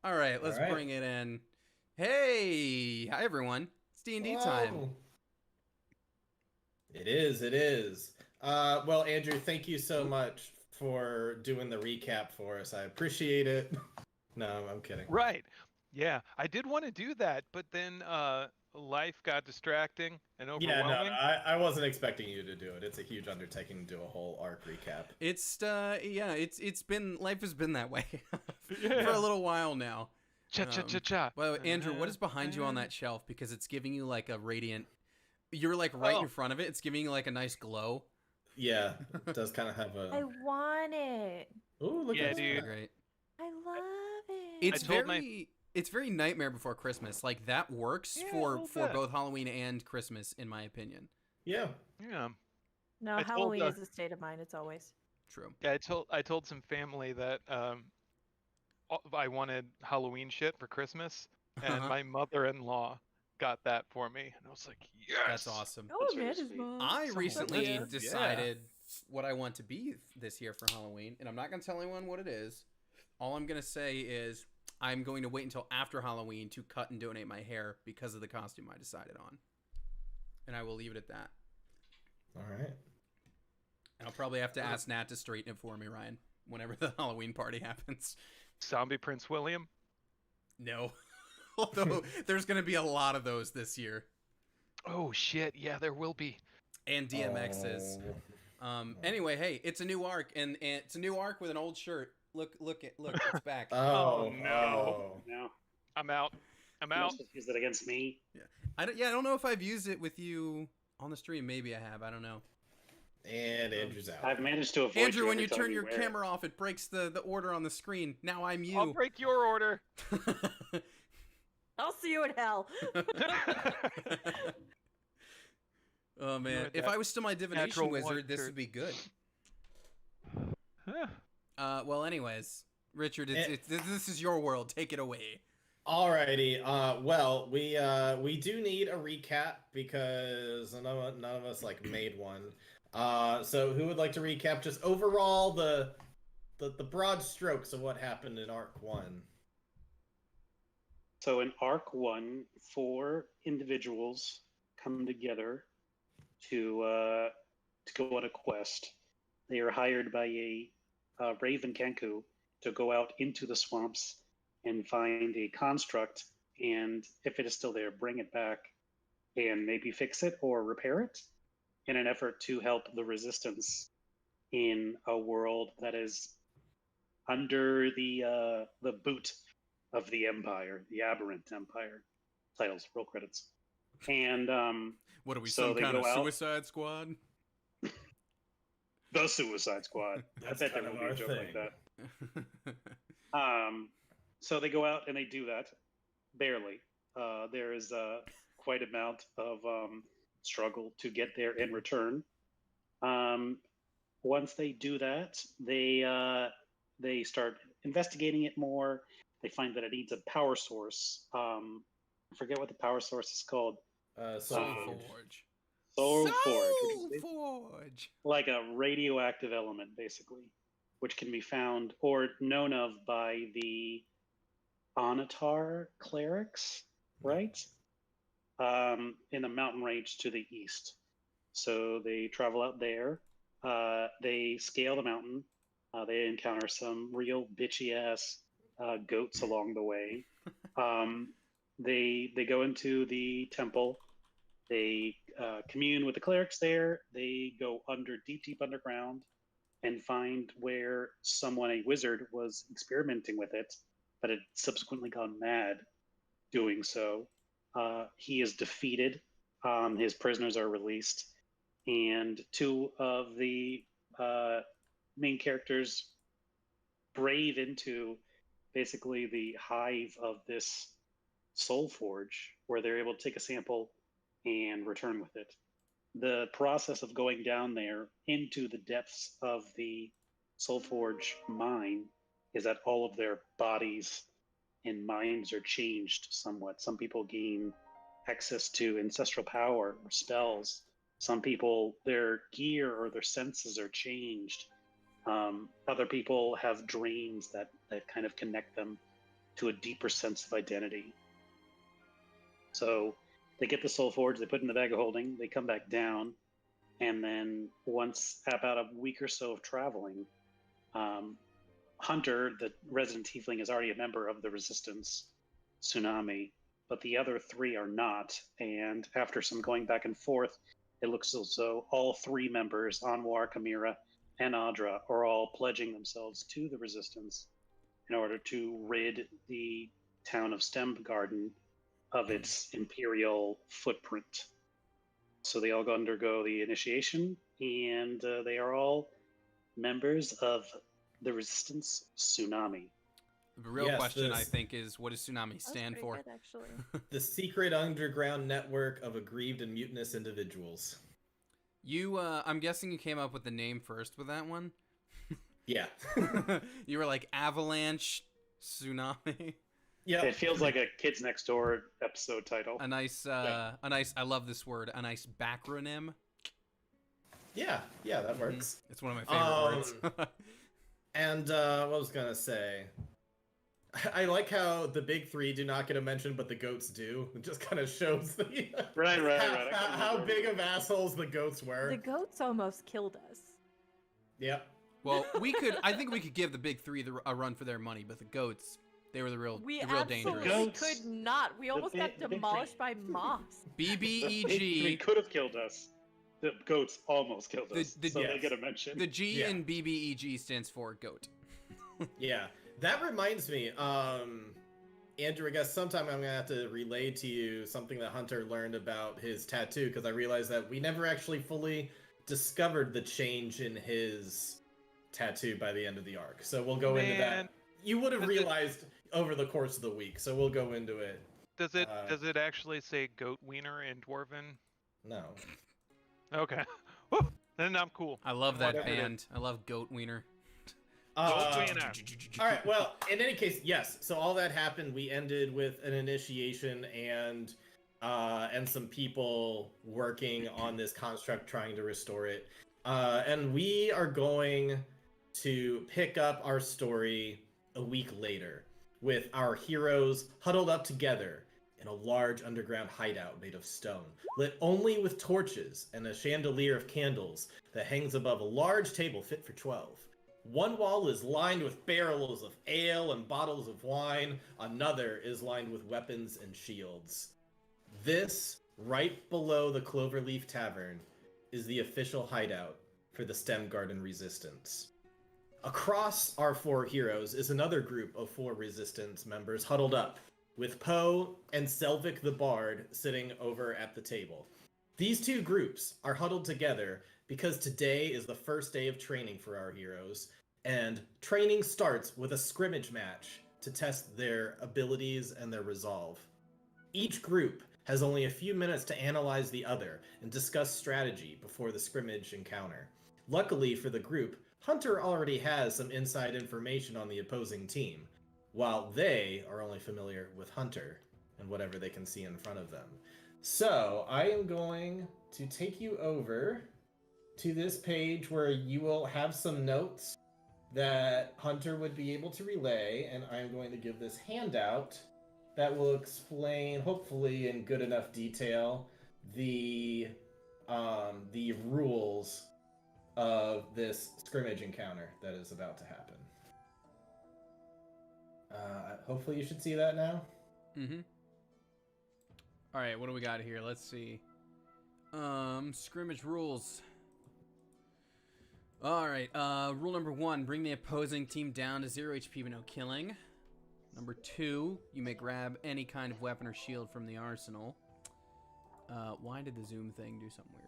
All right, All let's right. bring it in. Hey, hi everyone. It's D&D time. Hello. It is. It is. Well, Andrew, thank you so much for doing the recap for us. I appreciate it. No, I'm kidding. Right. Yeah, I did want to do that, but then life got distracting and Yeah, no, overwhelming. I wasn't expecting you to do it. It's a huge undertaking to do a whole arc recap. It's been life has been that way for a Yeah. little while now. Cha cha cha cha. Well, Andrew, what is behind you on that shelf? Because it's giving you like a radiant. You're like right in Oh, front of it. It's giving you like a nice glow. Yeah, it does kind of have I a. want it. Oh, look Yeah, at dude. that. Great. I love it. It's I told it's very Nightmare Before Christmas. Like that works Yeah, a for little bit. both Halloween and Christmas, in my opinion. Yeah. yeah. No, I told, Halloween is a state of mind. It's always. True. Yeah, I told some family that I wanted Halloween shit for Christmas, and my mother-in-law got that for me, and I was like, yes. That's awesome. Oh, That's very man, his sweet. mom. I So recently weird. decided what I want to be this year for Halloween, and I'm not going to tell anyone what it is. All I'm going to say is I'm going to wait until after Halloween to cut and donate my hair because of the costume I decided on. And I will leave it at that. All right. And I'll probably have to ask Nat to straighten it for me, Ryan, whenever the Halloween party happens. Zombie Prince William. No. Although there's going to be a lot of those this year. Oh shit! Yeah, there will be. And DMX's. Anyway, hey, it's a new arc, and it's a new arc with an old shirt. Look, it's back. Oh, no. No, I'm out. I'm you out. must have used it against me. I don't know if I've used it with you on the stream. Maybe I have. I don't know. And Andrew's out. I've managed to avoid Andrew, when every you time turn your wear it. camera off, it breaks the order on the screen. Now I'm I'll you. break your order. I'll see you in hell. Oh man, You're if that I was still my divination natural wizard, this wonder. would be good. Huh. Well, anyways, Richard, this is your world. Take it away. Alrighty. Well, we do need a recap because none of us like made one. So who would like to recap just overall the broad strokes of what happened in Arc 1? So in Arc 1, 4 individuals come together to go on a quest. They are hired by a Raven Kenku to go out into the swamps and find a construct, and if it is still there, bring it back and maybe fix it or repair it in an effort to help the resistance in a world that is under the boot of the Empire, the Aberrant Empire. Titles, roll credits. And What are we, So some they kind of go out- Suicide Squad? the Suicide Squad. That's I bet there kind of would be a our joke thing. like that. So they go out and they do that. Barely. There is quite amount of struggle to get there in return. Once they do that, they start investigating it more. They find that it needs a power source. I forget what the power source is called. Soul Soul Forge. Forge. Soul Forge, Soul which is Forge. like a radioactive element, basically, which can be found or known of by the Onatar clerics, right? In the mountain range to the east. So they travel out there. They scale the mountain. They encounter some real bitchy ass goats along the way. They go into the temple. They commune with the clerics there. They go deep underground, and find where someone, a wizard, was experimenting with it, but had subsequently gone mad doing so. He is defeated. His prisoners are released, and two of the main characters brave into basically the hive of this soul forge, where they're able to take a sample and return with it. The process of going down there into the depths of the soul forge mine is that all of their bodies and minds are changed somewhat. Some people gain access to ancestral power or spells. Some people, their gear or their senses are changed. Other people have dreams that kind of connect them. to a deeper sense of identity. So they get the soul forge, they put it in the bag of holding, they come back down, and then once about a week or so of traveling, Hunter, the resident tiefling, is already a member of the Resistance Tsunami, but the other three are not. And after some going back and forth, it looks as though all three members, Anwar, Kamira, and Adra, are all pledging themselves to the Resistance in order to rid the town of Stemgarden of its imperial footprint. So they all undergo the initiation, and they are all members of the Resistance Tsunami. The real Yes, question, I this- think, is what does tsunami That's stand pretty for? good, actually. The secret underground network of aggrieved and mutinous individuals. You, I'm guessing you came up with the name first with that one. Yeah. You were like Avalanche Tsunami. Yeah. It feels like a Kids Next Door episode title. A nice, I love this word, a nice backronym. Yeah, that works. It's one of my favorite words. And what was gonna say? I like how the big three do not get a mention, but the goats do. It just kind of shows the Right. how big of assholes the goats were. The goats almost killed us. Yep. Well, I think we could give the big three a run for their money, but the goats, they were the real We dangerous. absolutely Goats. could not. We almost got big three. demolished by moss. They BBEG, could have killed us. The goats almost killed us, so yes. they get a mention. the G Yeah. in BBEG stands for goat. Yeah. That reminds me, Andrew, I guess sometime I'm gonna have to relay to you something that Hunter learned about his tattoo, because I realized that we never actually fully discovered the change in his tattoo by the end of the arc. So we'll go into that. Man. You would have Does it- realized over the course of the week, so we'll go into it. Does it Uh, actually say goat wiener in Dwarven? No. Okay. Whew, then I'm cool. I love that Whatever it band. I love Goat Wiener. Goat wiener. All right. Well, in any case, yes. So all that happened. We ended with an initiation and some people working on this construct, trying to restore it. And we are going to pick up our story a week later with our heroes huddled up together in a large underground hideout made of stone, lit only with torches and a chandelier of candles that hangs above a large table fit for 12. One wall is lined with barrels of ale and bottles of wine. Another is lined with weapons and shields. This, right below the Cloverleaf Tavern, is the official hideout for the Stemgarden Resistance. Across our four heroes is another group of four Resistance members huddled up, with Poe and Selvik the Bard sitting over at the table. These two groups are huddled together because today is the first day of training for our heroes, and training starts with a scrimmage match to test their abilities and their resolve. Each group has only a few minutes to analyze the other and discuss strategy before the scrimmage encounter. Luckily for the group, Hunter already has some inside information on the opposing team, while they are only familiar with Hunter and whatever they can see in front of them. So I am going to take you over to this page where you will have some notes that Hunter would be able to relay, and I'm going to give this handout that will explain, hopefully in good enough detail, the rules of this scrimmage encounter that is about to happen. Hopefully you should see that now. Mm-hmm. All right, what do we got here? Let's see. Scrimmage rules. All right, rule number 1, bring the opposing team down to 0 HP but no killing. Number 2, you may grab any kind of weapon or shield from the arsenal. Why did the zoom thing do something weird?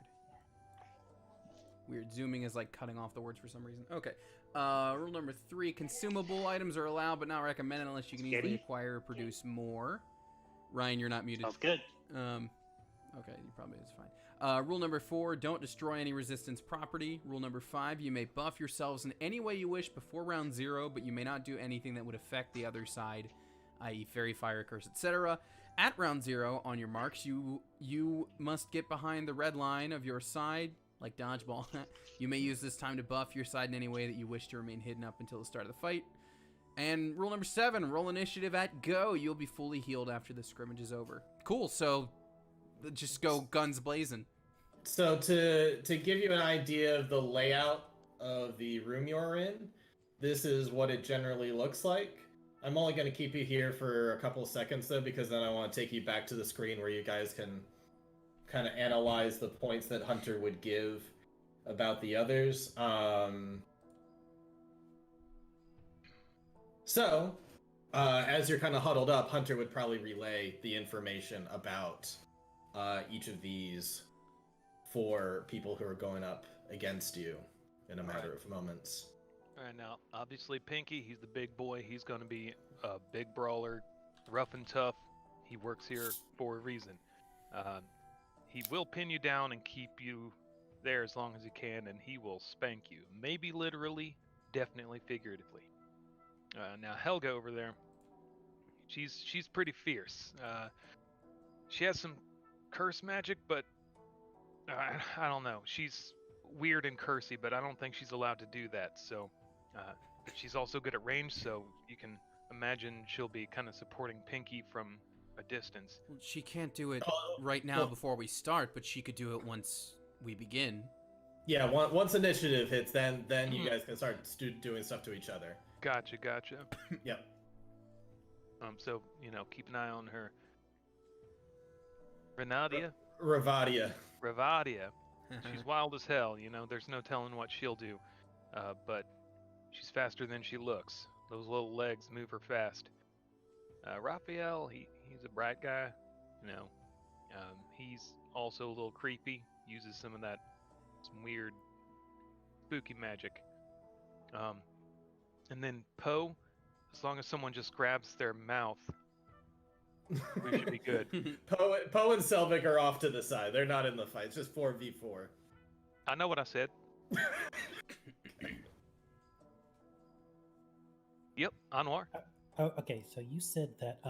Weird. Zooming is like cutting off the words for some reason. Okay. Rule number 3, consumable items are allowed but not recommended unless you can easily acquire or produce more. Ryan, you're not muted. Sounds good. Okay, you probably is fine. Rule number 4, don't destroy any resistance property. Rule number 5, you may buff yourselves in any way you wish before round 0, but you may not do anything that would affect the other side, i.e. fairy, fire, curse, etc. At round 0, on your marks, you must get behind the red line of your side, like dodgeball. You may use this time to buff your side in any way that you wish to remain hidden up until the start of the fight. And rule number 7, roll initiative at go. You'll be fully healed after the scrimmage is over. Cool, so just go guns blazing. So to give you an idea of the layout of the room you're in, this is what it generally looks like. I'm only going to keep you here for a couple seconds though, because then I want to take you back to the screen where you guys can kind of analyze the points that Hunter would give about the others. So, as you're kind of huddled up, Hunter would probably relay the information about each of these for people who are going up against you in a matter of moments. All right, now, obviously Pinky, he's the big boy. He's going to be a big brawler, rough and tough. He works here for a reason. He will pin you down and keep you there as long as he can, and he will spank you. Maybe literally, definitely figuratively. Now, Helga over there, she's pretty fierce. She has some curse magic, but I don't know. She's weird and cursy, but I don't think she's allowed to do that. So, but she's also good at range, so you can imagine she'll be kind of supporting Pinky from a distance. Well, she can't do it Oh, right now well- before we start, but she could do it once we begin. Yeah, once initiative hits, then you guys can start doing stuff to each other. Gotcha. Yep. So keep an eye on her. Renadia, Ravadia. she's wild as hell. There's no telling what she'll do. But she's faster than she looks. Those little legs move her fast. Raphael, he's a bright guy. He's also a little creepy. Uses some weird, spooky magic. And then Poe, as long as someone just grabs their mouth, we should be good. Poe and Selvig are off to the side. They're not in the fight. It's just 4v4. I know what I said. Yep, Anwar. Oh, okay, so you said that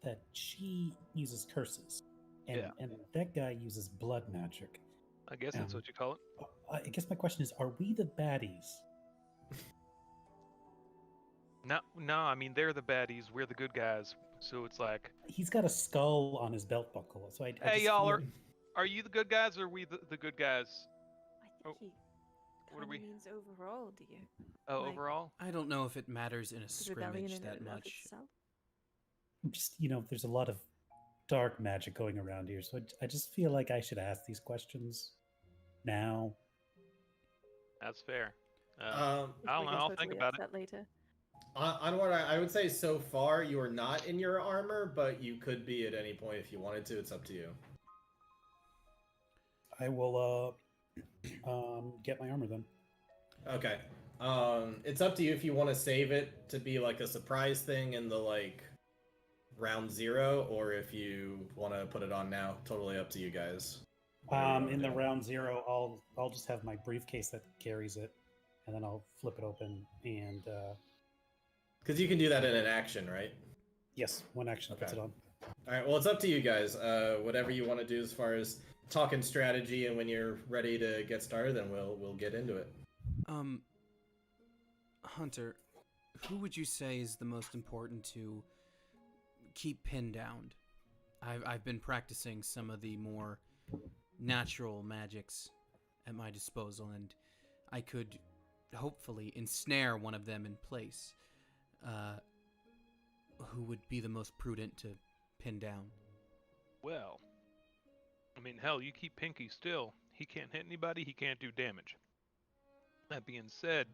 that she uses curses, and Yeah. and that guy uses blood magic. I guess that's what you call it. I guess my question is, are we the baddies? No, I mean they're the baddies. We're the good guys. So it's like, He's got a skull on his belt buckle, so I hey, just y'all feel- are you the good guys or are we the good guys? I think Oh, he what are kind we- of means overall, do you? Oh, Like- overall? I don't know if it matters in a The rebellion scrimmage in that and of much. itself? just there's a lot of dark magic going around here, so I just feel like I should ask these questions now. That's fair. Um, I We don't know. can I'll totally think about ask it. that later. on what I would say so far, you are not in your armor, but you could be at any point if you wanted to. It's up to you. I will get my armor then. Okay. It's up to you if you want to save it to be like a surprise thing in the round 0, or if you want to put it on now. Totally up to you guys. In the round 0, I'll just have my briefcase that carries it, and then I'll flip it open and Because you can do that in an action, right? yes, one action puts Okay. it on. All right. Well, it's up to you guys. Whatever you want to do as far as talking strategy, and when you're ready to get started, then we'll get into it. Hunter, who would you say is the most important to keep pinned down? I've been practicing some of the more natural magics at my disposal, and I could hopefully ensnare one of them in place. Who would be the most prudent to pin down? Well, I mean, hell, you keep Pinky still. He can't hit anybody. He can't do damage. That being said,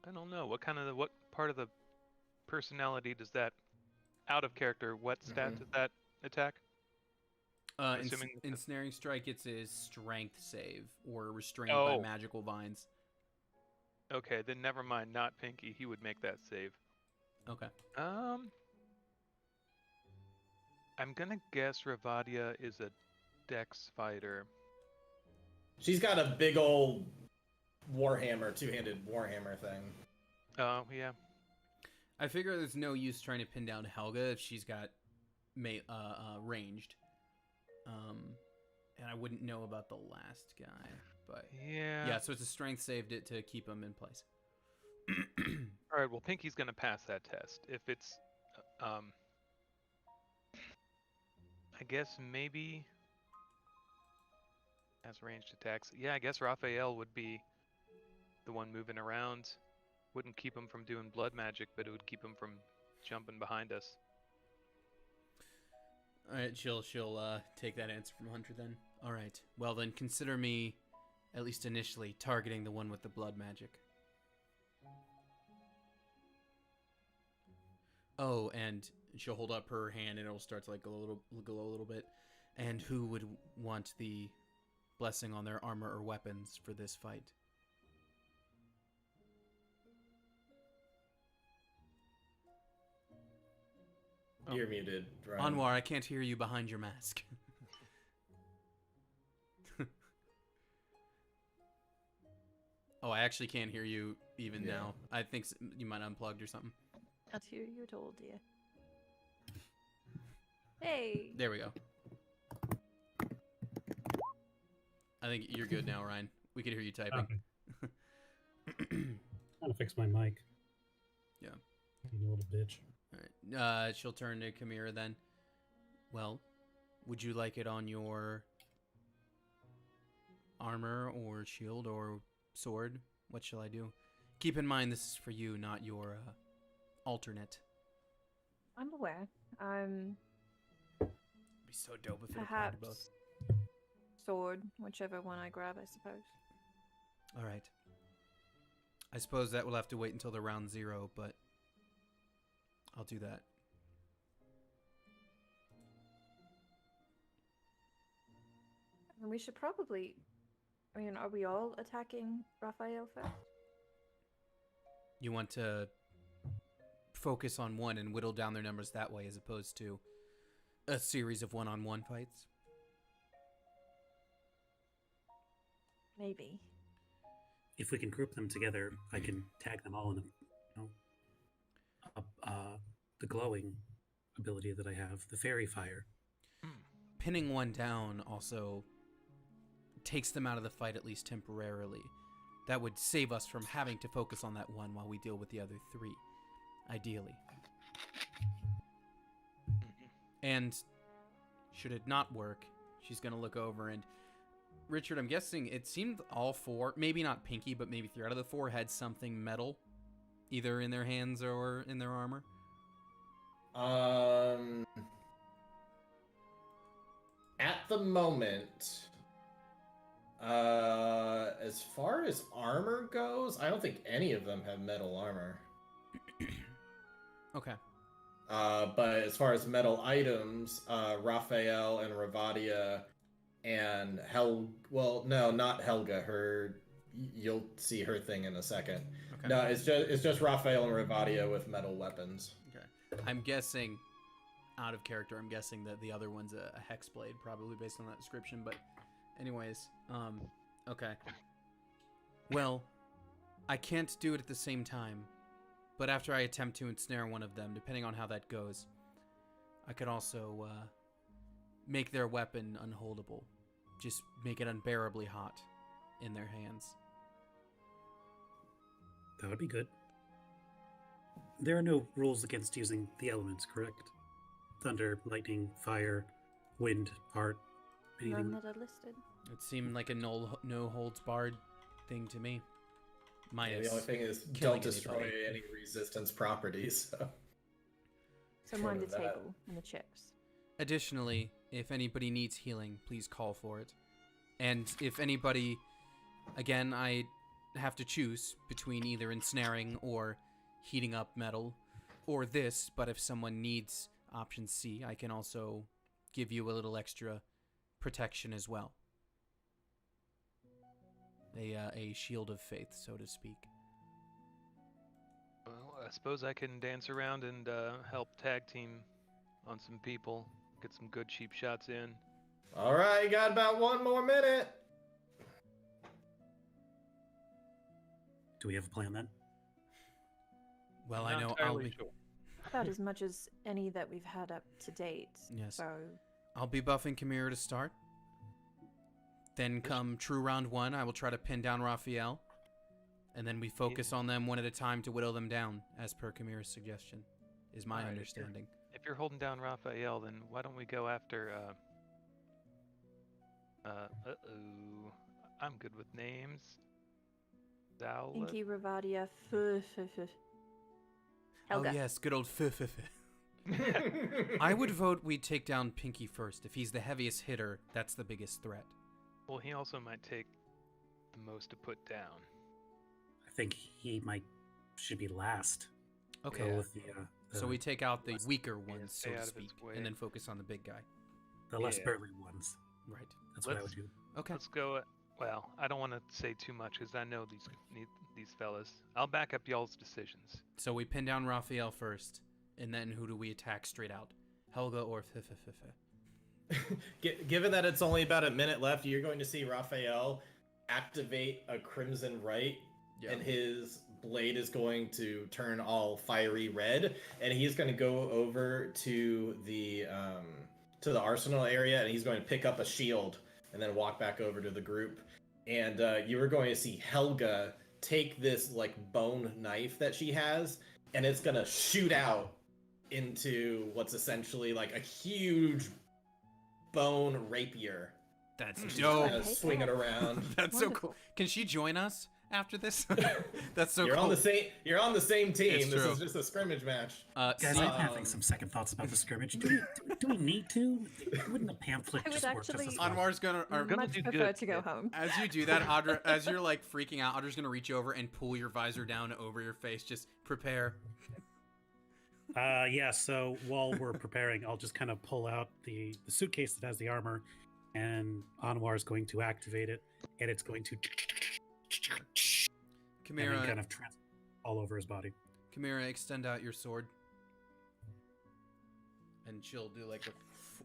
I don't know. What part of the personality does that out of character? What stat does that attack? Assuming that- Ensnaring strike, it's a strength save or restrained by Oh. magical vines. Okay, then never mind. Not Pinky. He would make that save. Okay. I'm gonna guess Ravadia is a dex fighter. She's got a big old warhammer, two-handed warhammer thing. Oh, yeah. I figure there's no use trying to pin down Helga if she's got ranged. And I wouldn't know about the last guy. but Yeah. yeah. So it's a strength save to keep him in place. All right. Well, Pinky's gonna pass that test. If it's, I guess maybe has ranged attacks. Yeah, I guess Raphael would be the one moving around. Wouldn't keep him from doing blood magic, but it would keep him from jumping behind us. All right, she'll take that answer from Hunter then. All right. Well then, consider me, at least initially, targeting the one with the blood magic. Oh, and she'll hold up her hand and it'll start to like glow a little bit. And who would want the blessing on their armor or weapons for this fight? Oh. You're muted, Ryan. Anwar, I can't hear you behind your mask. Oh, I actually can't hear you even Yeah. now. I think you might unplugged or something. Can't hear you at all, dear. Hey! There we go. I think you're good now, Ryan. We can hear you typing. Okay. Trying to fix my mic. Yeah. You little bitch. All right. She'll turn to Kamira then. Well, would you like it on your armor or shield or sword? What shall I do? Keep in mind this is for you, not your alternate. I'm aware. It'd be so dope if it applied to both. Perhaps sword, whichever one I grab, I suppose. All right. I suppose that will have to wait until the round 0, but I'll do that. And we should probably... I mean, are we all attacking Raphael first? You want to focus on one and whittle down their numbers that way as opposed to a series of one-on-one fights? Maybe. If we can group them together, I can tag them all in the glowing ability that I have, the fairy fire. Pinning one down also takes them out of the fight, at least temporarily. That would save us from having to focus on that one while we deal with the other 3, ideally. And should it not work, she's going to look over and... Richard, I'm guessing it seemed all 4, maybe not Pinky, but maybe 3 out of the 4 had something metal, either in their hands or in their armor. At the moment, as far as armor goes, I don't think any of them have metal armor. Okay. But as far as metal items, Raphael and Ravadia and not Helga. You'll see her thing in a second. Okay. No, it's just Raphael and Ravadia with metal weapons. Okay. I'm guessing, out of character, I'm guessing that the other one's a hex blade, probably based on that description. But, anyways, okay. Well, I can't do it at the same time, but after I attempt to ensnare one of them, depending on how that goes, I could also make their weapon unholdable. Just make it unbearably hot in their hands. That would be good. There are no rules against using the elements, correct? Thunder, lightning, fire, wind, heart, anything. None that are listed. It seemed like a no holds barred thing to me. Yeah, Minus the only thing is, killing don't destroy anybody. any resistance properties. So Short mind the of that. table and the chips. Additionally, if anybody needs healing, please call for it. And if anybody, again, I have to choose between either ensnaring or heating up metal or this, but if someone needs option C, I can also give you a little extra protection as well. A shield of faith, so to speak. Well, I suppose I can dance around and help tag team on some people, get some good cheap shots in. All right, you got about 1 more minute. Do we have a plan then? Well, I'm I not know entirely I'll be... sure. About as much as any that we've had up to date. Yes. So I'll be buffing Kamira to start. Then come true round 1, I will try to pin down Raphael. And then we focus on them one at a time to whittle them down, as per Kamira's suggestion, is my Alright, understanding. If you're holding down Raphael, then why don't we go after, I'm good with names. Zal. Pinky Ravadia. Oh Helga. yes, good old I would vote we take down Pinky first. If he's the heaviest hitter, that's the biggest threat. Well, he also might take the most to put down. I think he should be last. Okay. Go with So we take out the weaker ones, stay so to out of his speak, way. and then focus on the big guy. the less Yeah. burly ones. Right. That's what I would do. Okay. Let's go. Well, I don't want to say too much because I know these fellas. I'll back up y'all's decisions. So we pin down Raphael first, and then who do we attack straight out? Helga or Given that it's only about a minute left, you're going to see Raphael activate a Crimson Right, and his blade is going to turn all fiery red, and he's going to go over to the arsenal area, and he's going to pick up a shield and then walk back over to the group. And you are going to see Helga take this like bone knife that she has, and it's going to shoot out into what's essentially like a huge bone rapier. That's She's dope. gonna swing it around. That's so Wonderful. cool. Can she join us after this? That's so You're cool. on the same. You're on the same team. It's This true. is just a scrimmage match. Guys, see- I'm having some second thoughts about the scrimmage. Do we need to? Wouldn't a pamphlet I would just work just actually- as well? Anwar's gonna. gonna Much do prefer good, to go kid. home. As you do that, Audra, as you're like freaking out, Audra's gonna reach over and pull your visor down over your face. Just prepare. Yeah, so while we're preparing, I'll just kind of pull out the suitcase that has the armor, and Anwar is going to activate it, and it's going to and then Kamira, kind of all over his body. Kamira, extend out your sword. And she'll do like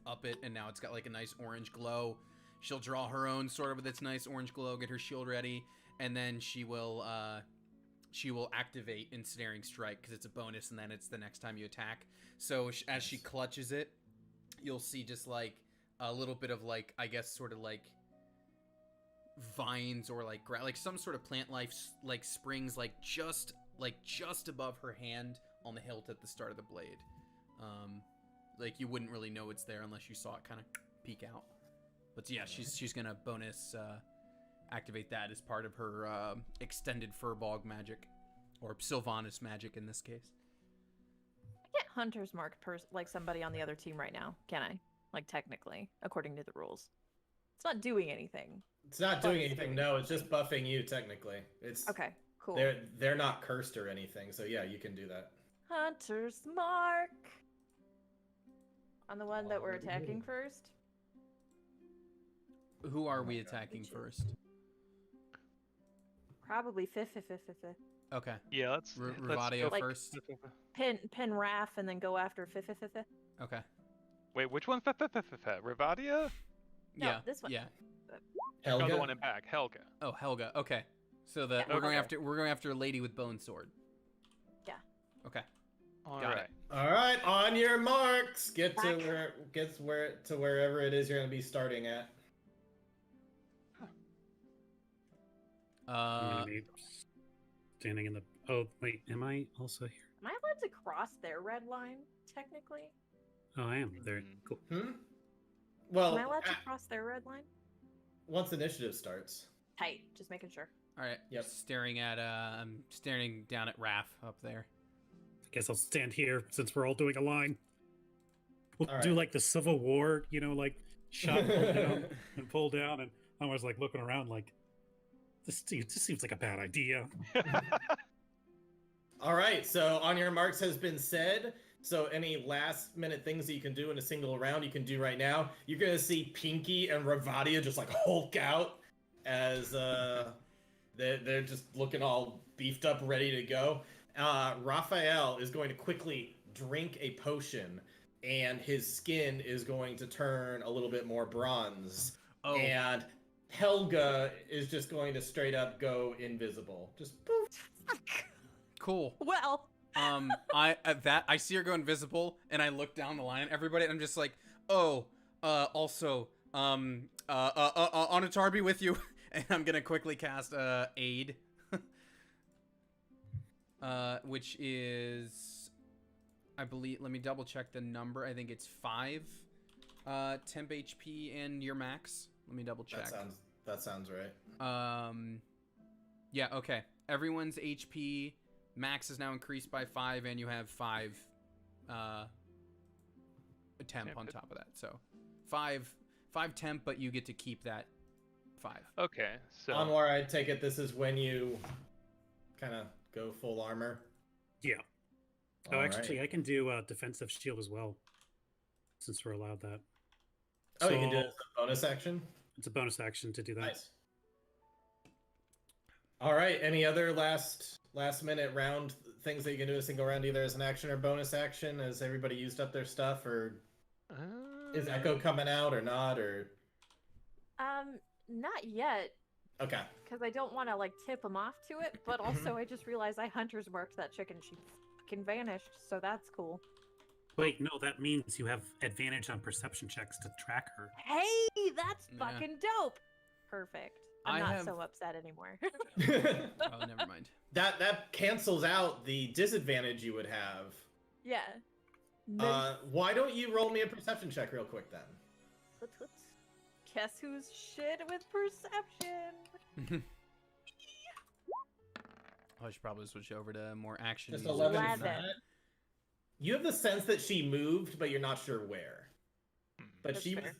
up it, and now it's got like a nice orange glow. She'll draw her own sword with its nice orange glow, get her shield ready, and then she will activate Ensnaring Strike because it's a bonus, and then it's the next time you attack. So as she clutches it, you'll see just like a little bit of like, I guess, sort of like vines or like like some sort of plant life like springs like just above her hand on the hilt at the start of the blade. Like you wouldn't really know it's there unless you saw it kind of peek out. But yeah, she's gonna bonus activate that as part of her extended Furbog magic, or Sylvanas magic in this case. I get Hunter's Mark like somebody on the other team right now, can I? Like technically, according to the rules. It's not doing anything. It's not doing anything. No, it's just buffing you technically. It's Okay, cool. They're not cursed or anything. So yeah, you can do that. Hunter's Mark. On the one that we're attacking first. Who are we attacking first? Probably fifth. Okay. Yeah, let's Ravadia go Like- first. Pin Raph and then go after fifth. Okay. Wait, which one? Ravadia? No, Yeah. this one. Yeah. No, Helga. the one in back, Helga. Oh, Helga. Okay. So Yeah, we're going okay. after a lady with bone sword. Yeah. Okay. All Got it. right. All right, on your marks, get to wherever it is you're gonna be starting at. I'm gonna be standing in the. Oh wait, am I also here? Am I allowed to cross their red line, technically? Oh, I am there. Cool. Well, Am I allowed to cross their red line? once initiative starts. Tight, just making sure. All right. Yep. I'm staring down at Raph up there. I guess I'll stand here since we're all doing a line. We'll All do right. like the Civil War, like shot pull down and pull down, and I was like looking around like this seems like a bad idea. All right, so on your marks has been said. So any last minute things that you can do in a single round, you can do right now. You're gonna see Pinky and Ravadia just like Hulk out as they're just looking all beefed up, ready to go. Raphael is going to quickly drink a potion, and his skin is going to turn a little bit more bronze. Oh. And Helga is just going to straight up go invisible. Just poof. Cool. Well, I see her go invisible, and I look down the line at everybody, and I'm just like, oh, also, Onatar be with you, and I'm gonna quickly cast aid, which is, I believe. Let me double check the number. I think it's 5 temp HP and your max. Let me double check. That sounds right. Yeah. Okay. Everyone's HP max is now increased by 5, and you have 5 temp on top of that. So 5 temp, but you get to keep that 5. Okay, so Anwar, I take it this is when you kind of go full armor. Yeah. Oh, All actually, right. I can do a defensive shield as well, since we're allowed that. Oh, you can do So it as a bonus action. It's a bonus action to do that. Nice. All right. Any other last minute round things that you can do a single round, either as an action or bonus action? Has everybody used up their stuff, or is Echo coming out or not? Or Not yet, okay. because I don't want to like tip him off to it, but also I just realized I hunter's marked that chicken. She fucking vanished, so that's cool. Wait, no, that means you have advantage on perception checks to track her. Hey, that's Yeah. fucking dope. Perfect. I'm I not have- so upset anymore. Oh, never mind. That cancels out the disadvantage you would have. Yeah. Why don't you roll me a perception check real quick then? Guess who's shit with perception? I should probably switch over to more action. Just music. 11. 11. You have the sense that she moved, but you're not sure where. But That's she fair.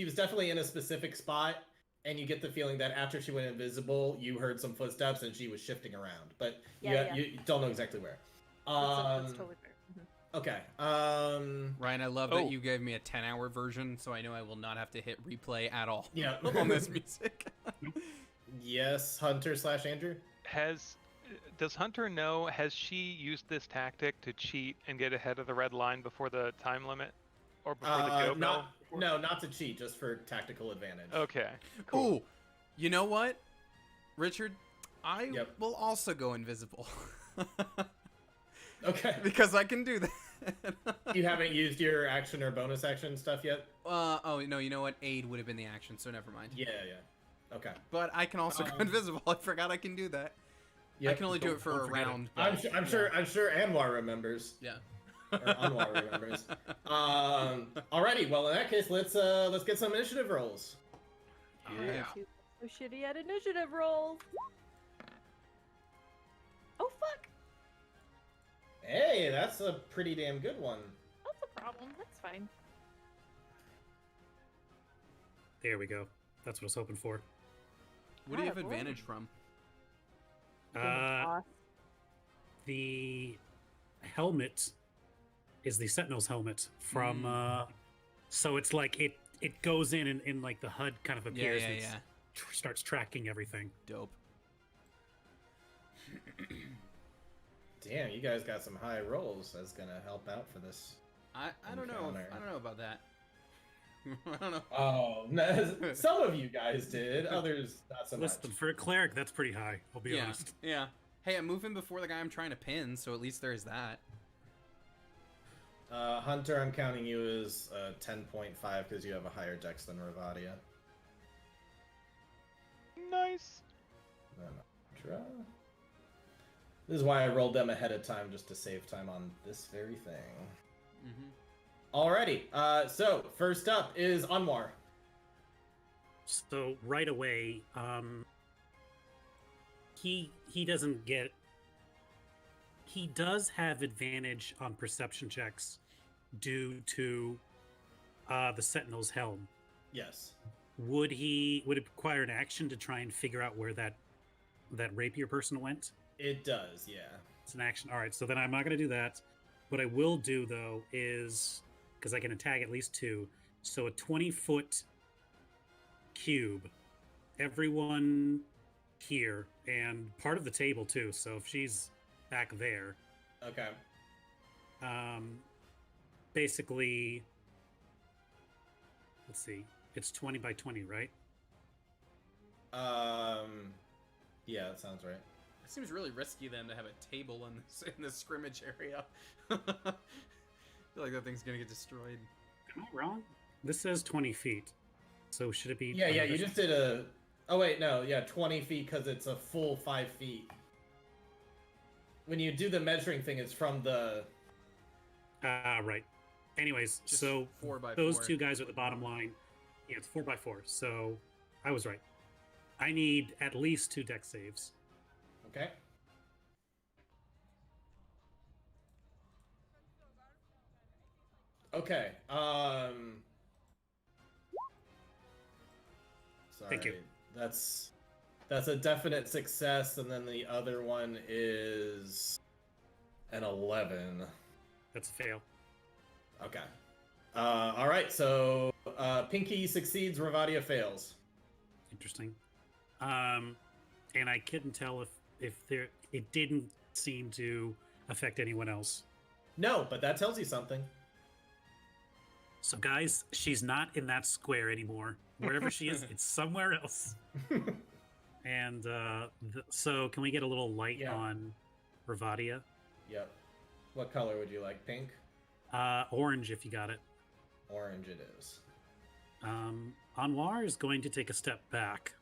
was definitely in a specific spot, and you get the feeling that after she went invisible, you heard some footsteps and she was shifting around. But Yeah. you don't know exactly where. That's totally fair. Mhm. Okay. Ryan, I love Oh. that you gave me a 10-hour version, so I know I will not have to hit replay at all Yeah. on this music. Yes, Hunter/Andrew. Does Hunter know, has she used this tactic to cheat and get ahead of the red line before the time limit? Or before the go bell? Not to cheat, just for tactical advantage. Okay, cool. Ooh, you know what, Richard? I Yep. will also go invisible. Okay. Because I can do that. You haven't used your action or bonus action stuff yet? Oh, no, you know what? Aid would have been the action, so never mind. Yeah. Okay. But I can also go invisible. I forgot I can do that. I Yep. can only do it for don't a forget it. round. I'm but- sure Anwar remembers. Yeah. Or Anwar remembers. Alrighty, well in that case, let's get some initiative rolls. Yeah. So shitty at initiative rolls. Oh fuck! Hey, that's a pretty damn good one. That's a problem. That's fine. There we go. That's what I was hoping for. What do you have Attaboy. advantage from? Uh, the helmet is the Sentinel's helmet from. So it's like it goes in and like the HUD kind of appears and Yeah. starts tracking everything. Dope. Damn, you guys got some high rolls. That's gonna help out for this. I don't know. Encounter. I don't know about that. I don't know. Oh, no, some of you guys did. Others not so much. Listen, for a cleric, that's pretty high. I'll be Yeah. honest. Yeah. Hey, I'm moving before the guy I'm trying to pin, so at least there's that. Hunter, I'm counting you as 10.5 because you have a higher dex than Ravadia. Nice. This is why I rolled them ahead of time, just to save time on this very thing. Mm-hmm. Alrighty, so first up is Anwar. So right away, he doesn't get. He does have advantage on perception checks due to the Sentinel's helm. Yes. Would it require an action to try and figure out where that rapier person went? It does, yeah. It's an action. All right, so then I'm not going to do that. What I will do though is because I can attack at least 2, so a 20-foot cube. Everyone here and part of the table too. So if she's back there, Okay. basically, let's see, it's 20 by 20, right? Yeah, that sounds right. It seems really risky then to have a table in this scrimmage area. I feel like that thing's gonna get destroyed. Am I wrong? This says 20 feet. So should it be? Yeah, you just did a. Oh wait, no, yeah, 20 feet because it's a full 5 feet. When you do the measuring thing, it's from the. Right. Anyways, Just so 4 by those 4. two guys are the bottom line. Yeah, it's 4x4. So I was right. I need at least 2 deck saves. Okay. Okay. Sorry. Thank you. That's a definite success, and then the other one is an 11. That's a fail. Okay. All right. So Pinky succeeds, Ravadia fails. Interesting. And I couldn't tell if there it didn't seem to affect anyone else. No, but that tells you something. So guys, she's not in that square anymore. Wherever she is, it's somewhere else. And so can we get a little light Yeah. on Ravadia? Yep. What color would you like? Pink? Orange, if you got it. Orange it is. Anwar is going to take a step back.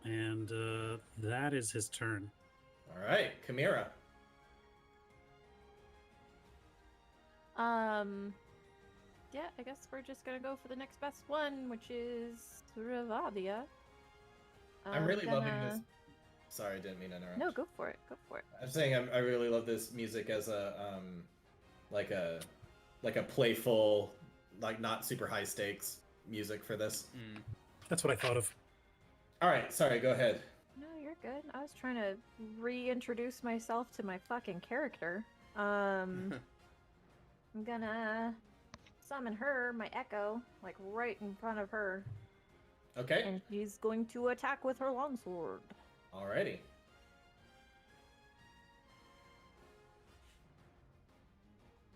And that is his turn. All right, Chimera. Yeah, I guess we're just gonna go for the next best one, which is Ravadia. I'm really loving this. Sorry, I didn't mean to interrupt. No, go for it. Go for it. I'm saying I really love this music as a like a playful, like not super high stakes music for this. That's what I thought of. All right, sorry, go ahead. No, you're good. I was trying to reintroduce myself to my fucking character. I'm gonna summon her, my Echo, like right in front of her, Okay. and she's going to attack with her longsword. Alrighty.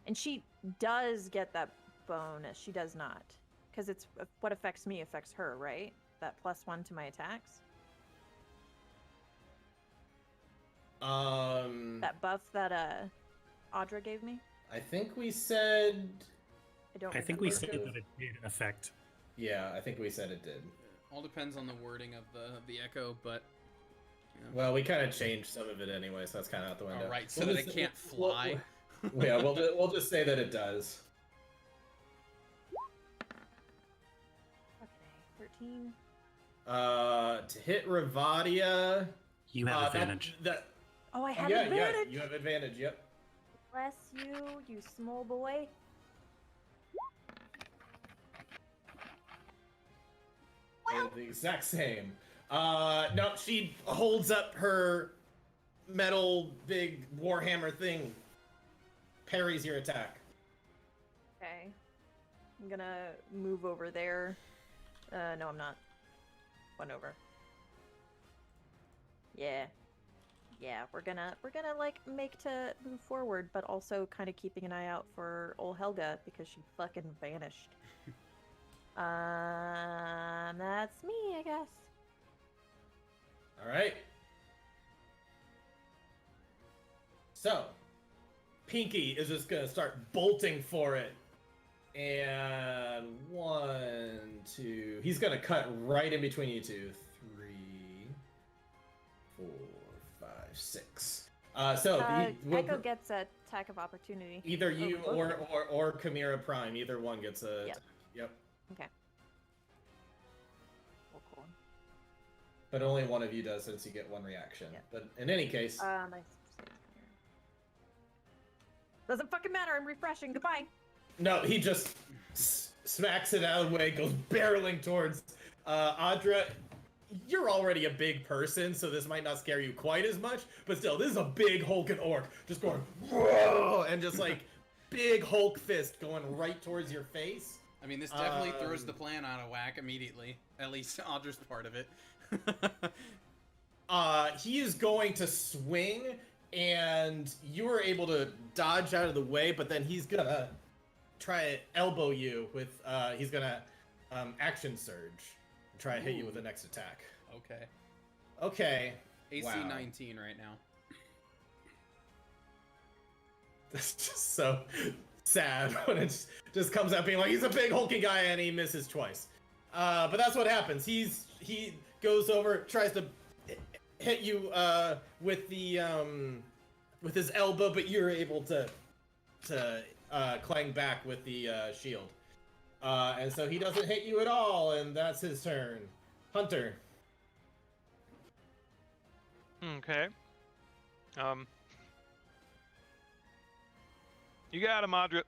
And she does get that bonus. She does not, because it's what affects me affects her, right? That +1 to my attacks. That buff that Audra gave me. I think we said. I think we remember. said that it did affect. Yeah, I think we said it did. All depends on the wording of the echo, but. Well, we kind of changed some of it anyway, so that's kind of out the window. All right, so that it can't fly. Yeah, we'll just say that it does. Okay, 13. To hit Ravadia. You have advantage. Oh, I have yeah, advantage. yeah, you have advantage. Yep. Bless you, you small boy. The exact same. No, she holds up her metal big warhammer thing. Parries your attack. Okay. I'm gonna move over there. No, I'm not. One over. Yeah. Yeah, we're gonna like make to move forward, but also kind of keeping an eye out for old Helga because she fucking vanished. That's me, I guess. All right. So, Pinky is just gonna start bolting for it, and 1, 2. He's gonna cut right in between you two. 3, 4, 5, 6. Echo gets an attack of opportunity. Either you over both. or Chimera Prime. Either one gets a. Yep. Yep. Okay. Cool. But only one of you does, since you get one reaction. Yep. But in any case. Doesn't fucking matter. I'm refreshing. Goodbye. No, he just smacks it out of the way, goes barreling towards Audra. You're already a big person, so this might not scare you quite as much, but still, this is a big hulking orc just going, whoa, and just like big Hulk fist going right towards your face. I mean, this definitely throws the plan out of whack immediately. At least Audra's part of it. He is going to swing, and you are able to dodge out of the way, but then he's gonna try to elbow you with, he's gonna action surge. Try to hit you with the next attack. Okay. Okay. AC Wow. 19 right now. That's just so sad when it just comes out being like, he's a big hulking guy and he misses twice. But that's what happens. He goes over, tries to hit you with the with his elbow, but you're able to clang back with the shield. And so he doesn't hit you at all, and that's his turn. Hunter. Okay. You got him, Audra.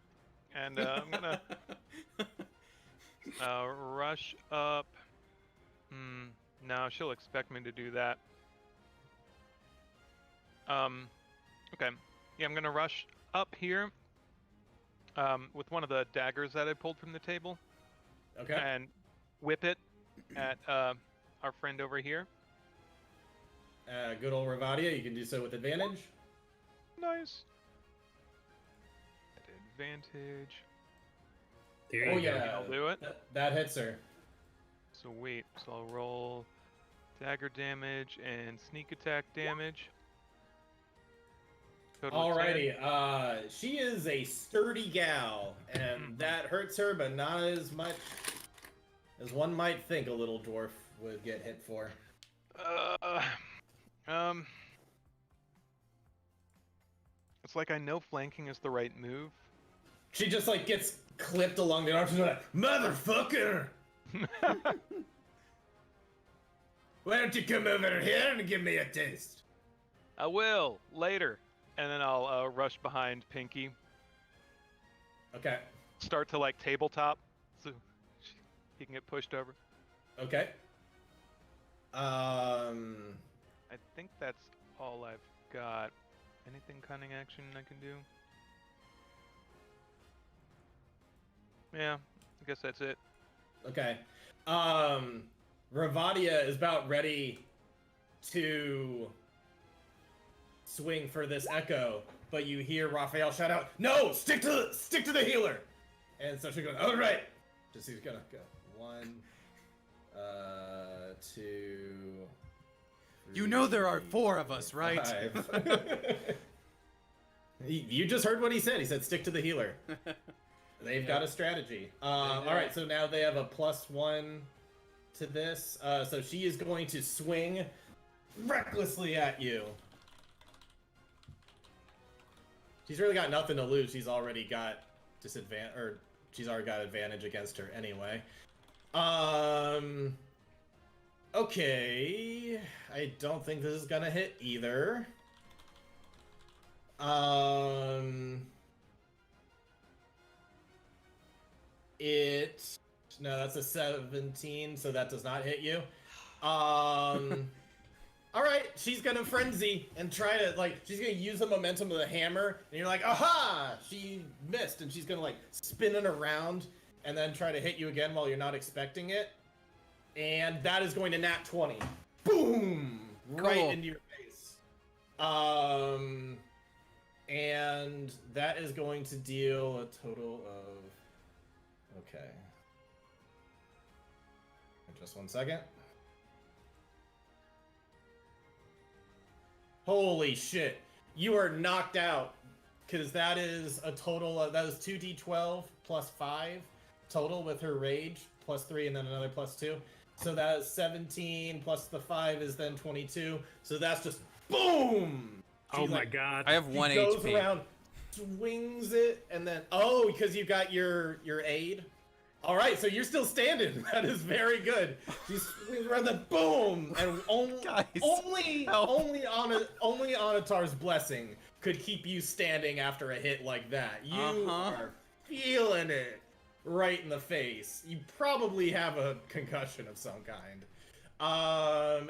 And I'm gonna rush up. No, she'll expect me to do that. Okay. Yeah, I'm gonna rush up here. With one of the daggers that I pulled from the table. Okay. And whip it at our friend over here. Good old Ravadia, you can do so with advantage. Nice. Advantage. There Oh you go. yeah, I'll do it. That hits her. Sweet. So I'll roll dagger damage and sneak attack damage. Total of 10. Alrighty, she is a sturdy gal, and that hurts her, but not as much as one might think a little dwarf would get hit for. It's like I know flanking is the right move. She just like gets clipped along the arm. She's like, "Motherfucker! Why don't you come over here and give me a taste?" I will later, and then I'll rush behind Pinky. Okay. Start to like tabletop, so he can get pushed over. Okay. I think that's all I've got. Anything cunning action I can do? Yeah, I guess that's it. Okay. Ravadia is about ready to swing for this echo, but you hear Raphael shout out, "No! Stick to the healer!" And so she goes, "All right." Just he's gonna go 1, 2. You know there are 4 of us, right? 5. You just heard what he said. He said, "Stick to the healer." They've got a strategy. All right, so now they have a +1 to this. So she is going to swing recklessly at you. She's really got nothing to lose. She's already got disadvantage, or she's already got advantage against her anyway. Okay. I don't think this is gonna hit either. No, that's a 17, so that does not hit you. All right, she's gonna frenzy and try to she's gonna use the momentum of the hammer, and you're like, aha! She missed, and she's gonna spin it around and then try to hit you again while you're not expecting it, and that is going to nat 20. Boom! Right Cool. into your face. And that is going to deal a total of. Okay. Just 1 second. Holy shit. You are knocked out. Because that is a total of. That is 2d12 plus 5 total with her rage. Plus 3 and then another plus 2. So that is 17 plus the 5 is then 22. So that's just boom! Oh my god. I have 1 He goes HP. around, swings it, and then because you got your aid. All right, so you're still standing. That is very good. She swings around the boom, and Guys, only help. Anatar's blessing could keep you standing after a hit like that. You are feeling it right in the face. You probably have a concussion of some kind.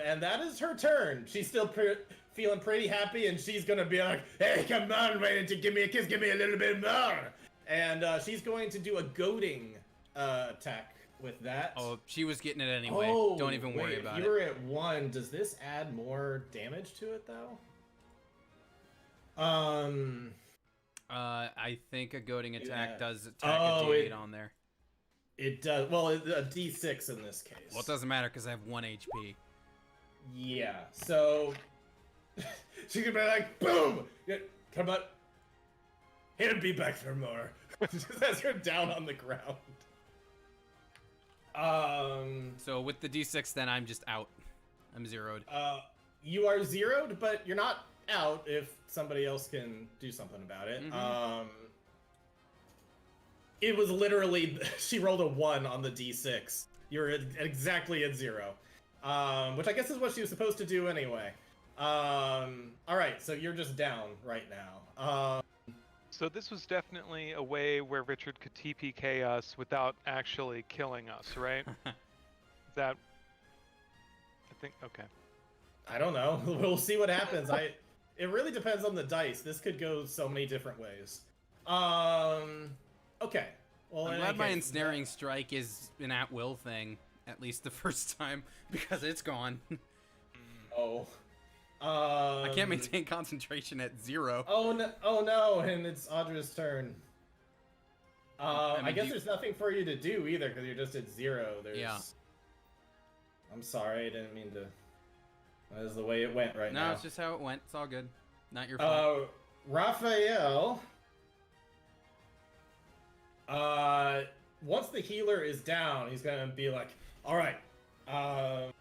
And that is her turn. She's still feeling pretty happy, and she's gonna be like, "Hey, come on, why don't you give me a kiss? Give me a little bit more." And she's going to do a goading attack with that. Oh, she was getting it anyway. Don't even worry about You're at 1. Does this add more damage to it though? I think a goading attack Yeah. does attack a D8 on there. It does. Well, a D6 in this case. Well, it doesn't matter because I have 1 HP. Yeah. So she could be like, "Boom! Yeah, come on. He'll be back for more." Just as you're down on the ground. So with the D6, then I'm just out. I'm zeroed. You are zeroed, but you're not out if somebody else can do something about it. Mhm. It was literally, she rolled a 1 on the D6. You're exactly at 0. Which I guess is what she was supposed to do anyway. Alright, so you're just down right now. So this was definitely a way where Richard could TPK us without actually killing us, right? That... I think... Okay. I don't know. We'll see what happens. It really depends on the dice. This could go so many different ways. Okay. Well, I'm in glad any my case, ensnaring strike is an at-will thing, at least the first time, because it's gone. Oh. I can't maintain concentration at 0. Oh no, and it's Audra's turn. I mean, guess there's nothing for you to do either, because you're just at 0. There's... Yeah. I'm sorry, I didn't mean to... That is the way it went No, now. it's just how it went. It's all good. Not your fault. Raphael... once the healer is down, he's gonna be like, alright, he's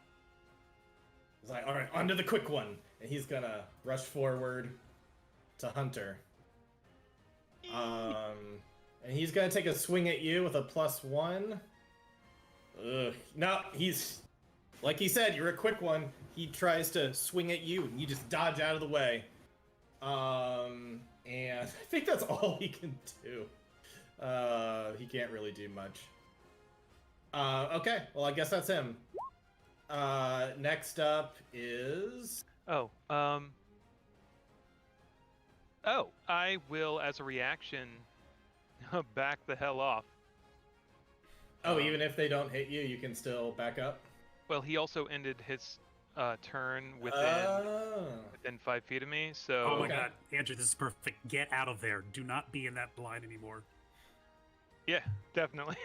like, alright, onto the quick one. And he's gonna rush forward to Hunter. And he's gonna take a swing at you with a +1. Ugh. No, he's... Like he said, you're a quick one. He tries to swing at you, and you just dodge out of the way. And I think that's all he can do. He can't really do much. Okay, well, I guess that's him. Next up is... Oh, I will, as a reaction, back the hell off. Oh, even if they don't hit you, you can still back up? Well, he also ended his turn within 5 feet of me, so... Oh my god, Andrew, this is perfect. Get out of there. Do not be in that line anymore. Yeah, definitely.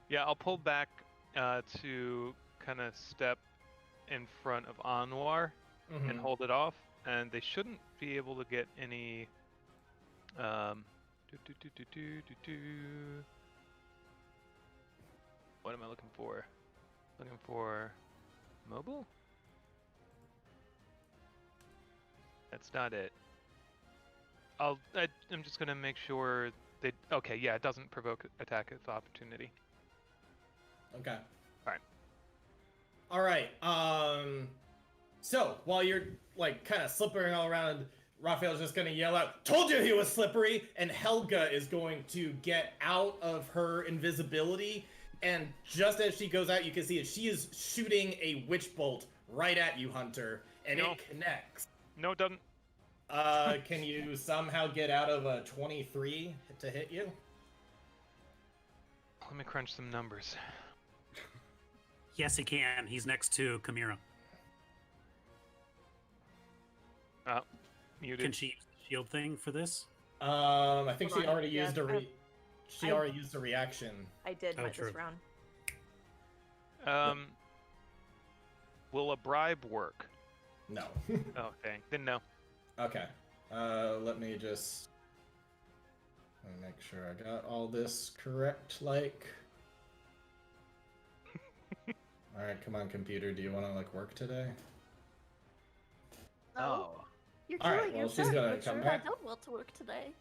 Yeah, I'll pull back to kind of step in front of Anwar and hold it off, and they shouldn't be able to get any... What am I looking for? Looking for mobile? That's not it. I'm just gonna make sure they... Okay, yeah, it doesn't provoke attack of opportunity. Okay. Alright. Alright, so, while you're, like, kind of slippering all around, Raphael's just gonna yell out, "Told you he was slippery!" And Helga is going to get out of her invisibility, and just as she goes out, you can see that she is shooting a witch bolt right at you, Hunter, and No. it connects. No, it doesn't. Can you somehow get out of a 23 to hit you? Let me crunch some numbers. Yes, he can. He's next to Chimera. Muted. Can she use the shield thing for this? I think Hold she on, already yeah, used a she I- already used a reaction. I did Oh, this true. round. Will a bribe work? No. Oh, dang. Then no. Okay. Let me just make sure I got all this correct, like... Alright, come on, computer. Do you want to, like, work today? No. You're All right, killing well, she's yourself. gonna Make come sure back. I don't want to work today.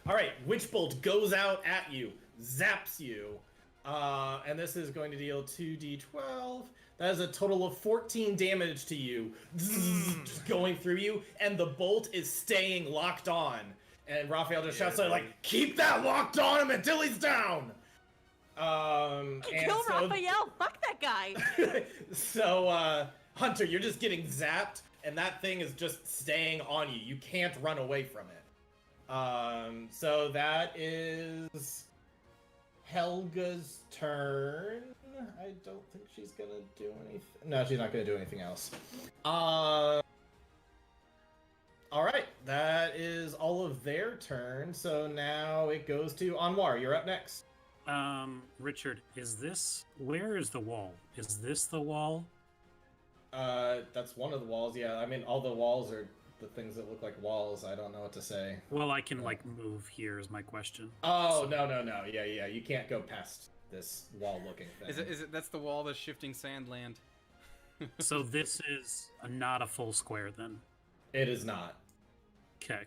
Alright, Witch Bolt goes out at you, zaps you, and this is going to deal 2d12. That is a total of 14 damage to you, just going through you, and the bolt is staying locked on. And Raphael just shouts out, like, "Keep that locked on him until he's down!" And Kill so, Raphael! Fuck that guy! so, Hunter, you're just getting zapped, and that thing is just staying on you. You can't run away from it. So that is Helga's turn. I don't think she's gonna do anything. No, she's not gonna do anything else. Alright, that is all of their turn. So now it goes to Anwar. You're up next. Richard, where is the wall? Is this the wall? That's one of the walls, yeah. I mean, all the walls are the things that look like walls. I don't know what to say. Well, I can Yeah. like move here is my question. Oh, So- no. Yeah. You can't go past this wall-looking thing. Is it that's the wall that's shifting sand land? So this is not a full square then. It is not. Okay.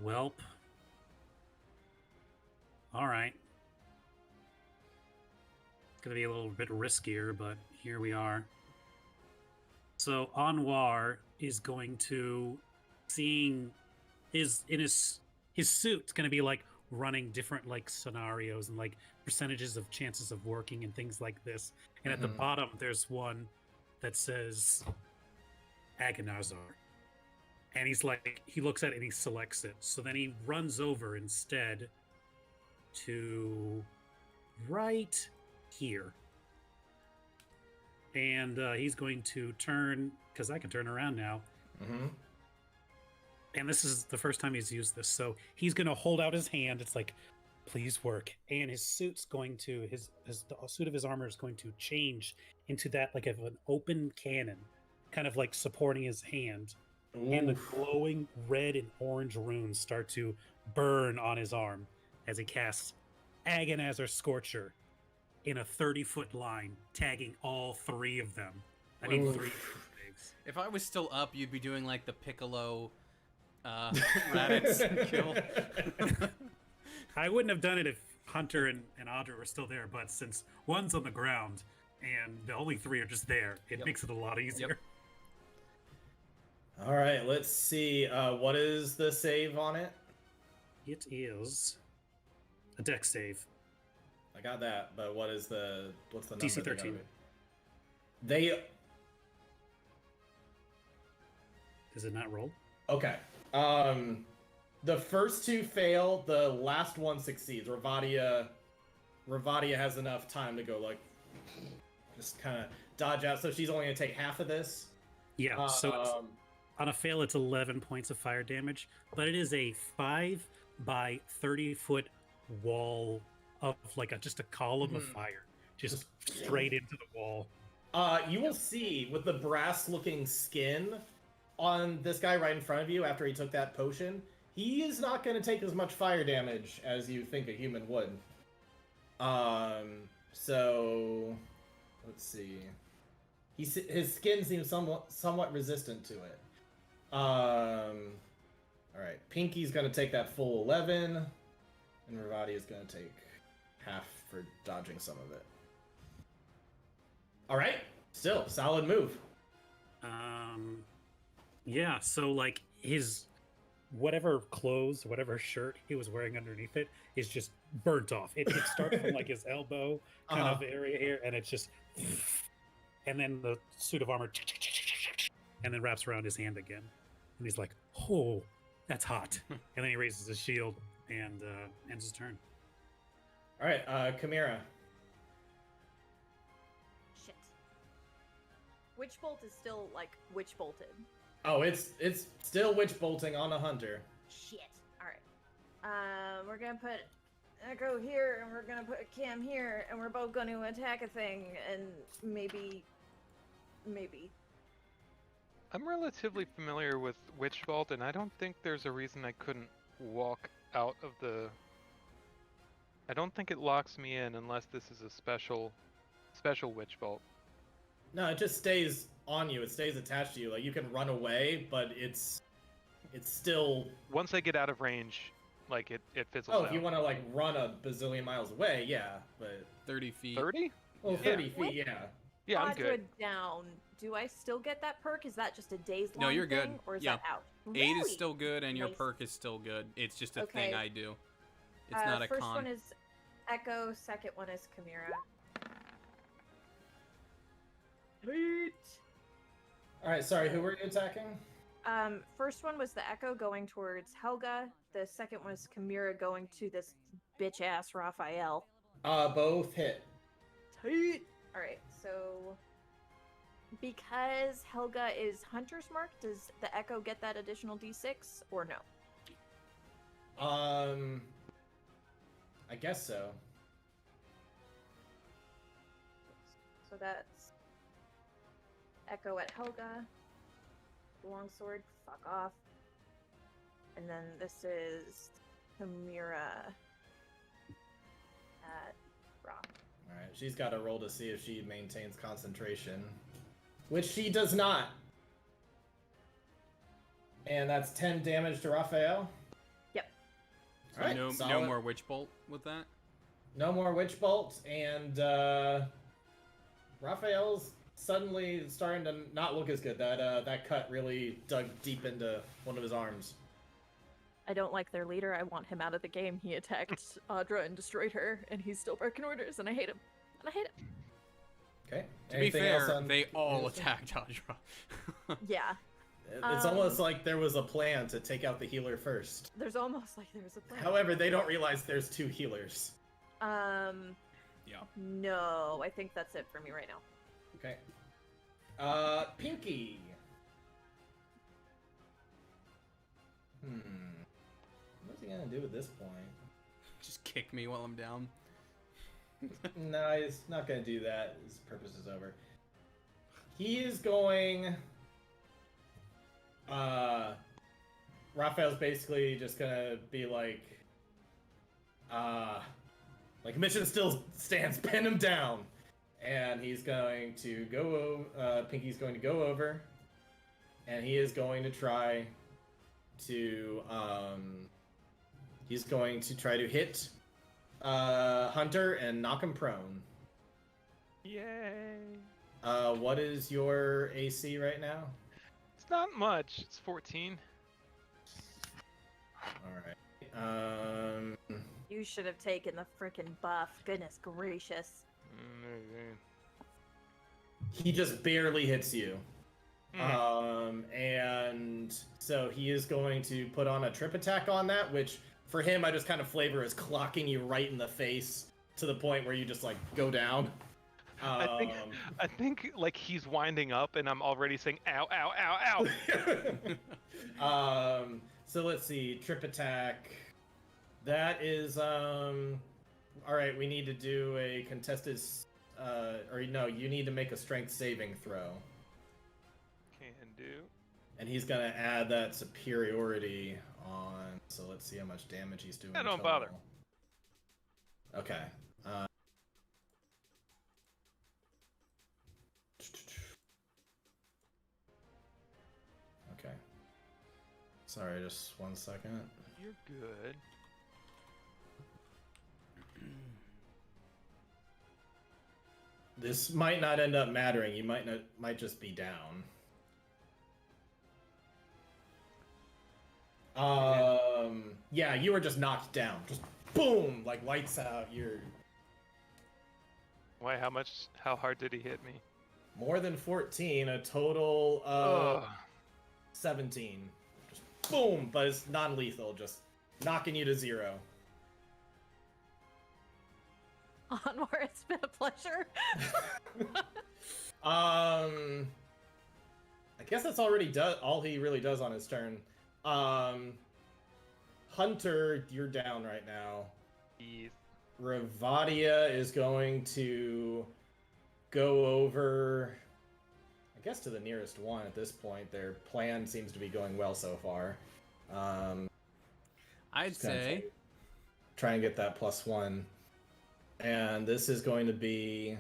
Welp. All right. It's gonna be a little bit riskier, but here we are. So Anwar is going to seeing his suit's gonna be like running different like scenarios and like percentages of chances of working and things like this. And at the Mhm. bottom there's one that says Agonazar. And he's like, he looks at it and he selects it. So then he runs over instead to right here. And he's going to turn, because I can turn around now. Mm-hmm. And this is the first time he's used this. So he's going to hold out his hand. It's like, please work. And his suit's going to, the suit of his armor is going to change into that like of an open cannon, kind of like supporting his hand. And the glowing red and orange runes start to burn on his arm as he casts Agonazar Scorcher in a 30-foot line, tagging all three of them. I need Oof. 3 things. If I was still up, you'd be doing like the Piccolo Raditz kill. I wouldn't have done it if Hunter and Audra were still there, but since one's on the ground and the only 3 are just there, it Yep. makes it a lot easier. All right, let's see. What is the save on it? It is a deck save. I got that, but what's the number? DC they gotta 13. be? They Does it not roll? okay. The first 2 fail. The last one succeeds. Ravadia has enough time to go like, just kind of dodge out. So she's only gonna take half of this. Yeah, so it's, on a fail, it's 11 points of fire damage, but it is a 5 by 30-foot wall of like just a column of Mhm. fire, just straight into the wall. You will see with the brass-looking skin on this guy right in front of you after he took that potion, he is not going to take as much fire damage as you think a human would. So let's see. His skin seems somewhat resistant to it. All right, Pinky's going to take that full 11, and Ravati is going to take half for dodging some of it. All right, still solid move. Yeah, so like his whatever clothes, whatever shirt he was wearing underneath it is just burnt off. It starts from like his elbow kind of area here, and it's just, and then the suit of armor, and then wraps around his hand again, and he's like, "Oh, that's hot!" And then he raises his shield and ends his turn. All right, Chimera. Shit. Witch bolt is still like witch bolted. Oh, it's still witch bolting on a hunter. Shit. All right. We're gonna put Echo here, and we're gonna put Cam here, and we're both gonna attack a thing, and maybe. I'm relatively familiar with Witch Vault, and I don't think there's a reason I couldn't walk out of the. I don't think it locks me in unless this is a special Witch Vault. No, it just stays on you. It stays attached to you. Like you can run away, but it's still. Once I get out of range, like it fizzles Oh, out. if you want to like run a bazillion miles away, yeah, but 30 feet. 30? well, Yeah. 30 feet, yeah. Yeah, I'm Audra good. down. Do I still get that perk? Is that just a day's No, long you're good. thing, or is Yeah. that out? 8 is Really? still good, and your Nice. perk is still good. It's just a Okay. thing I do. It's not a first con. one is Echo. Second one is Chimera. All right, sorry, who were you attacking? First one was the Echo going towards Helga. The second one was Chimera going to this bitch ass Raphael. Both hit. All right, so because Helga is Hunter's Mark, does the Echo get that additional D6 or no? I guess so. So that's Echo at Helga. Longsword fuck off. And then this is Chimera at Rock. Alright, she's got to roll to see if she maintains concentration. Which she does not. And that's 10 damage to Raphael. Yep. So Alright, no solid. more Witch Bolt with that? No more Witch Bolt, and Raphael's suddenly starting to not look as good. That cut really dug deep into one of his arms. I don't like their leader. I want him out of the game. He attacked Audra and destroyed her, and he's still barking orders, and I hate him. And I hate him. Okay. To be fair, they all attacked Audra. Yeah. It's almost like there was a plan to take out the healer first. There's almost like there's a plan. However, they don't realize there's 2 healers. Yeah. No, I think that's it for me right now. Okay. Pinky. What's he gonna do at this point? Just kick me while I'm down. No, he's not gonna do that. His purpose is over. He is going... Raphael's basically just gonna be like... mission still stands, pin him down. And he's going to go Pinky's going to go over. And he is going to try to, he's going to try to hit Hunter and knock him prone. Yay! What is your AC right now? It's not much. It's 14. Alright. You should have taken the frickin' buff. Goodness gracious. He just barely hits you. And so he is going to put on a trip attack on that, which for him I just kind of flavor as clocking you right in the face to the point where you just like go down. I think like he's winding up and I'm already saying ow, ow, ow, ow. So let's see, trip attack. That is all right, we need to do a contested or no, you need to make a strength saving throw. Can do. And he's gonna add that superiority on. So let's see how much damage he's doing. Yeah, don't total. bother. Okay. Okay. Sorry, just 1 second. You're good. This might not end up mattering. You might just be down. Yeah, you were just knocked down. Just boom, like lights out. You're Why? How hard did he hit me? more than 14, a total of 17. Just boom, but it's non-lethal, just knocking you to 0. Onward, it's been a pleasure. I guess that's already all he really does on his turn. Hunter, you're down right now. Yes. Ravadia is going to go over, I guess, to the nearest one at this point. Their plan seems to be going well so far. I'd say try and get that +1. And this is going to be...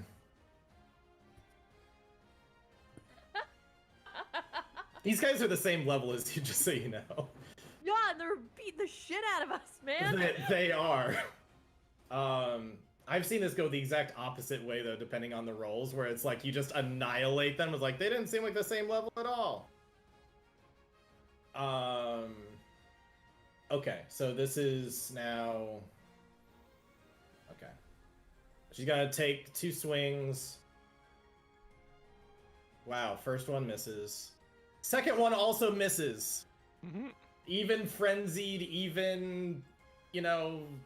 These guys are the same level as you, just so you know. Yeah, they're beating the shit out of us, man. They are. I've seen this go the exact opposite way, though, depending on the rolls, where it's like you just annihilate them. It's like, they didn't seem like the same level at all. Okay, so this is now... Okay. She's gonna take 2 swings. Wow, first one misses. Second one also misses. Mm-hmm. Even frenzied, even,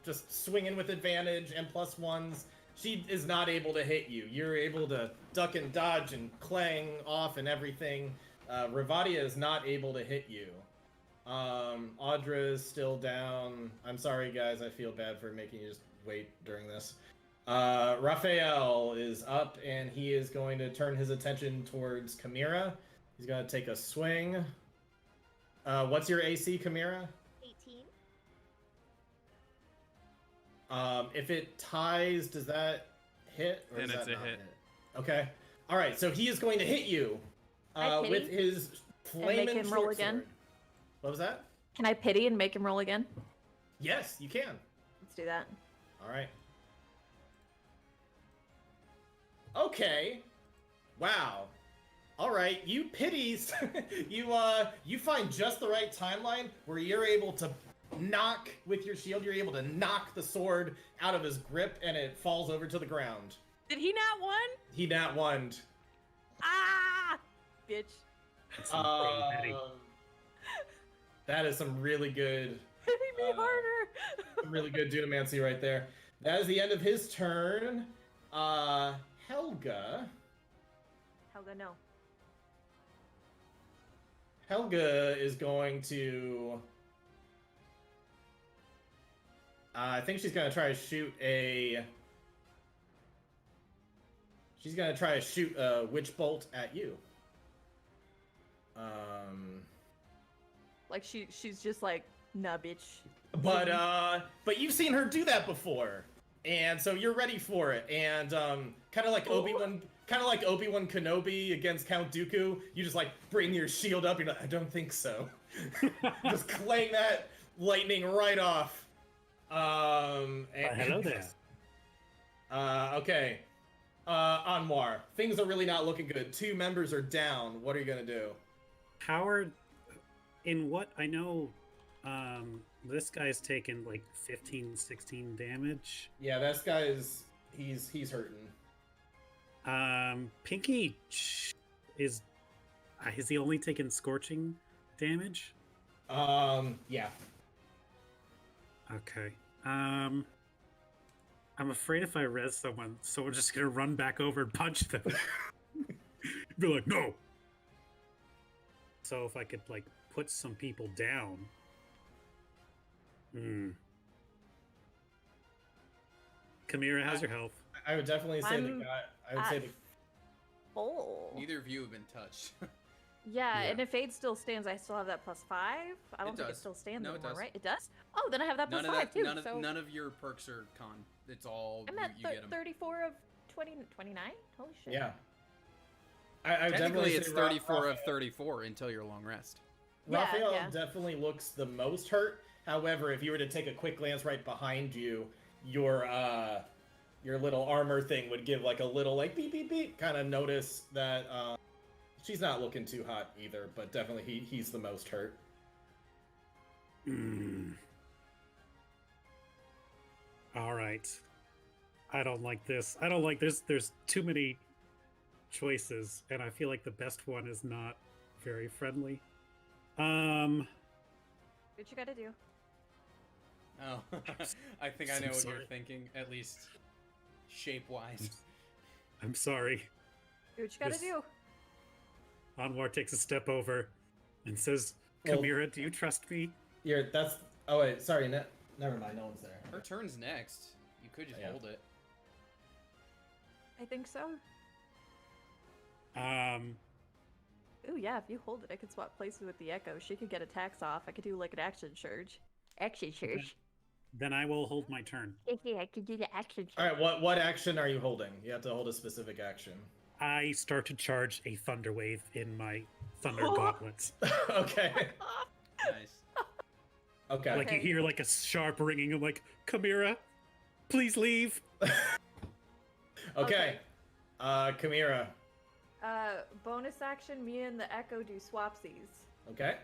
just swinging with advantage and +1s. She is not able to hit you. You're able to duck and dodge and clang off and everything. Ravadia is not able to hit you. Audra is still down. I'm sorry, guys. I feel bad for making you just wait during this. Raphael is up, and he is going to turn his attention towards Chimera. He's going to take a swing. What's your AC, Chimera? 18. If it ties, does that hit? Or Then does it's that a not hit. Okay. All right. So he is going to hit you I pity with his make flaming him roll short again? sword. What was that? Can I pity and make him roll again? Yes, you can. Let's do that. All right. Okay. Wow. All right. You pities. you find just the right timeline where you're able to knock with your shield. You're able to knock the sword out of his grip, and it falls over to the ground. Did he not won? He nat one. Ah, bitch. That's some pretty petty. That is some really good, Hitting me harder. really good dunamancy right there. That is the end of his turn. Helga. Helga, no. Helga is going to. I think she's gonna try to shoot a. She's gonna try to shoot a witch bolt at you. Like she's just like, nah, bitch. But you've seen her do that before, and so you're ready for it. And kind of like Obi-Wan Kenobi against Count Dooku, you just like bring your shield up. You're like, I don't think so. Just clang that lightning right off. Hello there. Okay. Anwar, things are really not looking good. 2 members are down. What are you gonna do? Howard, in what I know, this guy's taken like 15, 16 damage. Yeah, this guy is he's hurting. Pinky is he only taken scorching damage? Yeah. Okay. I'm afraid if I res someone's just gonna run back over and punch them. Be like, no. So if I could like put some people down. Chimera, how's your health? I would definitely say the I'm guy. I would say at the. Full. Neither of you have been touched. Yeah, Yeah. and if aid still stands, I still have that +5. I don't think it does. still stands No, it anymore, does. right? It does? Oh, then I have that none +5 of that, too. none of so none of your perks are con. It's all I'm you, at you get them. 34 of 29? Holy shit. Yeah. I would Technically, definitely it's say 34 of 34 until your long rest. Yeah, Raphael yeah. definitely looks the most hurt. However, if you were to take a quick glance right behind you, your little armor thing would give like a little like beep beep beep. Kind of notice that she's not looking too hot either, but definitely he's the most hurt. All right. I don't like this. I don't like there's too many choices, and I feel like the best one is not very friendly. What you gotta do? Oh, I think I so know what sorry. you're thinking, at least shape-wise. I'm sorry. Do what you gotta This- do. Anwar takes a step over and says, Well- Chimera, do you trust me? Oh wait, sorry, never mind, no one's there. Her turn's next. You could just Yeah. hold it. I think so. Ooh, yeah, if you hold it, I could swap places with the Echo. She could get attacks off. I could do like an action surge. Action surge. Then I will hold my turn. Yeah, I could do the action All right, what action are you holding? You have to hold a specific action. I start to charge a thunder wave in my thunder gauntlets. Okay. Nice. Okay. Like you hear like a sharp ringing. I'm like, Chimera, please leave. Okay. Chimera. Bonus action, me and the Echo do swapsies. Okay.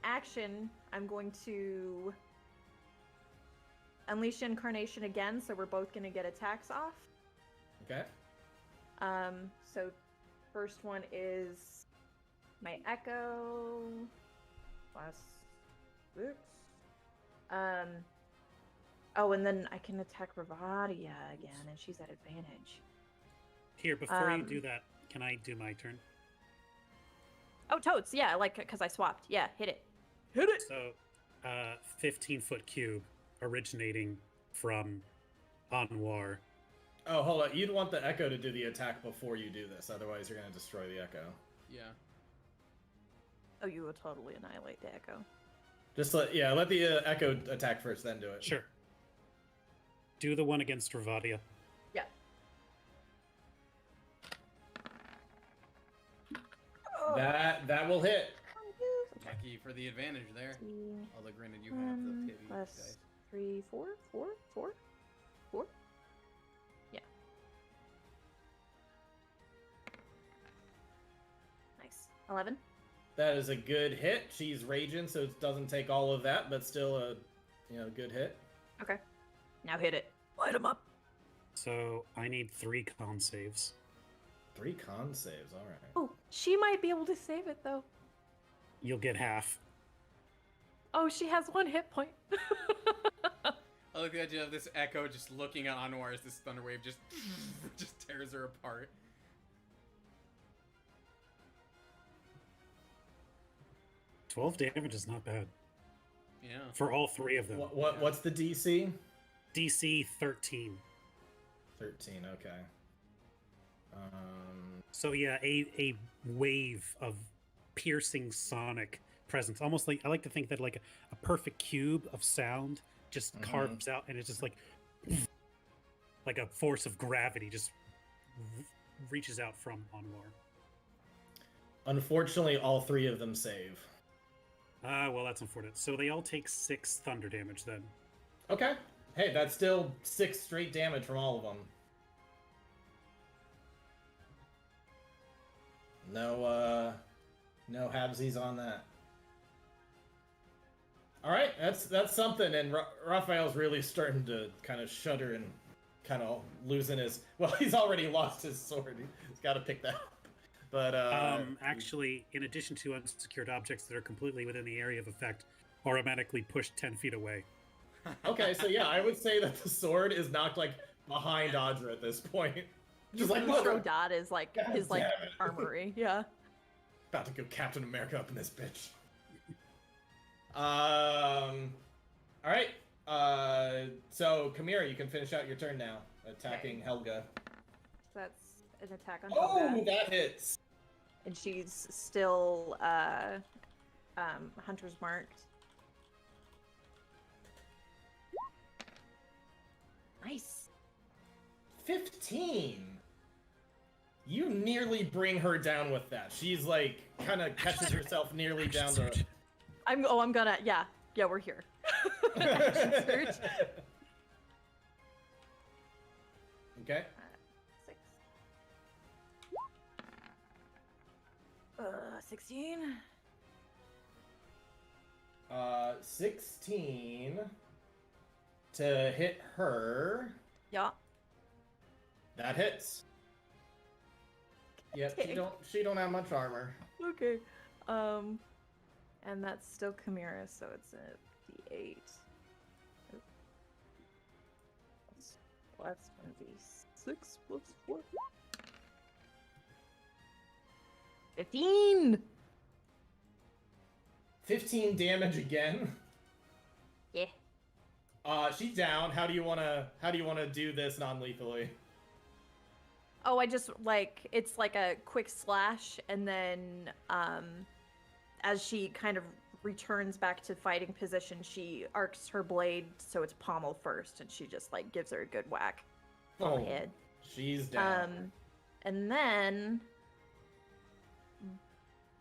Action, I'm going to unleash incarnation again, so we're both gonna get attacks off. Okay. So first one is my Echo +6. Oh, and then I can attack Ravadia again, and she's at advantage. Here, before you Um, do that, can I do my turn? Oh, totes, yeah, like, because I swapped. Yeah, hit it. Hit it! So, 15-foot cube originating from Anwar. Oh, hold on. You'd want the Echo to do the attack before you do this, otherwise you're gonna destroy the Echo. Yeah. Oh, you will totally annihilate the echo. Just let the echo attack first, then do it. Sure. Do the one against Ravadia. Yeah. That will hit. Lucky for the advantage there. Although granted, you have the pity Plus dice. 3, 4, 4, 4, 4. Yeah. Nice. 11. That is a good hit. She's raging, so it doesn't take all of that, but still a good hit. Okay. Now hit it. Light him up. So I need 3 con saves. 3 con saves. All right. Oh, she might be able to save it though. You'll get half. Oh, she has 1 hit point. I like the idea of this echo just looking at Anwar as this thunder wave just tears her apart. $12 damage is not bad. Yeah. For all 3 of them. What's the DC? DC 13. 13. Okay. So yeah, a wave of piercing sonic presence. Almost like, I like to think that like a perfect cube of sound just carves out, and it's just like a force of gravity just reaches out from Anwar. Unfortunately, all 3 of them save. Well, that's unfortunate. So they all take 6 thunder damage then. Okay. Hey, that's still 6 straight damage from all of them. No habsies on that. All right, that's something. And Raphael's really starting to kind of shudder and kind of losing his. Well, he's already lost his sword. He's got to pick that up. But actually, in addition to unsecured objects that are completely within the area of effect, automatically pushed 10 feet away. Okay, so yeah, I would say that the sword is knocked like behind Audra at this point. Just like Mother Dot is like God his like damn it. armory. Yeah. About to go Captain America up in this bitch. All right. So Kamira, you can finish out your turn now, attacking Helga. That's an attack on Oh, Helga. that hits. And she's still hunter's marked. Nice. 15. You nearly bring her down with that. She's like kind of catches herself nearly down the. I'm gonna yeah, we're here. Action surge. Okay. 6. 16. 16 to hit her. Yeah. That hits. Yep, Okay. she don't have much armor. Okay. And that's still Chimera, so it's a D8. That's gonna be 6 plus 4. 15! 15 damage again. Yeah. She's down. How do you wanna do this non-lethally? Oh, I just it's like a quick slash, and then as she kind of returns back to fighting position, she arcs her blade so it's pommel first, and she just gives her a good whack on the head. She's down. And then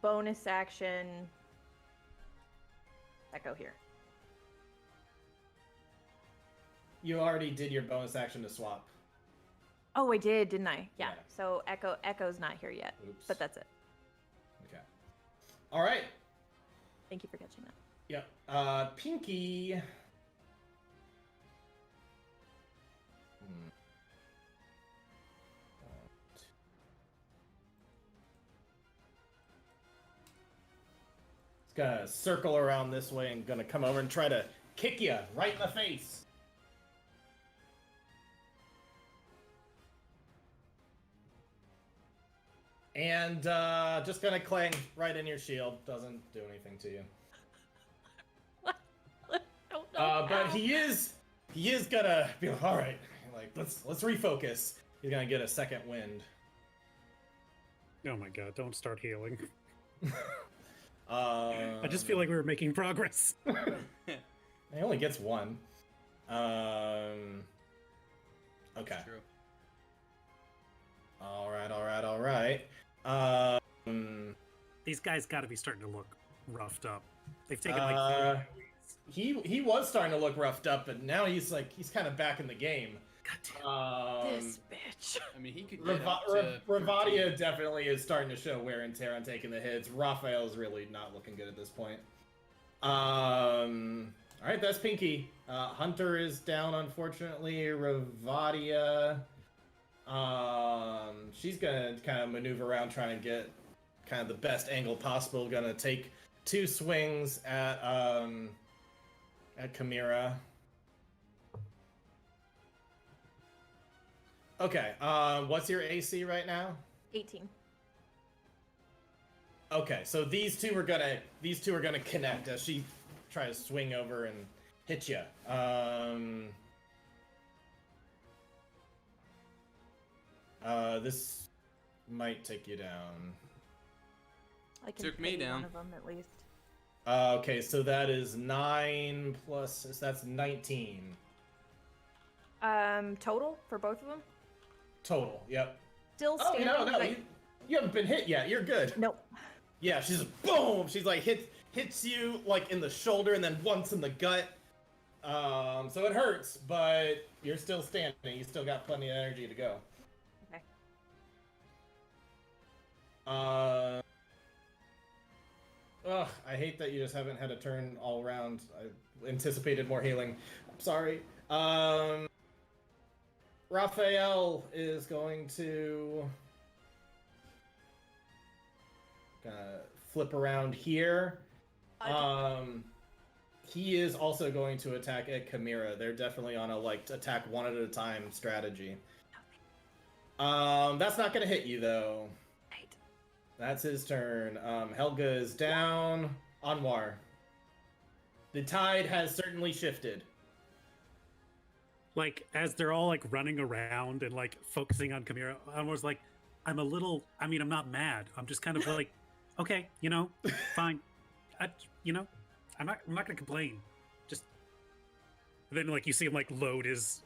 bonus action echo here. You already did your bonus action to swap. Oh, I did, didn't I? Yeah. Yeah. So Echo's not here yet. Oops. But that's it. Okay. All right. Thank you for catching that. Yep. Pinky. It's gonna circle around this way and gonna come over and try to kick you right in the face. And just gonna clang right in your shield. Doesn't do anything to you. I don't know. But he is gonna be like, all right. Let's refocus. He's gonna get a second wind. Oh my god, don't start healing. I just feel like we were making progress. He only gets one. Okay. That's true. All right. These guys got to be starting to look roughed up. They've taken like 3 weeks. He was starting to look roughed up, but now he's kind of back in the game. This bitch. I mean, he could get up to Ravadia definitely is starting to show wear and tear on taking the hits. Raphael's really not looking good at this point. All right, that's Pinky. Hunter is down, unfortunately. Ravadia, she's gonna kind of maneuver around, trying to get kind of the best angle possible. Gonna take 2 swings at Chimera. Okay, what's your AC right now? 18. Okay, so these two are gonna connect as she tries to swing over and hit you. This might take you down. I can Took me pay down. one of them at least. Okay, so that is 9 plus. That's 19 Total for both of them? total. Yep. Still Oh standing. no, but I- you haven't been hit yet. You're good. Nope. Yeah, she's boom. She's like hits you like in the shoulder and then once in the gut. So it hurts, but you're still standing. You still got plenty of energy to go. Okay. Ugh, I hate that you just haven't had a turn all around. I anticipated more healing. I'm sorry. Raphael is going to flip around here. He is also going to attack at Chimera. They're definitely on a attack one at a time strategy. That's not gonna hit you though. Right. That's his turn. Helga is down. Anwar. The tide has certainly shifted. Like, as they're all like running around and like focusing on Chimera, Anwar's like, I'm not mad. I'm just kind of like, okay, fine. I'm not gonna complain. Just then, like, you see him like load his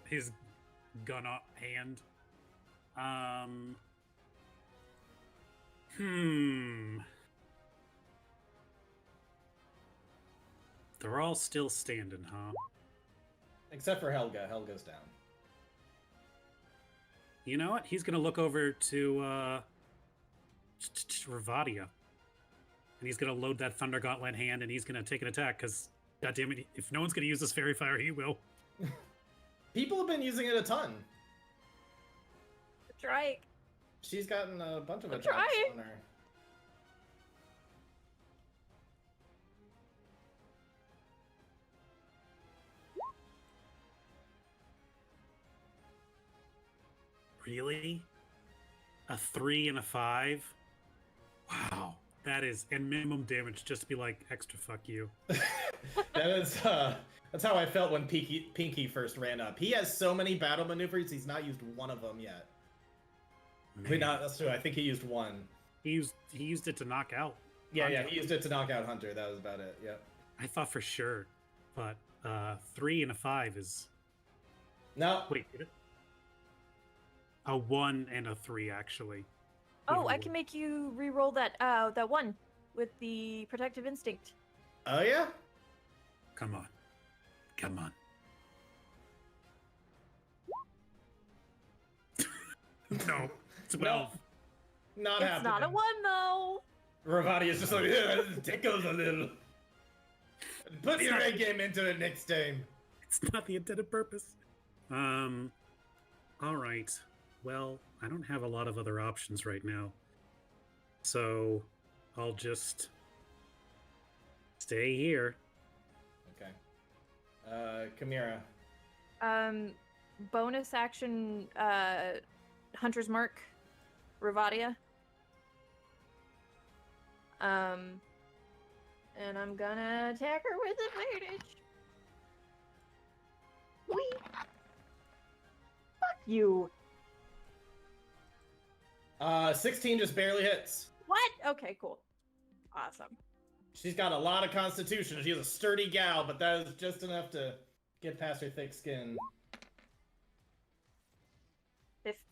gun up hand. They're all still standing, huh? Except for Helga. Helga's down. You know what? He's gonna look over to Ravadia. And he's gonna load that Thunder Gauntlet hand and he's gonna take an attack, because goddammit, if no one's gonna use this Fairy Fire, he will. People have been using it a ton. That's right. She's gotten a bunch of I'm attacks trying. on her. Really? A 3 and a 5? Wow. That is, and minimum damage just to be like, extra fuck you. That's how I felt when Pinky first ran up. He has so many battle maneuvers, he's not used one of them yet. Wait, no, that's true. I think he used one. He used it to knock out. Yeah, he used it to knock out Hunter. That was about it. Yep. I thought for sure, but 3 and a 5 is. No. Wait, did it? A 1 and a 3 actually. Oh, I can make you re-roll that one with the protective instinct. Oh yeah. Come on. 12. No. Not It's happening. not a 1 though. Ravati is just like, yeah, it tickles a little. Put your A game into it next time. It's not the intended purpose. All right. Well, I don't have a lot of other options right now. So, I'll just stay here. Okay. Chimera. Bonus action, Hunter's Mark, Ravadia. And I'm gonna attack her with advantage. Whee! Fuck you. 16 just barely hits. What? Okay, cool. Awesome. She's got a lot of constitution. She's a sturdy gal, but that is just enough to get past her thick skin.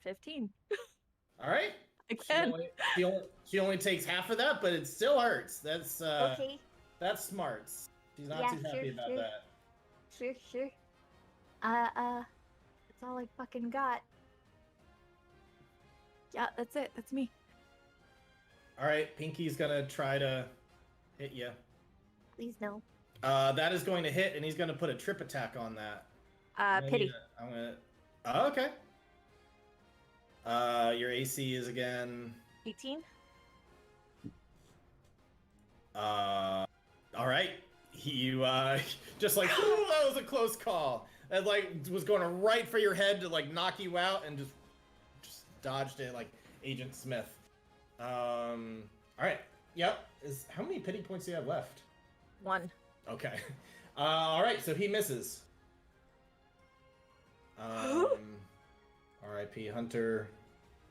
15. All right. Again. She only takes half of that, but it still hurts. That's Okay. That's smart. She's not Yeah, too happy sure, about sure. that. Sure. That's all I fucking got. Yeah, that's it. That's me. All right, Pinky's gonna try to hit you. Please no. That is going to hit, and he's gonna put a trip attack on that. Pity. I'm gonna. Oh, okay. Your AC is again. 18. All right. You just like, ooh, that was a close call. That like was going right for your head to like knock you out, and just dodged it like Agent Smith. All right. Yep. How many pity points do you have left? 1. Okay. All right. So he misses. R.I.P. Hunter.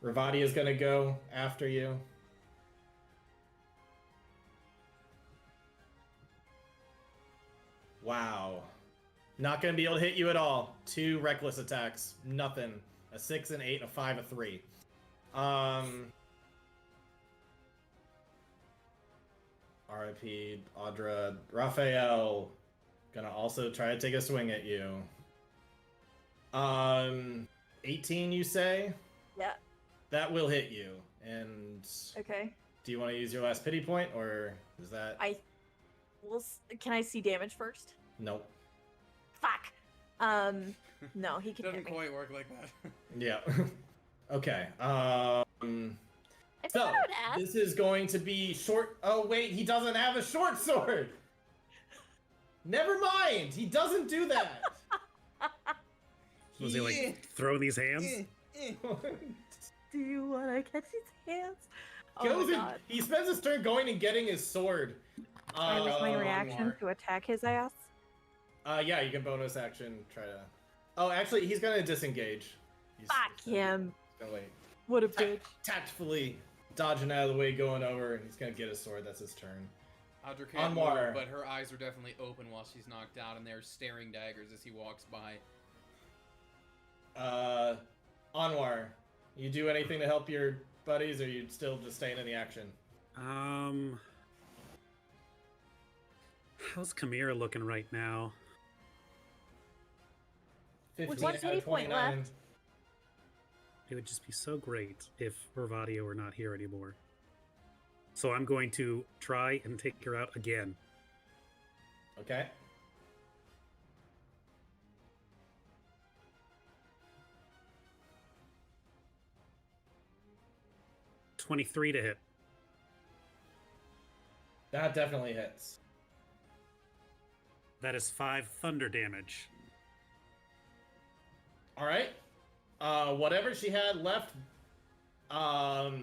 Ravati is gonna go after you. Wow. Not gonna be able to hit you at all. 2 reckless attacks. Nothing. A 6, an 8, a 5, a 3. R.I.P. Audra. Raphael. Gonna also try to take a swing at you. 18, you say? Yeah. That will hit you. And Okay. do you want to use your last pity point, or is that? Can I see damage first? Nope. Fuck. No, he can Doesn't hit me. quite work like that. Yeah. Okay. I So forgot to ask. this is going to be short. Oh wait, he doesn't have a short sword. Never mind. He doesn't do that. Was he like throw these hands? Do you want to catch his hands? Oh Goes my in- god. he spends his turn going and getting his sword. I was my Uh, reaction to attack his ass. Yeah, you can bonus action try to. Oh, actually, he's gonna disengage. Fuck him. He's gonna wait. What a bitch. Tactfully dodging out of the way, going over, and he's gonna get his sword. That's his turn. Audra can't Anwar. move, but her eyes are definitely open while she's knocked out, and they're staring daggers as he walks by. Anwar, you do anything to help your buddies, or you still just staying in the action? How's Chimera looking right now? 15 one out pity of point 29. left. It would just be so great if Ravadio were not here anymore. So I'm going to try and take her out again. Okay. $23 to hit. That definitely hits. That is 5 thunder damage. All right. Whatever she had left, that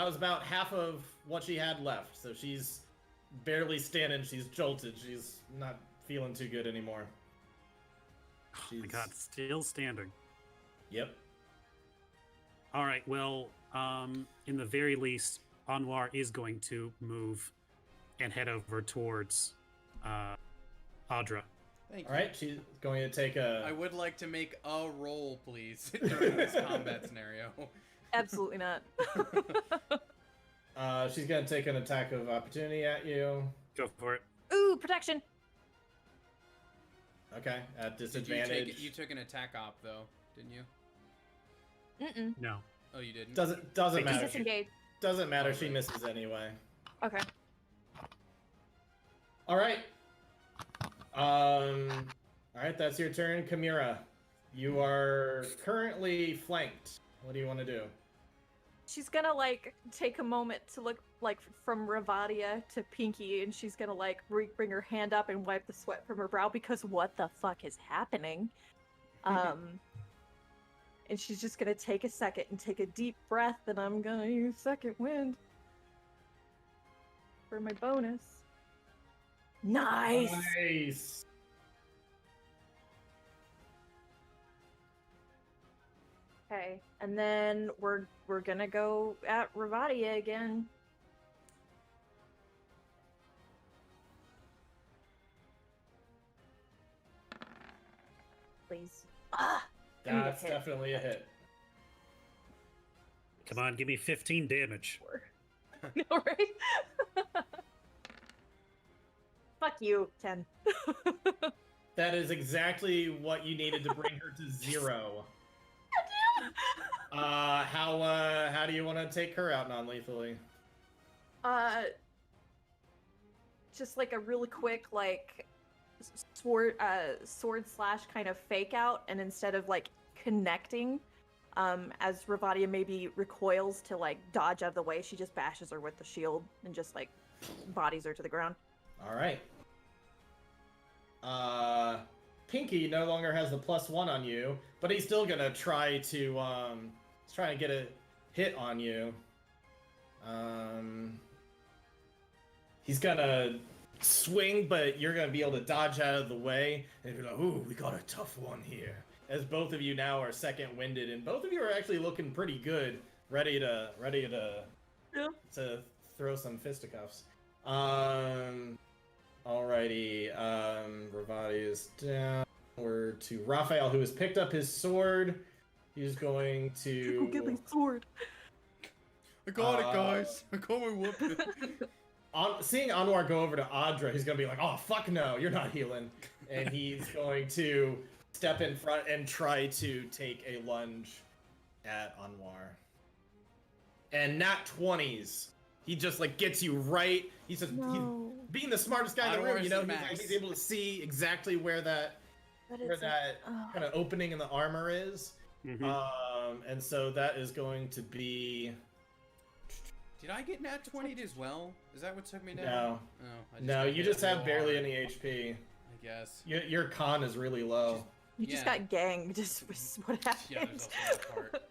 was about half of what she had left. So she's barely standing. She's jolted. She's not feeling too good anymore. Oh my god, still standing. Yep. All right, well, in the very least, Anwar is going to move and head over towards Audra. Thank you. All right. She's going to take I a. would like to make a roll, please, during this combat scenario. Absolutely not. She's going to take an attack of opportunity at you. Go for it. Ooh, protection. Okay. At Did disadvantage. you took an attack op, though, didn't you? Mm-mm. No. Oh, you didn't? Doesn't Just matter. Disengage. Doesn't matter. She misses anyway. Okay. All right. All right. That's your turn, Chimera. You are currently flanked. What do you want to do? She's gonna like take a moment to look like from Ravadia to Pinky, and she's gonna like bring her hand up and wipe the sweat from her brow because what the fuck is happening? And she's just gonna take a second and take a deep breath, and I'm gonna use second wind for my bonus. Nice. Nice. Okay, and then we're gonna go at Ravadia again. please. Ah! I need a That's hit. definitely a hit. Come on, give me 15 damage. No, right? Fuck you, 10. That is exactly what you needed to bring her to 0. How do you want to take her out non-lethally? Just like a really quick, like, sword slash kind of fake out, and instead of like connecting, as Ravadia maybe recoils to like dodge out of the way, she just bashes her with the shield and just like bodies her to the ground. All right. Pinky no longer has the +1 on you, but he's still gonna try to get a hit on you. He's gonna swing, but you're gonna be able to dodge out of the way, and you're like, "Ooh, we got a tough one here." As both of you now are second winded, and both of you are actually looking pretty good, ready to Yeah. to throw some fisticuffs. Alrighty, Ravati is down. We're to Raphael, who has picked up his sword. He's going to... Give me sword. I got it, guys. I got my weapon. Seeing Anwar go over to Audra, he's going to be like, oh, fuck no, you're not healing. And he's going to step in front and try to take a lunge at Anwar. And nat 20s. He just like gets you right. He's just he's being the smartest guy in the room. You know, he's able to see exactly where that kind of opening in the armor is. Mm-hmm. And so that is going to be. Did I get nat 20'd as well? Is that what took me down? No. Oh, No, you just have barely any HP. I guess. Your con is really low. You just got ganged. Just what happened? Yeah, there's also that part.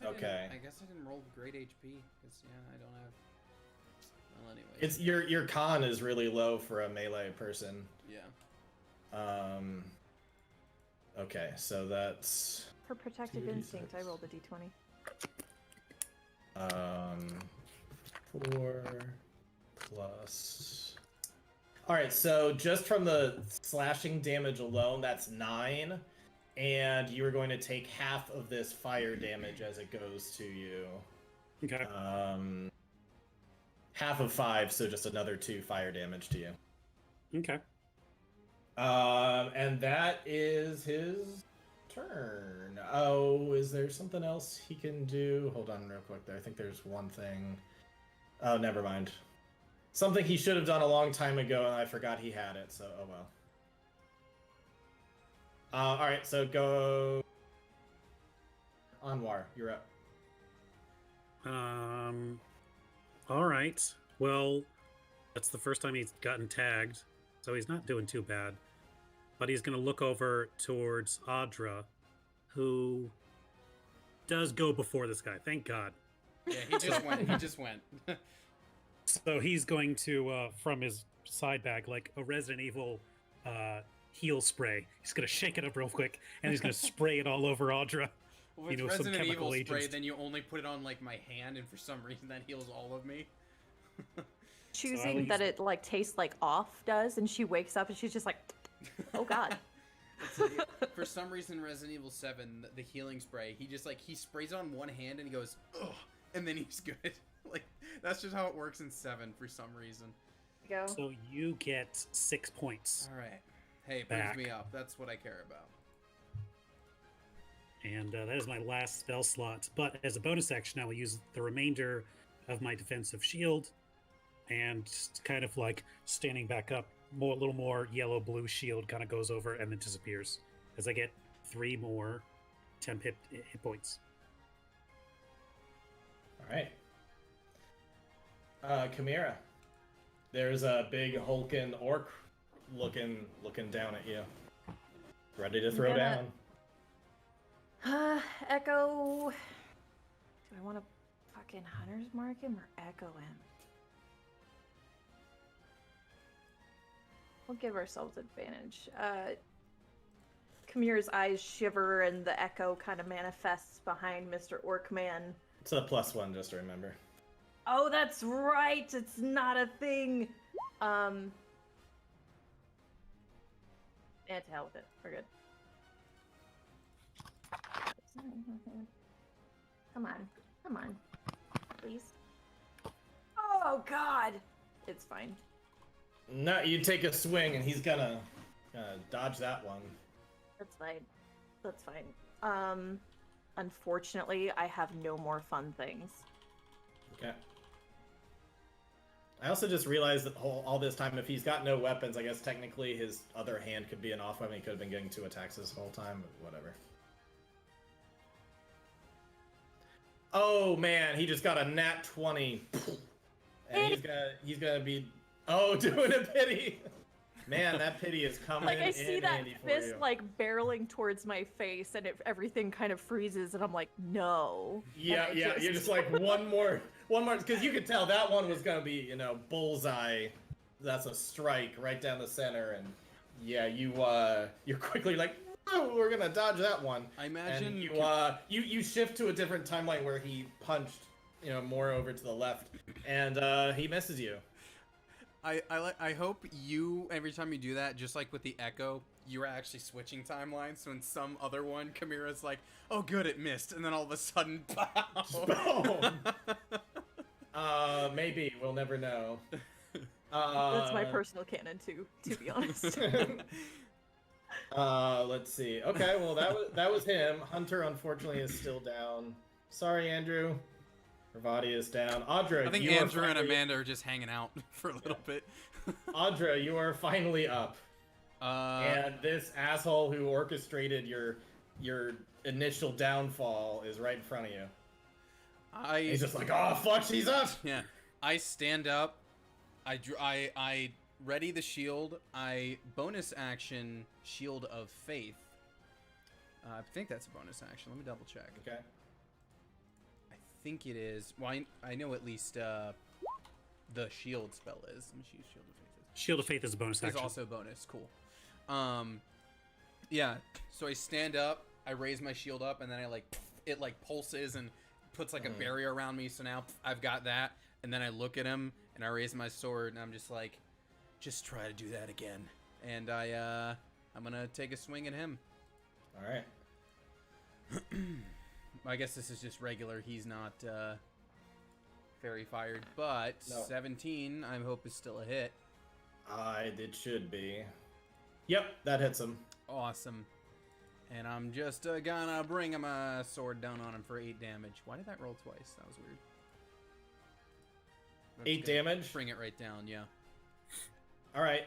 I guess I didn't roll great HP because I don't have. Well, anyway. It's your con is really low for a melee person. Yeah. Okay, so that's. For protective 2d6. instinct, I rolled a d20. 4 plus. All right, so just from the slashing damage alone, that's 9. And you are going to take half of this fire damage as it goes to you. Okay. Half of 5, so just another 2 fire damage to you. Okay. And that is his turn. Oh, is there something else he can do? Hold on real quick there. I think there's one thing. Oh, never mind. Something he should have done a long time ago, and I forgot he had it, so oh well. Alright, so go... Anwar, you're up. Alright. Well, that's the first time he's gotten tagged, so he's not doing too bad. But he's going to look over towards Audra, who does go before this guy. Thank God. Yeah, he just went. So he's going to, from his side bag, like a Resident Evil heal spray. He's going to shake it up real quick, and he's going to spray it all over Audra. Well, if it's Resident Evil spray, then you only put it on like my hand, and for some reason that heals all of me. Choosing that it like tastes like off does, and she wakes up and she's just like, oh god. For some reason, Resident Evil 7, the healing spray, he sprays it on one hand and he goes, ugh, and then he's good. Like that's just how it works in 7 for some reason. Go. So you get 6 points. All right. Hey, it brings me up. That's what I care about. And that is my last spell slot. But as a bonus action, I will use the remainder of my defensive shield, and just kind of like standing back up, a little more yellow-blue shield kind of goes over and then disappears as I get 3 more temp hit points. All right. Chimera. There's a big hulking orc looking down at you, ready to throw down. Echo. Do I want to fucking hunter's mark him or echo him? We'll give ourselves advantage. Chimera's eyes shiver and the echo kind of manifests behind Mr. Orcman. It's a +1, just to remember. Oh, that's right! It's not a thing! Yeah, to hell with it. We're good. Come on. Come on. Please. Oh, God! It's fine. No, you take a swing, and he's gonna dodge that one. That's fine. That's fine. Unfortunately, I have no more fun things. Okay. I also just realized that all this time, if he's got no weapons, I guess technically his other hand could be an off weapon. He could have been getting 2 attacks this whole time, but whatever. Oh man, he just got a nat 20. And he's gonna be doing a pity. Man, that pity is coming Like, I in see that handy for fist, you. like, barreling towards my face, and everything kind of freezes, and I'm like, no. Yeah, And yeah, you're just like, one more, because you could tell that one was gonna be, bullseye. That's a strike right down the center, and yeah, you're quickly like, oh, we're gonna dodge that one. I imagine And you shift to a different timeline where he punched, more over to the left, and he misses you. I hope you, every time you do that, just like with the Echo, you're actually switching timelines. So in some other one, Chimera's like, oh good, it missed. And then all of a sudden, Boom! Maybe. We'll never know. That's my personal canon, too, to be honest. Let's see. Okay, well, that was him. Hunter, unfortunately, is still down. Sorry, Andrew. Ravati is down. Audra, I think you Andrew are and finally... Amanda are just hanging out for a little bit. Audra, you are finally up. And this asshole who orchestrated your initial downfall is right in front of you. He's just like, oh fuck, she's up. Yeah, I stand up. I ready the shield. I bonus action Shield of Faith. I think that's a bonus action. Let me double check. Okay. I think it is. Well, I know at least the shield spell is. Let me see what Shield of Faith is. Shield of Faith is a bonus It's action. also a bonus. Cool. Yeah. So I stand up. I raise my shield up, and then it pulses and puts like a barrier around me. So now I've got that. And then I look at him and I raise my sword, and I'm just like, just try to do that again. And I'm gonna take a swing at him. All right. I guess this is just regular. He's not fairy fired, but No. 17 I hope is still a hit. It should be. Yep, that hits him. Awesome. And I'm just gonna bring him a sword down on him for 8 damage. Why did that roll twice? That was weird. I'm 8 just gonna damage? Bring it right down, yeah. All right.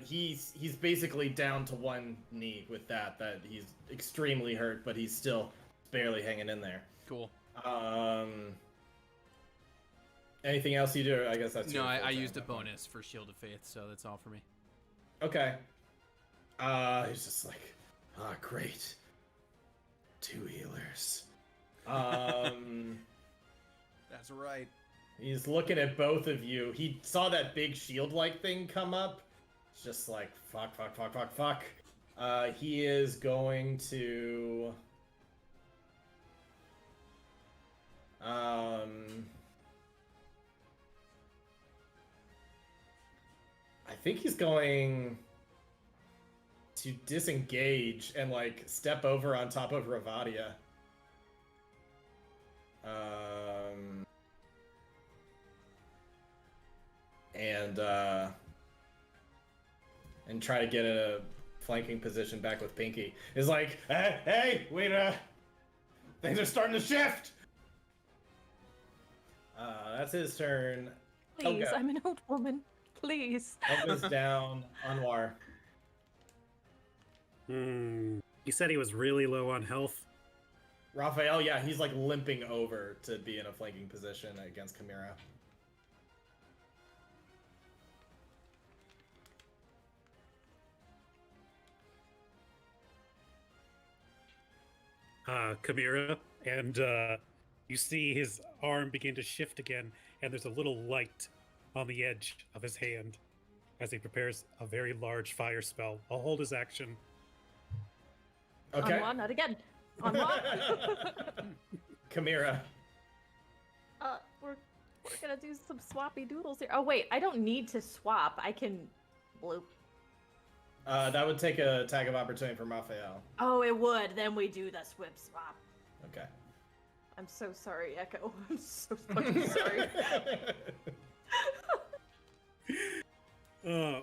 He's basically down to one knee with that. That he's extremely hurt, but he's still barely hanging in there. Cool. Anything else you do? I guess that's No, your I full used a turn. bonus for Shield of Faith, so that's all for me. Okay. He's just like, great. 2 healers. That's right. He's looking at both of you. He saw that big shield-like thing come up. It's just like, fuck. He is going to... I think he's going to disengage and, like, step over on top of Ravadia. And try to get in a flanking position back with Pinky. Is like, hey, wait, things are starting to shift. That's his turn. Please, Okay. I'm an old woman. Please. Elvis down. Anwar. You said he was really low on health. Raphael, yeah, he's like limping over to be in a flanking position against Chimera. Chimera, and you see his arm begin to shift again, and there's a little light on the edge of his hand as he prepares a very large fire spell. I'll hold his action. Okay. Anwa, not again. Anwa. Chimera. We're We're gonna do some swappy doodles here. Oh wait, I don't need to swap. I can bloop. That would take a attack of opportunity from Raphael. Oh, it would. Then we do the swip swap. Okay. I'm so sorry, Echo. I'm so fucking sorry.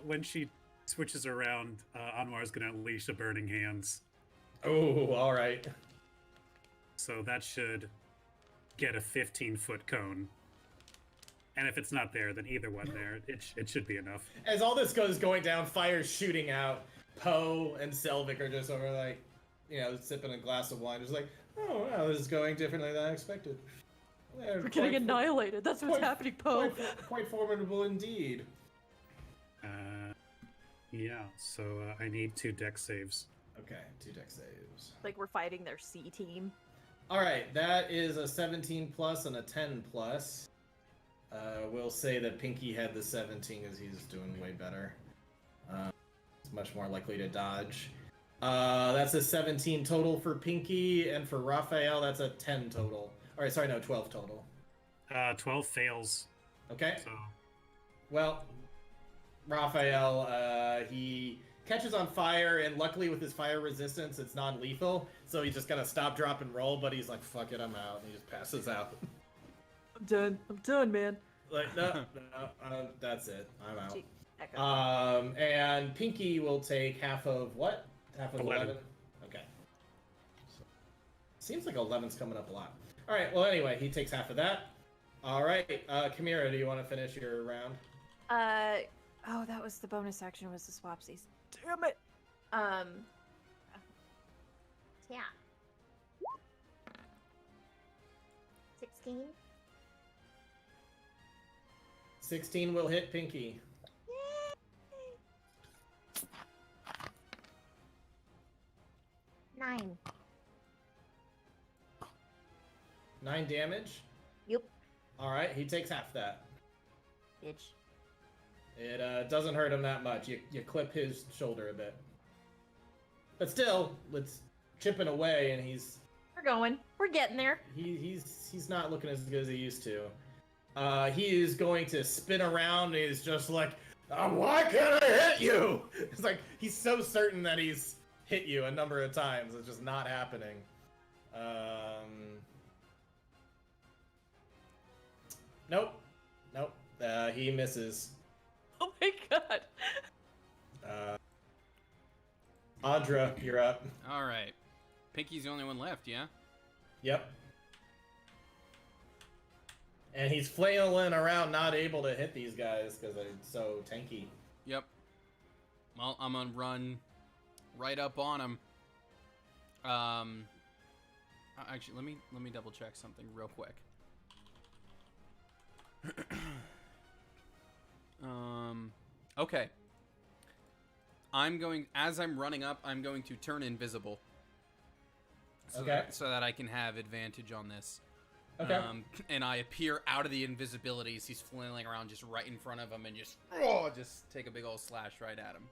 When she switches around, Anwar's gonna unleash a Burning Hands. Oh, all right. So that should get a 15-foot cone. And if it's not there, then either one there, it should be enough. As all this goes going down, fire's shooting out. Poe and Selvig are just over like, sipping a glass of wine, just like, oh wow, this is going differently than I expected. We're getting annihilated. That's what's happening, Poe. Quite formidable indeed. Yeah, so I need 2 dex saves. Okay, 2 dex saves. Like we're fighting their C team. All right, that is a 17 plus and a 10 plus. We'll say that Pinky had the 17 because he's doing way better. He's much more likely to dodge. That's a 17 total for Pinky, and for Raphael, that's a 10 total. All right, sorry, no, 12 total. 12 fails. Okay. So Well, Raphael, he catches on fire, and luckily with his fire resistance, it's non-lethal, so he's just gonna stop, drop, and roll, but he's like, fuck it, I'm out, and he just passes out. I'm done, man. Like, no, that's it, I'm out. Gee, Echo. And Pinky will take half of what? Half of 11? Okay. So, seems like 11's coming up a lot. Alright, well anyway, he takes half of that. Alright, Chimera, do you want to finish your round? Oh, that was the bonus action, was the swapsies. Damn it! Yeah. 16. 16 will hit Pinky. Yay! 9. 9 damage? Yep. Alright, he takes half that. Bitch. It doesn't hurt him that much. You clip his shoulder a bit. But still, it's chipping away, and We're going. We're getting there. he's not looking as good as he used to. He is going to spin around, and he's just like, why can't I hit you? It's like, he's so certain that he's hit you a number of times. It's just not happening. Nope. He misses. Oh my god. Audra, you're up. All right. Pinky's the only one left, yeah? Yep. And he's flailing around, not able to hit these guys because they're so tanky. Yep. Well, I'm gonna run right up on him. Actually, let me double check something real quick. Okay. As I'm running up, I'm going to turn invisible. Okay. So that I can have advantage on this. Okay. And I appear out of the invisibilities. He's flailing around just right in front of him and just take a big old slash right at him.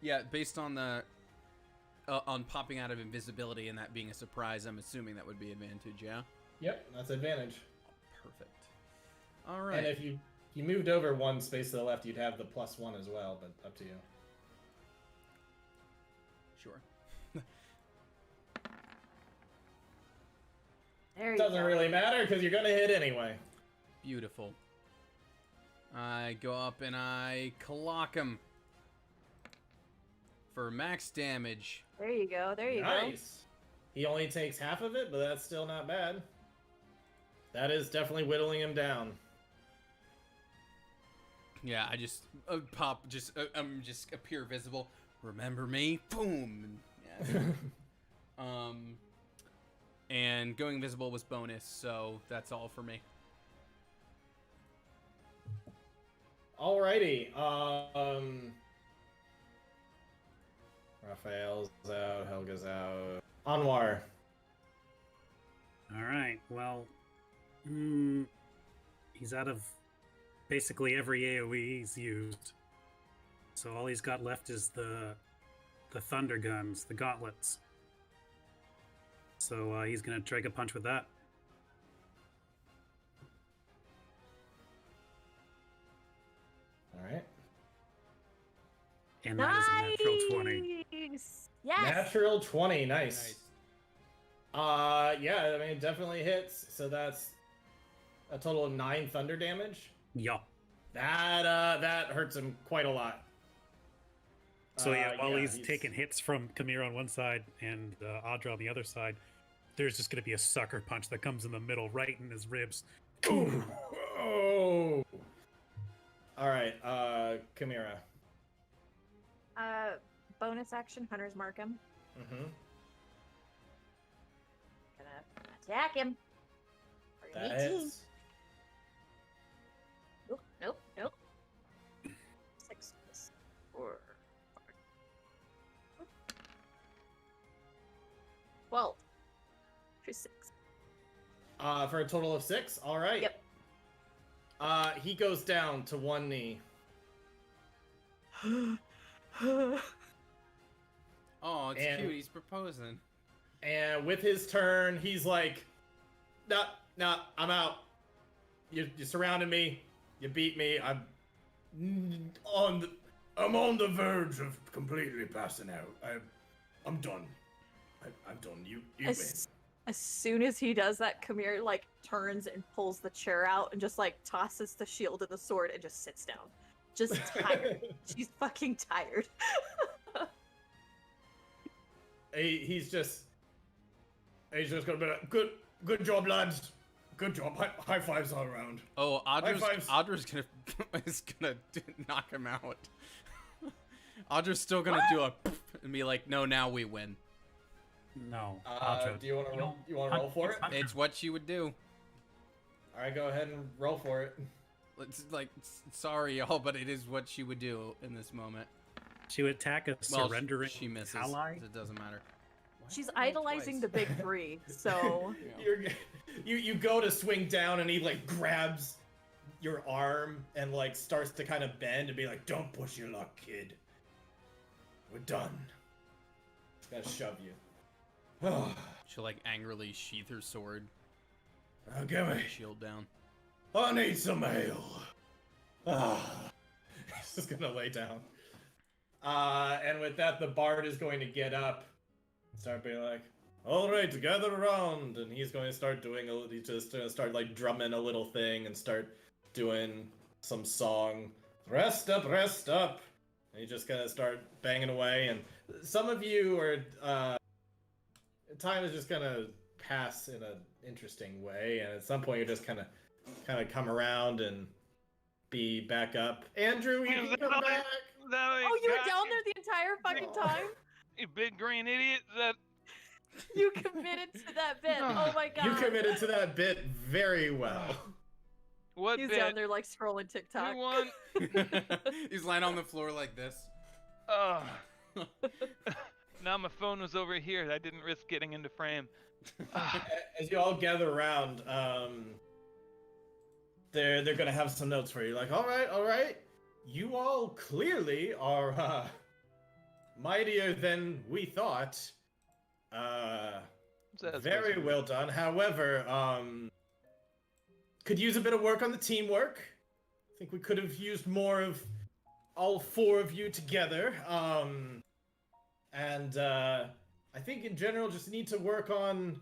Yeah, based on the on popping out of invisibility and that being a surprise, I'm assuming that would be advantage, yeah? Yep, that's advantage. Perfect. All right. And if you moved over one space to the left, you'd have the +1 as well, but up to you. Sure. There you Doesn't go. really matter because you're gonna hit anyway. Beautiful. I go up and I clock him for max damage. There you go. There you go. Nice. He only takes half of it, but that's still not bad. That is definitely whittling him down. Yeah, I just just appear visible. Remember me? Boom. Yeah. And going visible was bonus, so that's all for me. Alrighty. Raphael's out. Helga's out. Anwar. All right. Well, he's out of basically every AoE he's used. So all he's got left is the thunder guns, the gauntlets. So he's gonna strike a punch with that. All right. And that is a natural 20. Nice! Yes! Natural 20, nice. Yeah, I mean, it definitely hits. So that's a total of 9 thunder damage. Yup. That hurts him quite a lot. So while he's taking hits from Kamir on one side and Audra on the other side, there's just going to be a sucker punch that comes in the middle, right in his ribs. Oh! All right, Kamira. Bonus action, Hunter's Mark him. Mm-hmm. Gonna attack him. For an That 18. hits. Nope. 6 plus 4. 12. For 6. For a total of 6. All right. Yep. He goes down to 1 knee. Oh, it's And- cute. He's proposing. And with his turn, he's like, "Nah, I'm out. You surrounded me. You beat me. I'm on the verge of completely passing out. I'm done. I'm done. You win." As soon as he does that, Kamir like turns and pulls the chair out and just like tosses the shield and the sword and just sits down. Just tired. She's fucking tired. He's just gonna be like, good job, lads. Good job. High fives all around. Oh, fives. Audra's gonna knock him out. Audra's still gonna do a and be like, "No, now we win." No. Do you want to roll for it? It's what she would do. All right, go ahead and roll for it. It's like, sorry, y'all, but it is what she would do in this moment. She would attack a Well, surrendering she misses. ally. It doesn't matter. Why She's did I roll idolizing twice? the big three, so Yeah. You go to swing down and he like grabs your arm and like starts to kind of bend and be like, "Don't push your luck, kid. We're done." He's gonna shove you. She'll like angrily sheath her sword, Now give me. shield down. I need some ale. He's just gonna lay down. And with that, the bard is going to get up, start being like, "All right, gather around," and he's going to start doing he's just gonna start like drumming a little thing and start doing some song. Rest up, rest up. And he's just gonna start banging away, and some of you are time is just gonna pass in an interesting way, and at some point you're just kind of come around and be back up. Andrew, you can come back. oh, you were down there the entire fucking time. You big green idiot. That You committed to that bit. Oh my god. You committed to that bit very well. what He's bit? down there like scrolling TikTok. Who won? He's lying on the floor like this. Now my phone was over here. I didn't risk getting into frame. As you all gather around, they're gonna have some notes for you. Like, all right. You all clearly are mightier than we thought. Very well done. However, could use a bit of work on the teamwork. I think we could have used more of all 4 of you together. And I think in general just need to work on,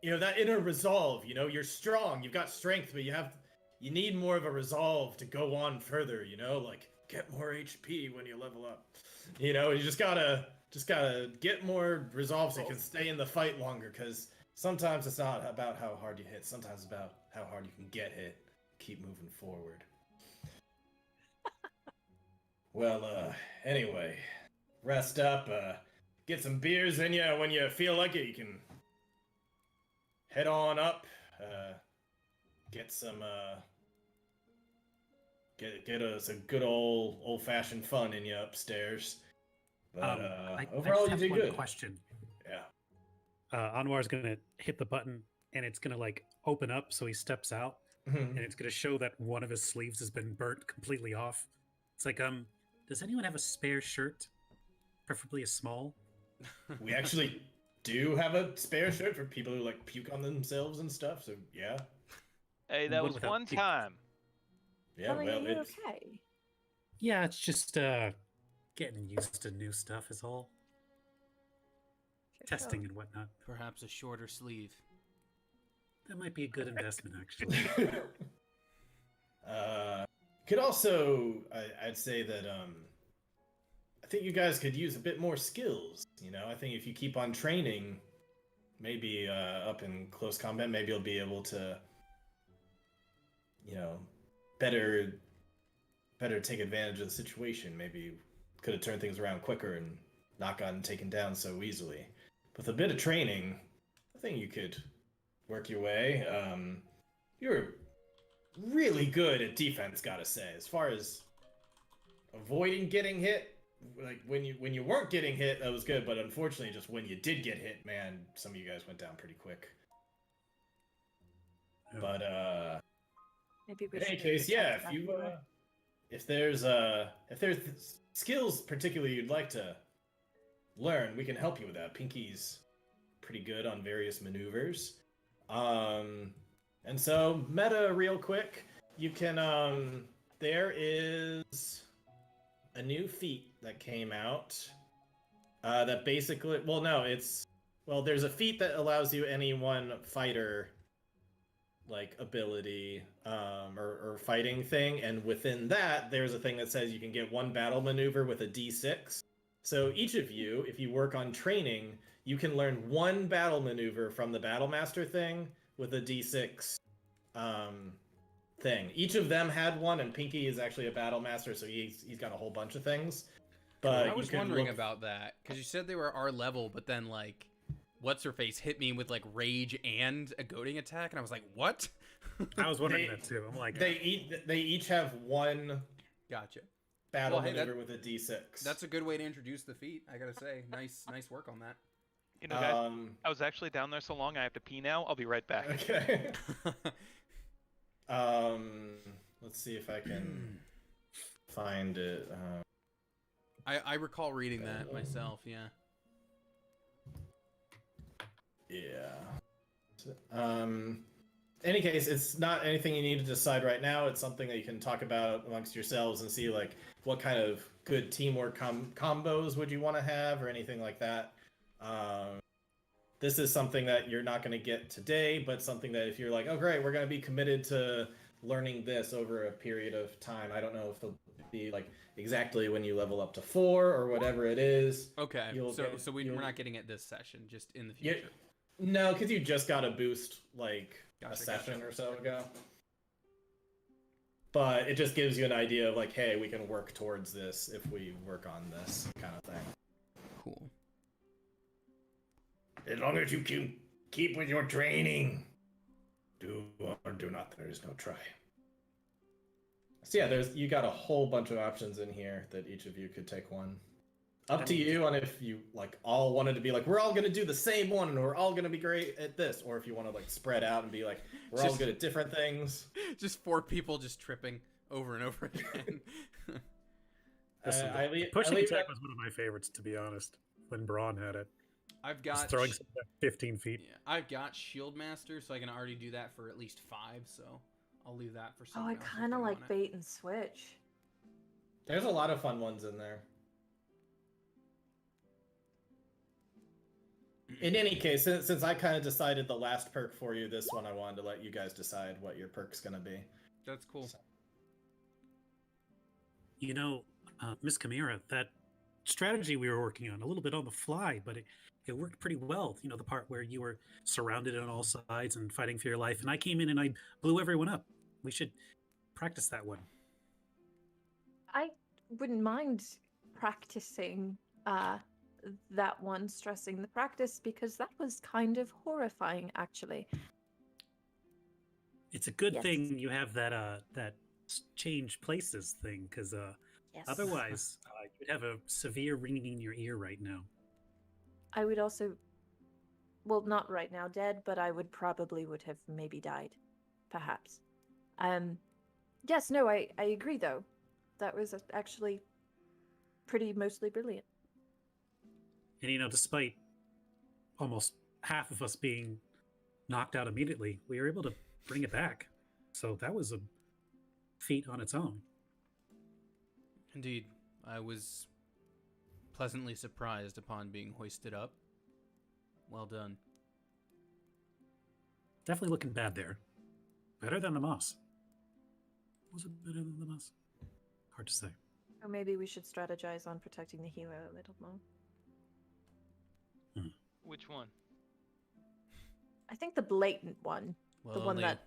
that inner resolve. You're strong, you've got strength, but you need more of a resolve to go on further, like get more HP when you level up. You just gotta get more resolve so you can stay in the fight longer, because sometimes it's not about how hard you hit, sometimes it's about how hard you can get hit. Keep moving forward. Well, anyway, rest up, get some beers in you. When you feel like it, you can head on up, get some, get us a good old-fashioned fun in you upstairs. But overall, you just did have one good. question. Yeah. Anwar's gonna hit the button, and it's gonna like open up, so he steps out, and it's gonna show that one of his sleeves has been burnt completely off. It's like, does anyone have a spare shirt, preferably a small? We actually do have a spare shirt for people who like puke on themselves and stuff. So yeah, Hey, And that what was without one puke? time. yeah. Ellie, Well, are you it's okay? Yeah, it's just getting used to new stuff is all. Sure, Testing sure. and whatnot. Perhaps a shorter sleeve. That might be a good investment, actually. could also I'd say that I think you guys could use a bit more skills. You know, I think if you keep on training, maybe up in close combat, maybe you'll be able to, you know, better take advantage of the situation. Maybe could have turned things around quicker and not gotten taken down so easily. With a bit of training, I think you could work your way. You're really good at defense, gotta say. As far as avoiding getting hit, like when you weren't getting hit, that was good. But unfortunately, just when you did get hit, man, some of you guys went down pretty quick. Yeah. But Maybe we in any should case, yeah, attempt if you that more. if there's skills particularly you'd like to learn, we can help you with that. Pinky's pretty good on various maneuvers. And so meta real quick, you can there is a new feat that came out that basically, well, no, there's a feat that allows you any one fighter like ability or fighting thing, and within that there's a thing that says you can get one battle maneuver with a d6. So each of you, if you work on training, you can learn one battle maneuver from the battle master thing with a d6 thing. Each of them had one, and Pinky is actually a battle master, so he's got a whole bunch of things. But I you was can wondering look- about that because you said they were our level, but then like, what's her face hit me with like rage and a goading attack, and I was like, what? I was wondering They- that too. I'm like, they each have one Gotcha. battle Well, hey, maneuver with a d6. That's a good way to introduce the feat. I gotta say, nice work on that. You know, guys, I was actually down there so long I have to pee now. I'll be right back. Okay. Let's see if I can find it. I recall reading that myself. Yeah. Yeah. Any case, it's not anything you need to decide right now. It's something that you can talk about amongst yourselves and see like what kind of good teamwork combos would you want to have or anything like that. This is something that you're not going to get today, but something that if you're like, oh great, we're going to be committed to learning this over a period of time. I don't know if they'll be like exactly when you level up to 4 or whatever it is. Okay. You'll So get- we're you'll- not getting it this session, just in the Yeah, future. no, because you just got a boost like a Gotcha, session gotcha. or so ago. But it just gives you an idea of like, hey, we can work towards this if we work on this kind of thing. Cool. As long as you can keep with your training, do or do not, there is no try. So yeah, you got a whole bunch of options in here that each of you could take one. Up to you on if you like all wanted to be like, we're all gonna do the same one and we're all gonna be great at this, or if you want to like spread out and be like, we're all Just- good at different things. Just 4 people just tripping over and over again. listen, I the leave- pushing I leave attack that- was one of my favorites, to be honest. When Braun had it, I've just got throwing something at 15 feet. yeah, I've got Shield Master, so I can already do that for at least 5. So I'll leave that for Oh, someone I else if kind they of like want it. bait and switch. There's a lot of fun ones in there. In any case, since I kind of decided the last perk for you, this one I wanted to let you guys decide what your perk's gonna be. That's cool. You know, Miss Chimera, that strategy we were working on a little bit on the fly, but it worked pretty well. You know, the part where you were surrounded on all sides and fighting for your life, and I came in and I blew everyone up. We should practice that one. I wouldn't mind practicing that one, stressing the practice, because that was kind of horrifying, actually. It's a good Yes. thing you have that change places thing, because Yes. otherwise you'd have a severe ringing in your ear right now. I would also, well, not right now dead, but I would have maybe died, perhaps. Yes, no, I agree though. That was actually pretty mostly brilliant. And you know, despite almost half of us being knocked out immediately, we were able to bring it back. So that was a feat on its own. Indeed, I was pleasantly surprised upon being hoisted up. Well done. Definitely looking bad there. Better than the moss. Was it better than the moss? Hard to say. Or maybe we should strategize on protecting the healer a little more. Which one? I think the blatant one. Well, the one only that...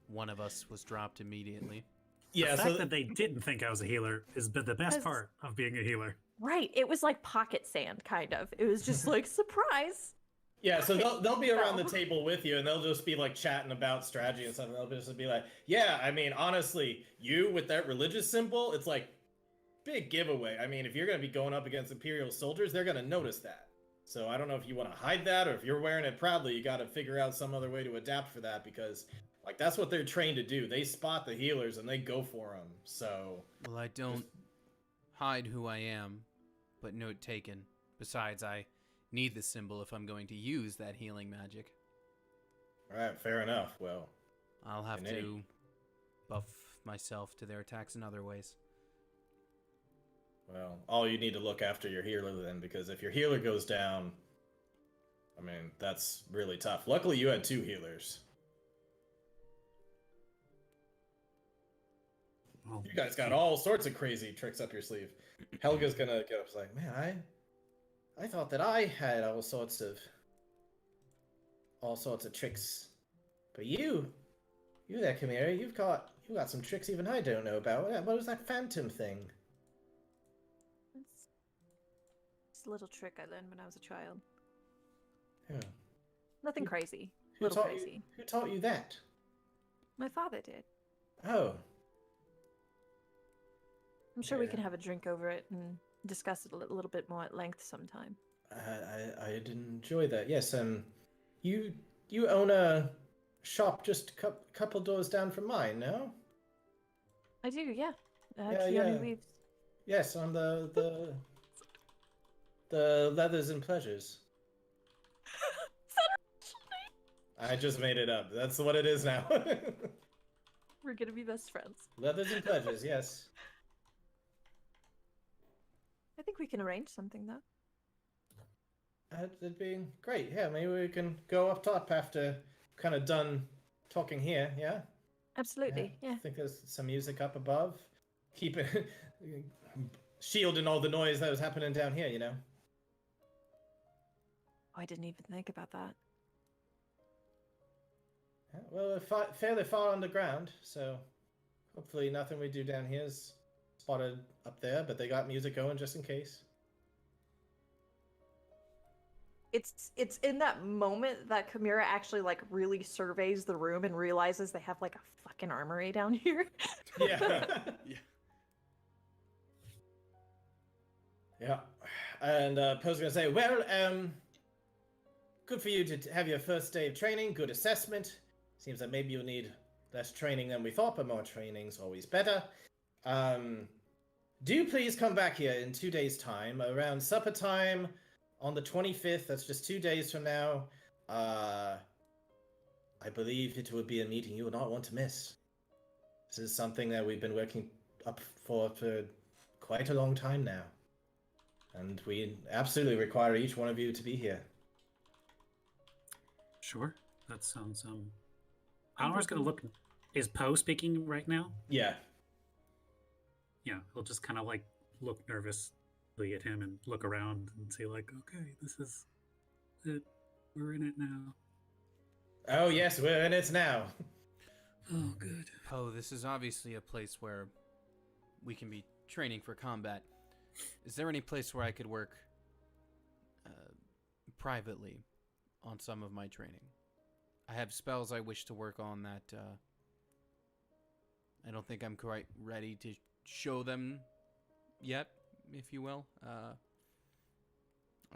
one of us was dropped immediately. Yeah, the so fact that they didn't think I was a healer is the best 'Cause- part of being a healer. Right. It was like pocket sand, kind of. It was just like, surprise! yeah, so they'll be around the No. table with you, and they'll just be like chatting about strategy and stuff. And they'll just be like, "Yeah, I mean, honestly, you with that religious symbol, it's like big giveaway. I mean, if you're gonna be going up against Imperial soldiers, they're gonna notice that. So I don't know if you want to hide that, or if you're wearing it proudly, you got to figure out some other way to adapt for that, because like that's what they're trained to do. They spot the healers and they go for them. So Well, I don't hide who I am, but note taken. Besides, I need the symbol if I'm going to use that healing magic. all right, fair enough. Well, I'll have And any- to buff myself to their attacks in other ways. all you need to look after your healer then, because if your healer goes down, I mean, that's really tough. Luckily, you had 2 healers. Well, You guys got all sorts of crazy tricks up your sleeve. Helga's gonna get up like, man, I thought that I had all sorts of tricks, but you there, Chimera, you got some tricks even I don't know about. What was that phantom thing? It's a little trick I learned when I was a child. Yeah. Nothing crazy. Who Little taught crazy. who taught you that? My father did. Oh, I'm sure we Yeah. can have a drink over it and discuss it a little bit more at length sometime. I did enjoy that. Yes, you own a shop just a couple doors down from mine, no? I do, yeah. Yeah, Keanu yeah. Reeves. Yes, on the leathers and pleasures. I just made it up. That's what it is now. We're gonna be best friends. Leathers and pleasures, yes. I think we can arrange something though. That'd be great. Yeah, maybe we can go up top after kind of done talking here. Yeah. Absolutely, yeah. I think there's some music up above. Keep it shielding all the noise that was happening down here. You know. Oh, I didn't even think about that. Yeah, well, we're fairly far underground, so hopefully nothing we do down here is spotted up there. But they got music going just in case. It's in that moment that Chimera actually like really surveys the room and realizes they have like a fucking armory down here. Yeah. Yeah. Yeah. And Poe's gonna say, well, good for you to have your first day of training. Good assessment. Seems like maybe you'll need less training than we thought, but more training's always better. Do please come back here in 2 days' time, around supper time on the 25th. That's just 2 days from now. I believe it would be a meeting you would not want to miss. This is something that we've been working up for quite a long time now. And we absolutely require each one of you to be here. Sure. That sounds Almar's gonna look. Is Poe speaking right now? Yeah. Yeah, he'll just kind of like look nervously at him and look around and say like, okay, this is it. We're in it now. Oh yes, we're in it now. Oh, good. Poe, this is obviously a place where we can be training for combat. Is there any place where I could work privately on some of my training? I have spells I wish to work on that I don't think I'm quite ready to show them yet, if you will.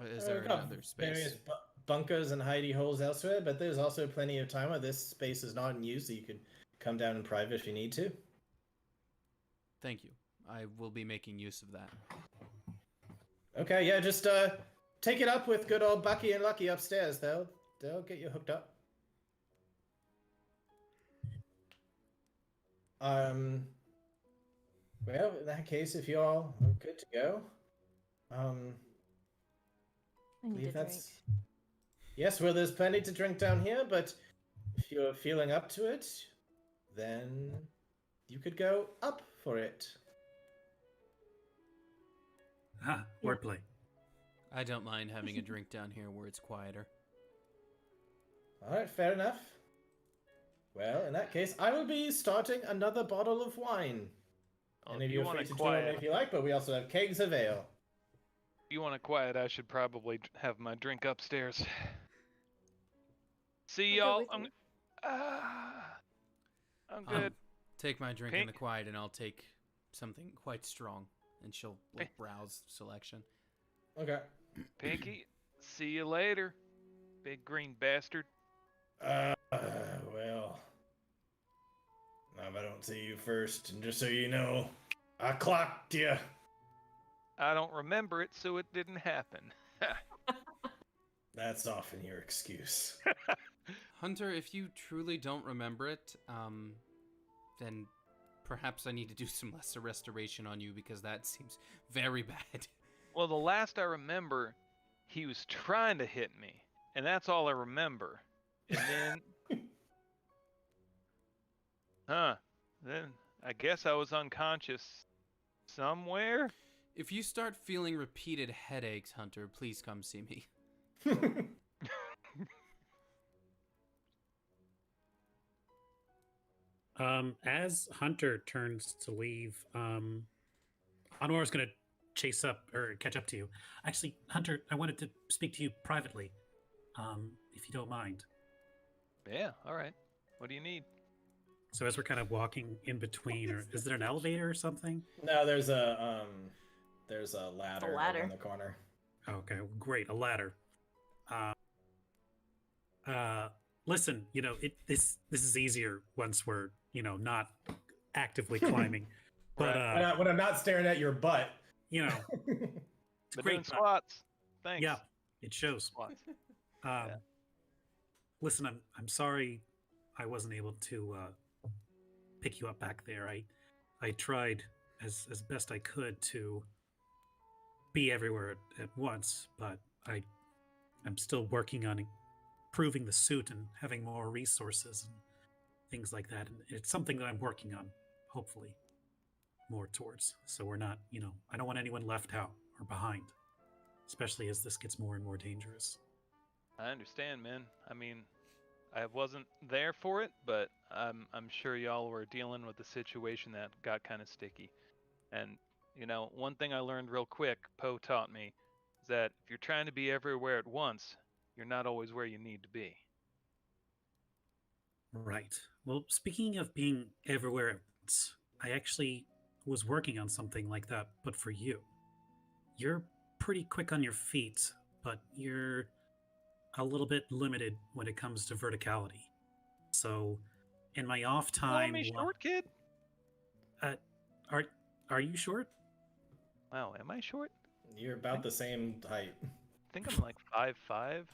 Is there We've got another various space? bunkers and hidey holes elsewhere, but there's also plenty of time where this space is not in use, so you could come down in private if you need to. Thank you. I will be making use of that. Okay, yeah, just take it up with good old Bucky and Lucky upstairs. They'll get you hooked up. Well, in that case, if you all are good to go, I need believe a that's. drink. Yes, well, there's plenty to drink down here, but if you're feeling up to it, then you could go up for it. Ah, Yeah. wordplay. I don't mind having a drink down here where it's quieter. All right, fair enough. Well, in that case, I will be starting another bottle of wine. Well, Any if of you you are want free to to join me quiet, if you like, but we also have kegs of ale. if you want to quiet, I should probably have my drink upstairs. See I'll go y'all. with I'm, you. I'm good. Take my drink in the Pink? quiet, and I'll take something quite strong. And she'll like browse selection. Okay. Pinky, see you later, big green bastard. Well. Now if I don't see you first, and just so you know, I clocked you. I don't remember it, so it didn't happen. That's often your excuse. Hunter, if you truly don't remember it, then perhaps I need to do some lesser restoration on you because that seems very bad. Well, the last I remember, he was trying to hit me, and that's all I remember. And then, then I guess I was unconscious somewhere. If you start feeling repeated headaches, Hunter, please come see me. As Hunter turns to leave, Anwar's gonna chase up or catch up to you. Actually, Hunter, I wanted to speak to you privately, if you don't mind. Yeah, all right. What do you need? So as we're kind of walking in between, or is there an elevator or something? No, there's a ladder, over ladder. in the corner. Okay, great, a ladder. Listen, this is easier once we're not actively climbing. But When I'm not staring at your butt. it's Been great. doing squats. Thanks. Yeah, it shows. Squats. Listen, I'm sorry I wasn't able to pick you up back there. I tried as best I could to be everywhere at once, but I'm still working on improving the suit and having more resources and things like that. And it's something that I'm working on, hopefully, more towards. So we're not, I don't want anyone left out or behind, especially as this gets more and more dangerous. I understand, man. I mean, I wasn't there for it, but I'm sure y'all were dealing with a situation that got kind of sticky. And one thing I learned real quick, Poe taught me, is that if you're trying to be everywhere at once, you're not always where you need to be. Right. Well, speaking of being everywhere at once, I actually was working on something like that, but for you. You're pretty quick on your feet, but you're a little bit limited when it comes to verticality. So, in my off time, Call me short, kid. Are you short? Wow, am I short? You're about the same height. I think I'm like 5'5".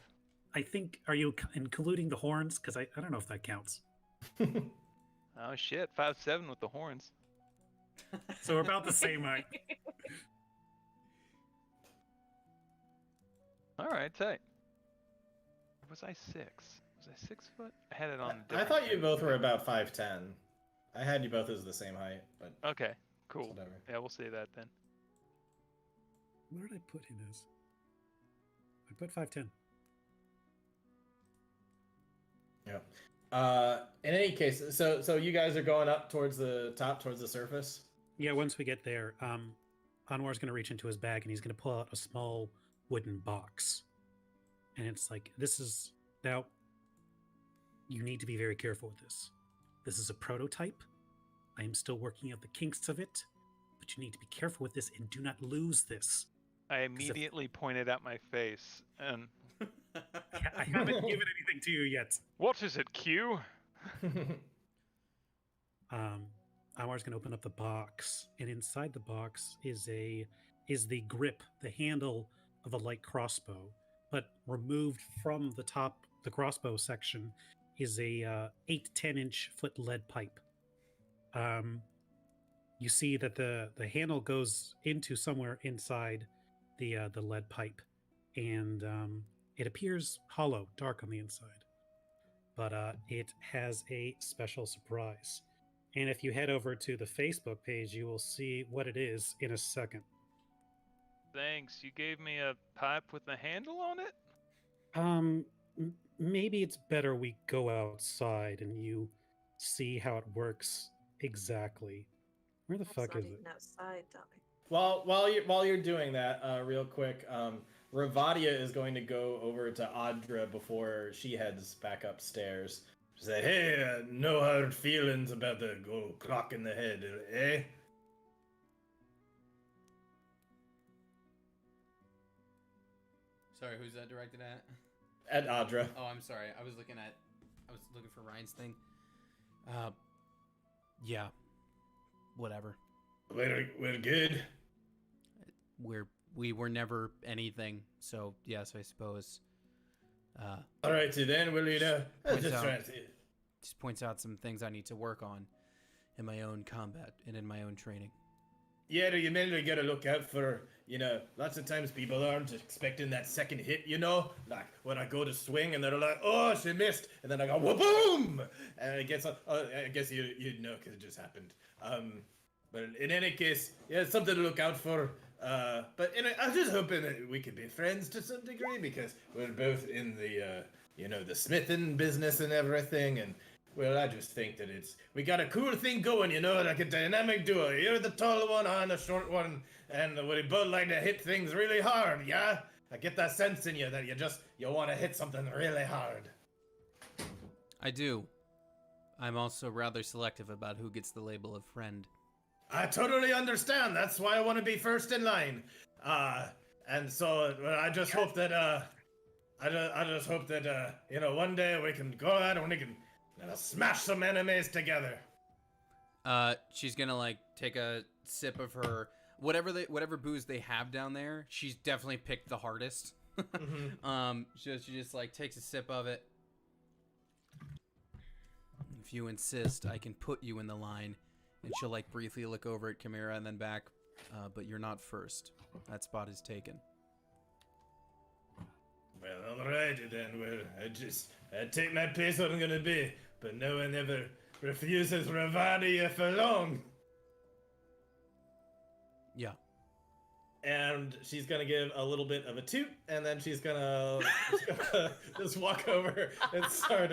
I think. Are you including the horns? Because I don't know if that counts. Oh shit, 5'7" with the horns. So we're about the same height. All right, tight. Or was I 6? Was I 6 foot? I had it on. I thought you both were about 5'10". I had you both as the same height, but Okay, cool. whatever. Yeah, we'll say that then. Where did I put him as? I put 5'10". Yeah. In any case, so you guys are going up towards the top, towards the surface? Yeah, once we get there, Anwar's going to reach into his bag and he's going to pull out a small wooden box. And it's like, now, you need to be very careful with this. This is a prototype. I am still working out the kinks of it, but you need to be careful with this and do not lose this. I immediately pointed at my face and. I haven't given anything to you yet. What is it, Q? Anwar's going to open up the box, and inside the box is the grip, the handle of a light crossbow, but removed from the crossbow section, is a 8 to 10 inch foot lead pipe. You see that the handle goes into somewhere inside the lead pipe, and it appears hollow, dark on the inside. But it has a special surprise. And if you head over to the Facebook page, you will see what it is in a second. Thanks. You gave me a pipe with a handle on it? Maybe it's better we go outside and you see how it works exactly. Where the That's fuck not is it? even outside, Tommy. While you're doing that, real quick, Ravadia is going to go over to Audra before she heads back upstairs. Say, hey, no hard feelings about the gold clock in the head, eh? Sorry, who's that directed at? At Audra. Oh, I'm sorry. I was looking for Ryan's thing. Yeah. Whatever. We're good. We were never anything, so yes, I suppose. Alrighty then, we'll Just points out some things I need to work on in my own combat and in my own training. Yeah, you mainly gotta look out for, lots of times people aren't expecting that second hit, Like, when I go to swing and they're like, oh, she missed, and then I go, wha-boom! And it gets, I guess you'd know, because it just happened. But in any case, yeah, it's something to look out for. But I'm just hoping that we could be friends to some degree, because we're both in the, the smithing business and everything, and well, I just think that we got a cool thing going, like a dynamic duo. You're the tall one, I'm the short one, and we both like to hit things really hard, yeah? I get that sense in you that you want to hit something really hard. I do. I'm also rather selective about who gets the label of friend. I totally understand. That's why I want to be first in line. And so I just hope that, one day we can go out and we can smash some enemies together. She's gonna take a sip of her whatever booze they have down there. She's definitely picked the hardest. Mm-hmm. She just takes a sip of it. If you insist, I can put you in the line. And she'll briefly look over at Chimera and then back. But you're not first. That spot is taken. Well, alrighty then. Well, I take my place what I'm gonna be, but no one ever refuses Ravadia for long. Yeah. And she's gonna give a little bit of a toot, and then she's gonna just walk over and start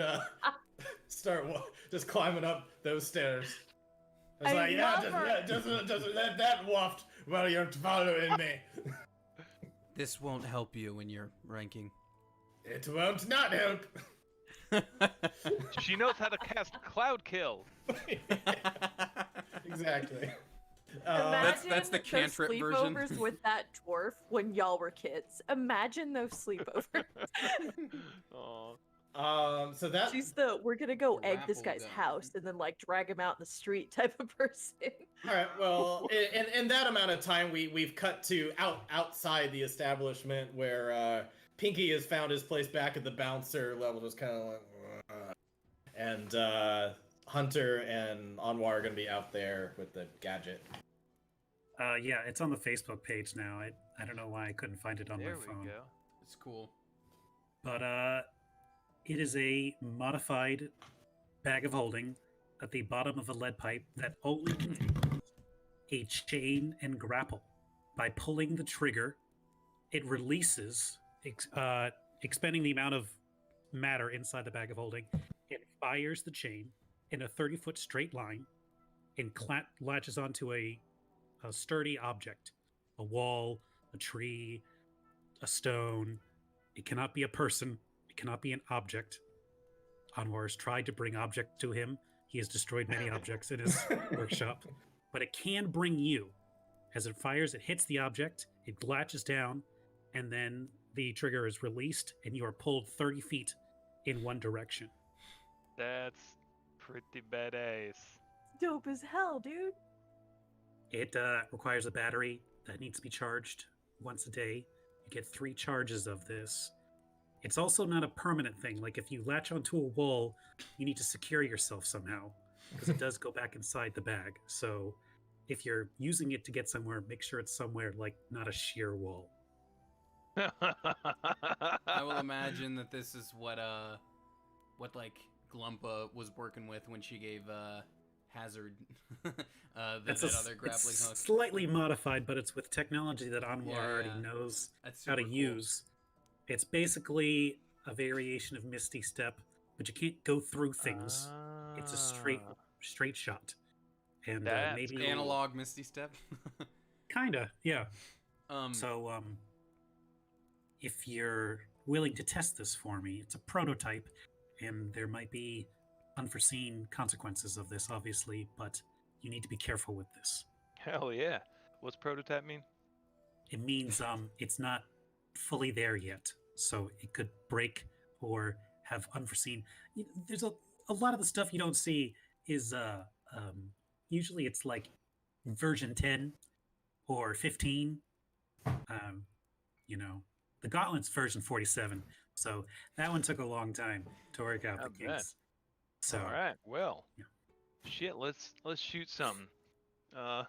just climbing up those stairs. It's just let that waft while you're following me. This won't help you in your ranking. It won't not help. She knows how to cast Cloud Kill. Exactly. That's the cantrip version. Sleepovers with that dwarf when y'all were kids. Imagine those sleepovers. Aw. So that She's the we're gonna go egg this Grapple guy's gun. house and then drag him out in the street type of person. all right. Well, in that amount of time, we've cut to outside the establishment where Pinky has found his place back at the bouncer level, just kind of and Hunter and Anwar are gonna be out there with the gadget. Yeah, it's on the Facebook page now. I don't know why I couldn't find it on There my we phone. go. It's cool. But it is a modified bag of holding at the bottom of a lead pipe that only contains a chain and grapple. By pulling the trigger, it releases, expending the amount of matter inside the bag of holding. It fires the chain in a 30-foot straight line and latches onto a sturdy object, a wall, a tree, a stone. It cannot be a person. It cannot be an object. Anwar has tried to bring objects to him. He has destroyed many objects in his workshop. But it can bring you. As it fires, it hits the object, it latches down, and then the trigger is released, and you are pulled 30 feet in one direction. That's pretty badass. Dope as hell, dude. It requires a battery that needs to be charged once a day, You get 3 charges of this. It's also not a permanent thing. Like if you latch onto a wall, you need to secure yourself somehow because it does go back inside the bag. So if you're using it to get somewhere, make sure it's somewhere like not a sheer wall. I will imagine that this is what like Glumpa was working with when she gave Hazard that other grappling hook. Slightly modified, but it's with technology that Anwar Yeah, already yeah. knows That's how to super cool. use. It's basically a variation of Misty Step, but you can't go through things. It's a straight shot, and That's maybe cool. Analog Misty Step. kinda, yeah. So If you're willing to test this for me, it's a prototype, and there might be unforeseen consequences of this, obviously, but you need to be careful with this. Hell yeah. What's prototype mean? It means it's not fully there yet, so it could break or have unforeseen. There's a lot of the stuff you don't see is usually it's like version 10 or 15. The Gauntlet's version 47, so that one took a long time to work out I the bet. kinks. So All right. Well, yeah. shit. Let's shoot something. All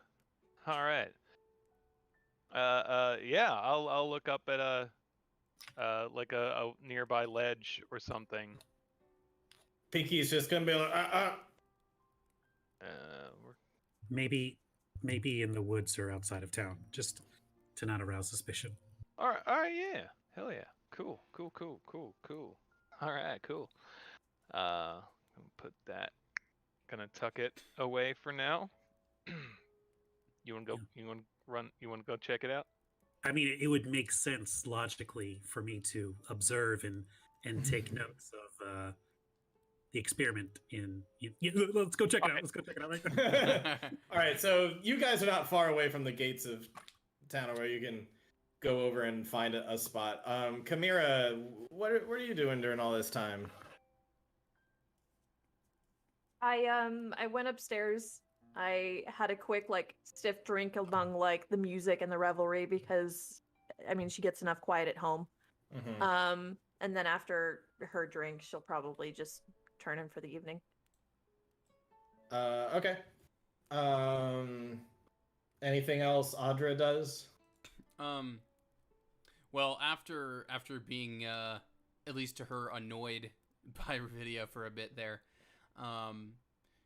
right. Yeah. I'll look up at like a nearby ledge or something. Pinky's just gonna be like, maybe in the woods or outside of town, just to not arouse suspicion. All right. Yeah. Hell yeah. Cool. All right. Cool. Put that. Gonna tuck it away for now. You wanna go? Yeah. You wanna run? You wanna go check it out? I mean, it would make sense logically for me to observe and take notes of the experiment. Let's go check it out. Let's go check it out. Right. all right. So you guys are not far away from the gates of town, where you can go over and find a spot. Chimera, what are you doing during all this time? I went upstairs. I had a quick stiff drink among the music and the revelry because she gets enough quiet at home. Mm-hmm. And then after her drink, she'll probably just turn in for the evening. Okay. Anything else Audra does? Well, after being at least to her annoyed by Ravidia for a bit there,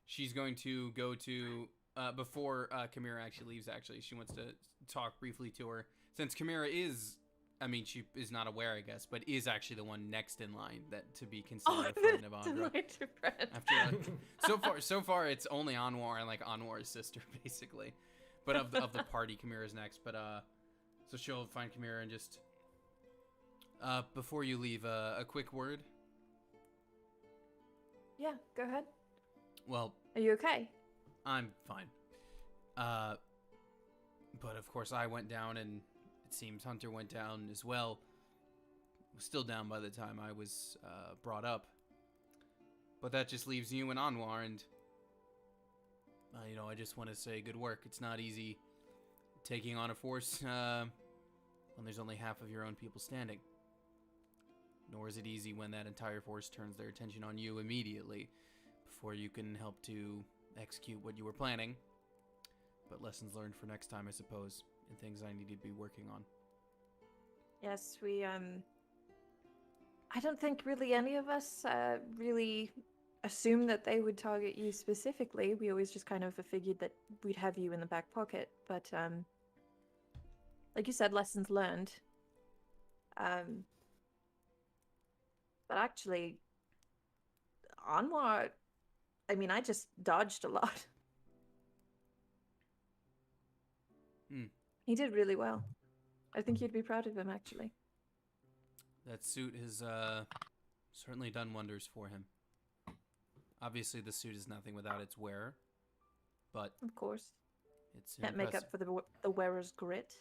she's going to go to before Chimera actually leaves. Actually, she wants to talk briefly to her since Chimera is. She is not aware, I guess, but is actually the one next in line that to be considered a friend of Andra. So far, it's only Anwar and Anwar's sister, basically. But of the party, Chimera's next. But so she'll find Chimera and just before you leave, a quick word. Yeah, go ahead. Well, are you okay? I'm fine. But of course, I went down and. It seems Hunter went down as well. Was still down by the time I was brought up. But that just leaves you and Anwar, and I just want to say good work. It's not easy taking on a force when there's only half of your own people standing. Nor is it easy when that entire force turns their attention on you immediately before you can help to execute what you were planning. But lessons learned for next time, I suppose. And things I need to be working on. Yes, we I don't think really any of us really assumed that they would target you specifically. We always just kind of figured that we'd have you in the back pocket. But like you said, lessons learned. But actually, Anwar, I just dodged a lot. He did really well. I think you'd be proud of him, actually. That suit has certainly done wonders for him. Obviously, the suit is nothing without its wearer, but of course, it's can't make up for the wearer's grit.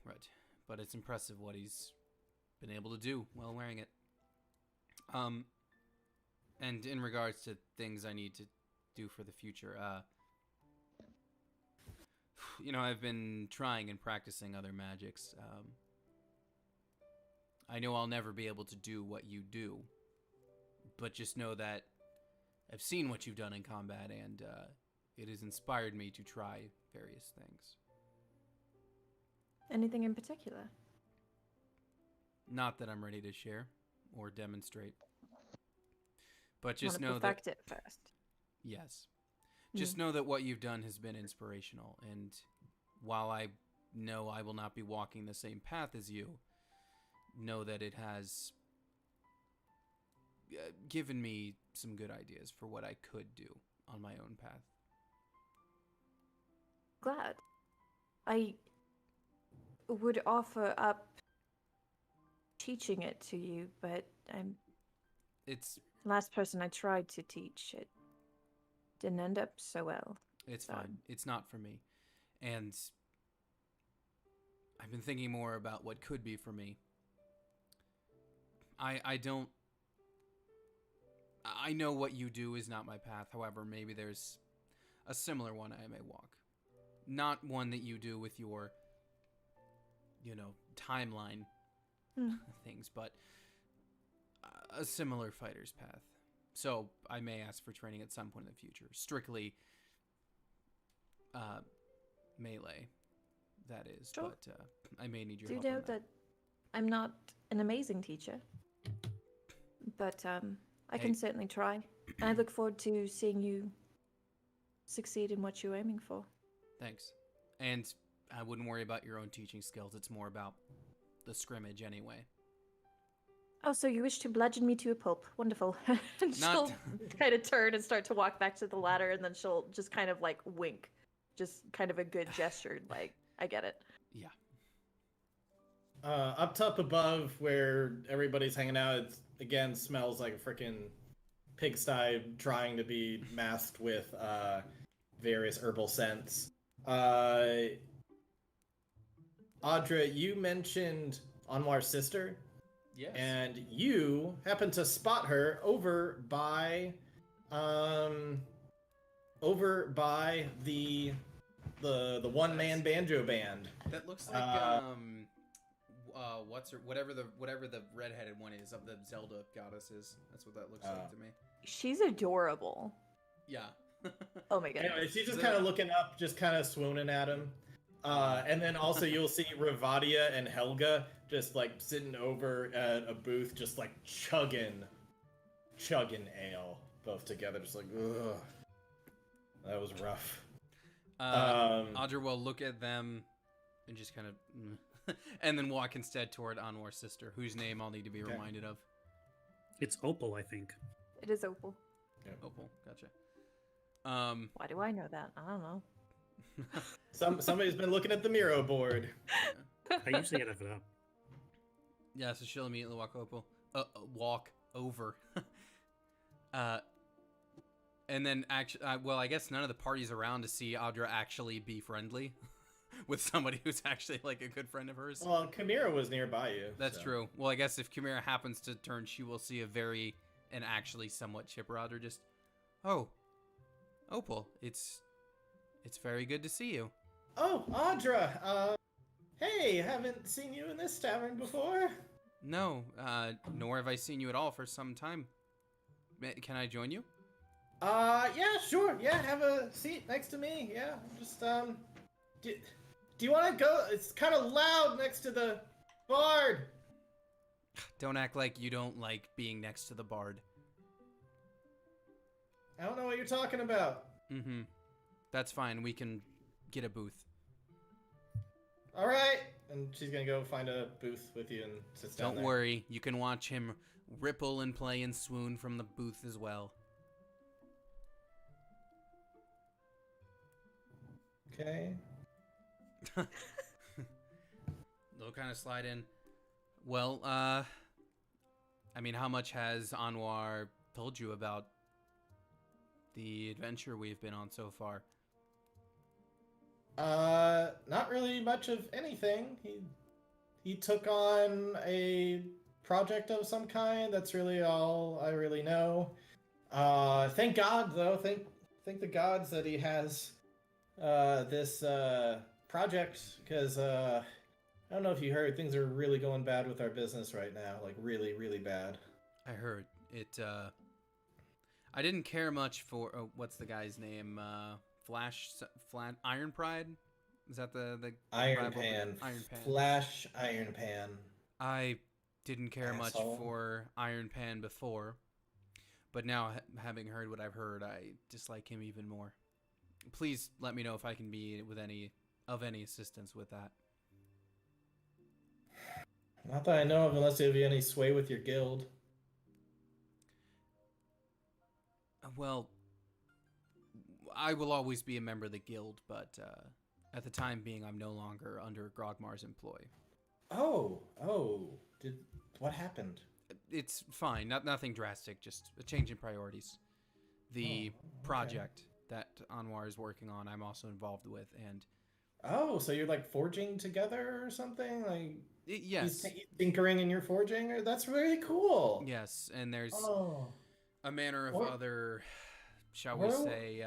Right, but it's impressive what he's been able to do while wearing it. And in regards to things I need to do for the future, I've been trying and practicing other magics. I know I'll never be able to do what you do, but just know that I've seen what you've done in combat, and it has inspired me to try various things. Anything in particular? Not that I'm ready to share or demonstrate, but just Wanna know that perfect it first. yes, just know that what you've done has been inspirational, and while I know I will not be walking the same path as you, know that it has given me some good ideas for what I could do on my own path. Glad. I would offer up teaching it to you, but I'm It's the last person I tried to teach. It didn't end up so well. It's So- fine. It's not for me. And I've been thinking more about what could be for me. I know what you do is not my path. However, maybe there's a similar one I may walk. Not one that you do with your, timeline things, but a similar fighter's path. So I may ask for training at some point in the future. Strictly melee, that is. Sure. But I may need your Do you help know on that I'm not an amazing teacher, but I can Hey. certainly try. And I look forward to seeing you succeed in what you're aiming for. Thanks. And I wouldn't worry about your own teaching skills. It's more about the scrimmage anyway. Oh, so you wish to bludgeon me to a pulp. Wonderful. And she'll Not- kind of turn and start to walk back to the ladder, and then she'll just kind of like wink. Just kind of a good gesture, like, I get it. Yeah. Up top above where everybody's hanging out, it again smells like a freaking pigsty trying to be masked with various herbal scents. Audra, you mentioned Anwar's sister, Yes. and you happen to spot her over by the one-man banjo band. That looks like whatever the redheaded one is of the Zelda goddesses. That's what that looks like to me. She's adorable. Yeah. Oh my goodness. Anyway, she's just So- kind of looking up, just kind of swooning at him. And then also you'll see Ravadia and Helga just like sitting over at a booth, just like chugging ale, both together, just like, ugh. That was rough. Audra will look at them and just kind of, and then walk instead toward Anwar's sister, whose name I'll need to be Okay. reminded of. It's Opal, I think. It is Opal. Opal, gotcha. Why do I know that? I don't know. Somebody's been looking at the Miro board. I usually have it up. Yeah, so she'll immediately walk over. And then actually, well, I guess none of the parties around to see Audra actually be friendly with somebody who's actually like a good friend of hers. Well, Chimera was nearby you. That's so. true. Well, I guess if Chimera happens to turn, she will see a very and actually somewhat chipper Audra. Just, oh, Opal, it's very good to see you. Oh, Audra. Hey, haven't seen you in this tavern before. No, nor have I seen you at all for some time. Can I join you? Yeah, sure. Yeah, have a seat next to me. Yeah, just do you want to go? It's kind of loud next to the bard. Don't act like you don't like being next to the bard. I don't know what you're talking about. Mm-hmm. That's fine. We can get a booth. All right, and she's gonna go find a booth with you and sits down Don't there. worry. You can watch him ripple and play and swoon from the booth as well. Okay. They'll kind of slide in. Well, I mean, how much has Anwar told you about the adventure we've been on so far? Not really much of anything. He took on a project of some kind. That's really all I really know. Thank God, though. Thank the gods that he has this project, because I don't know if you heard, things are really going bad with our business right now. Like, really, really bad. I heard it. I didn't care much for what's the guy's name? Iron Pride. Is that the Iron rival? Pan. Iron Pan. Flash Iron Pan. I didn't care much Asshole. for Iron Pan before, but now having heard what I've heard, I dislike him even more. Please let me know if I can be with any assistance with that. Not that I know of, unless you have any sway with your guild. Well, I will always be a member of the guild, but at the time being, I'm no longer under Grogmar's employ. Oh, what happened? It's fine, nothing drastic, just a change in priorities. The project that Anwar is working on, I'm also involved with, and Oh, so you're like forging together or something? Like yes, he's tinkering and you're forging? That's really cool. yes, and there's Oh. a manner of Or- other, shall we or- say,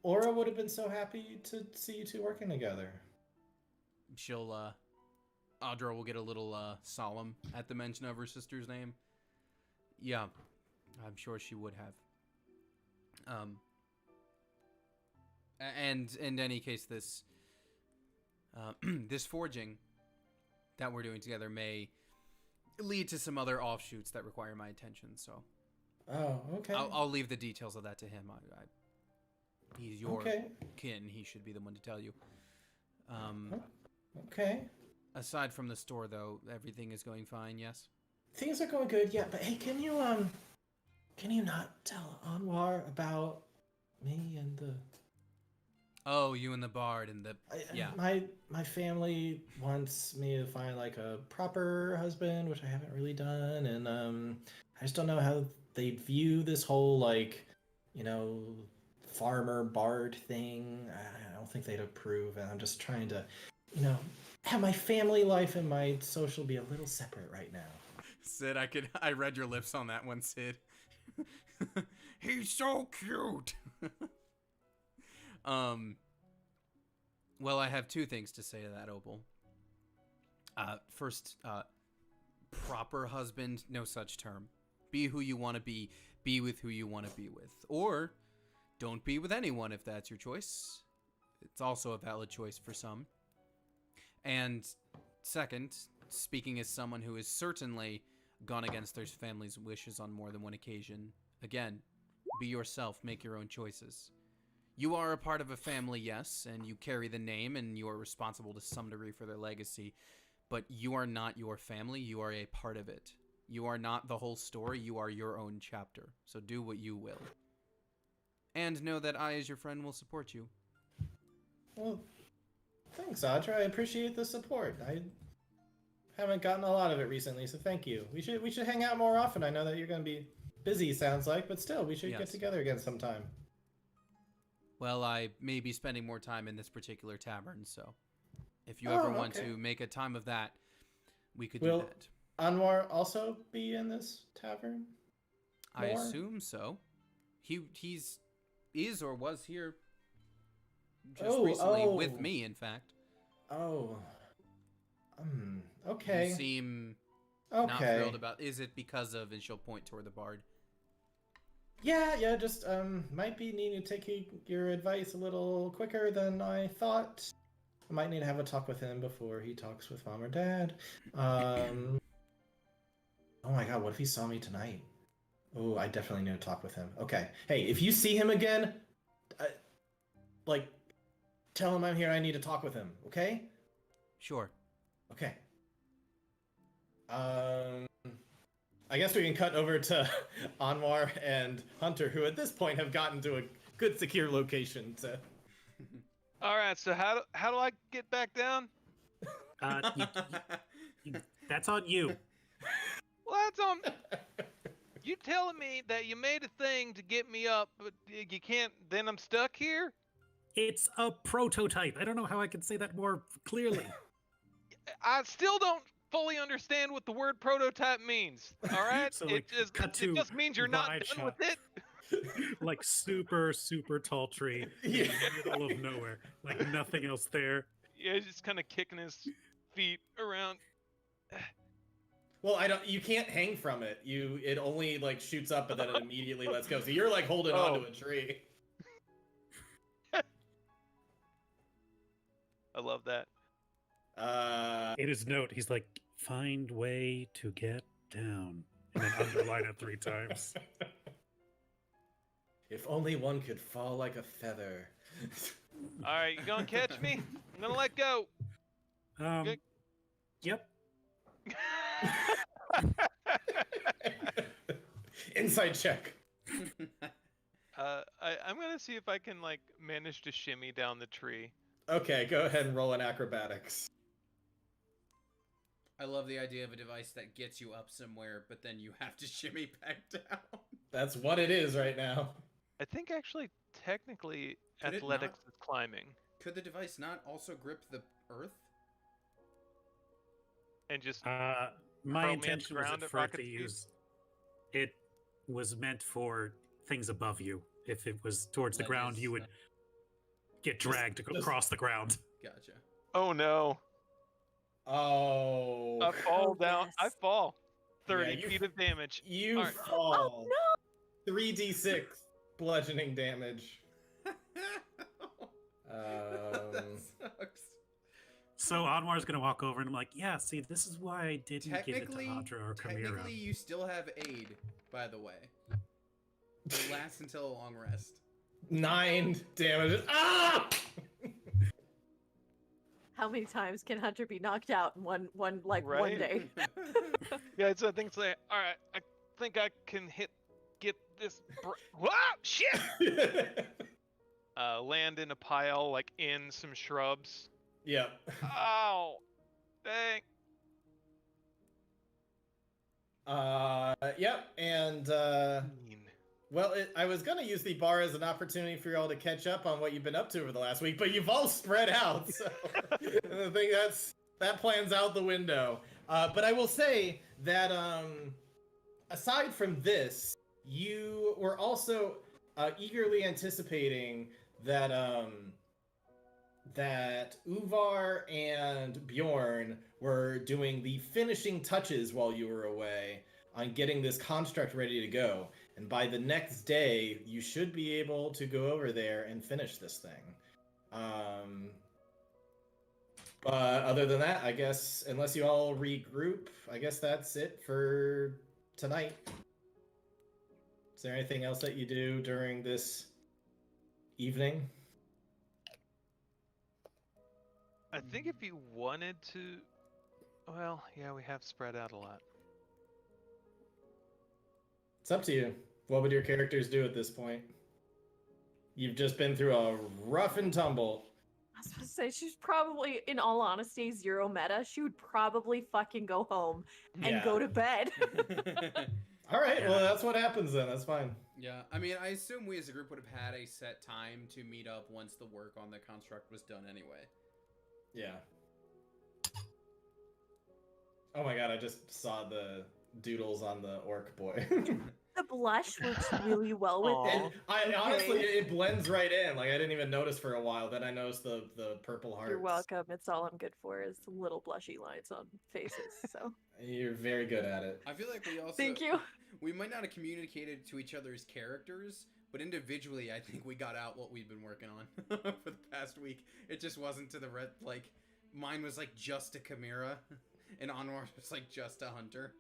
Aura would have been so happy to see you two working together. she'll, Audra will get a little solemn at the mention of her sister's name. Yeah, I'm sure she would have. And in any case, this this forging that we're doing together may lead to some other offshoots that require my attention. So, Oh, okay. I'll leave the details of that to him. He's your Okay. kin. He should be the one to tell you. Okay. Aside from the store, though, everything is going fine. Yes. Things are going good, yeah. But hey, can you not tell Anwar about me and the? Oh, you and the bard and the yeah. My family wants me to find like a proper husband, which I haven't really done, and I just don't know how they'd view this whole like, farmer bard thing. I don't think they'd approve, and I'm just trying to, have my family life and my social be a little separate right now. Sid, I read your lips on that one, Sid. He's so cute. Well, I have two things to say to that, Opal. First, proper husband, no such term. Be who you want to be with who you want to be with. Or, don't be with anyone if that's your choice. It's also a valid choice for some. And second, speaking as someone who has certainly gone against their family's wishes on more than one occasion, again, be yourself, make your own choices. You are a part of a family, yes, and you carry the name and you are responsible to some degree for their legacy, but you are not your family, you are a part of it. You are not the whole story, you are your own chapter, so do what you will. And know that I, as your friend, will support you. Well, thanks, Audra. I appreciate the support. I haven't gotten a lot of it recently, so thank you. We should hang out more often. I know that you're going to be busy, sounds like, but still, we should get Yes. together again sometime. Well, I may be spending more time in this particular tavern, so if you ever want okay. to make a time of that, we could Will do that. Anwar also be in this tavern? I more? assume so. He's is or was here just Oh, recently oh. with me, in fact. Oh. Okay. You seem Okay. not thrilled about. Is it because of? And she'll point toward the bard. Yeah, just might be needing to take your advice a little quicker than I thought. I might need to have a talk with him before he talks with mom or dad. Oh my god, what if he saw me tonight? Oh, I definitely need to talk with him. Okay. Hey, if you see him again, tell him I'm here. I need to talk with him. Okay? Sure. Okay. I guess we can cut over to Anwar and Hunter, who at this point have gotten to a good secure location. So. All right, so how do I get back down? That's on you. Well, that's on. You telling me that you made a thing to get me up, but you can't. Then I'm stuck here. It's a prototype. I don't know how I can say that more clearly. I still don't fully understand what the word prototype means. All right, So, it cut to just means you're not wide done shot. with it. Like super tall tree in Yeah. the middle of nowhere. Like nothing else there. Yeah, he's just kind of kicking his feet around. Well, I don't. You can't hang from it. It only like shoots up and then it immediately lets go. So you're like holding onto a tree. I love that. In his note, he's like, "Find way to get down," and then underline it 3 times. If only one could fall like a feather. All right, you gonna catch me? I'm gonna let go. Okay. Yep. Inside check. I'm gonna see if I can like manage to shimmy down the tree. Okay, go ahead and roll an acrobatics. I love the idea of a device that gets you up somewhere, but then you have to shimmy back down. That's what it is right now. I think actually, technically, Could it athletics not? is climbing, Could the device not also grip the earth? and just My Hurl me intention was underground at at for it rocket to speed? use. It was meant for things above you. If it was towards the ground, Ledges, you would get dragged just- across the ground. Gotcha. oh no, Oh. I fall Oh, down. I yes. fall. 30 you- feet of damage. You Alright. fall. 3d6 bludgeoning damage. That sucks. So Anwar's gonna walk over and I'm like, "Yeah, see, this is why I didn't give it to Technically, Audra or Chimera." technically, you still have aid, by the way. It lasts until a long rest. 9 damage. Ah! How many times can Hunter be knocked out in one Right? day? Yeah, so I think say, all right, I think I can get this. Whoa, shit! Land in a pile, like in some shrubs. Yep. Ow! Dang. Yep, and Mean. well, I was gonna use the bar as an opportunity for y'all to catch up on what you've been up to over the last week, but you've all spread out, so I think that plan's out the window. But I will say that aside from this, you were also eagerly anticipating that that Uvar and Bjorn were doing the finishing touches while you were away on getting this construct ready to go. And by the next day, you should be able to go over there and finish this thing. But other than that, I guess, unless you all regroup, I guess that's it for tonight. Is there anything else that you do during this evening? I think if you wanted to, well, yeah, we have spread out a lot. It's up to you. What would your characters do at this point? You've just been through a rough and tumble. I was supposed to say she's probably, in all honesty, 0 meta. She would probably fucking go home and go to bed. All right, well, that's what happens then. That's fine. Yeah, I mean, I assume we as a group would have had a set time to meet up once the work on the construct was done anyway. Yeah. Oh my god, I just saw the doodles on the orc boy. The blush works really well with Aw. it. And I honestly, it blends right in. Like I didn't even notice for a while. Then I noticed the purple hearts. You're welcome. It's all I'm good for is little blushy lines on faces. So You're very good at it. I feel like we also thank you. we might not have communicated to each other's characters, but individually, I think we got out what we've been working on for the past week. It just wasn't to the red. Like mine was like just a Chimera, and Anwar was like just a Hunter.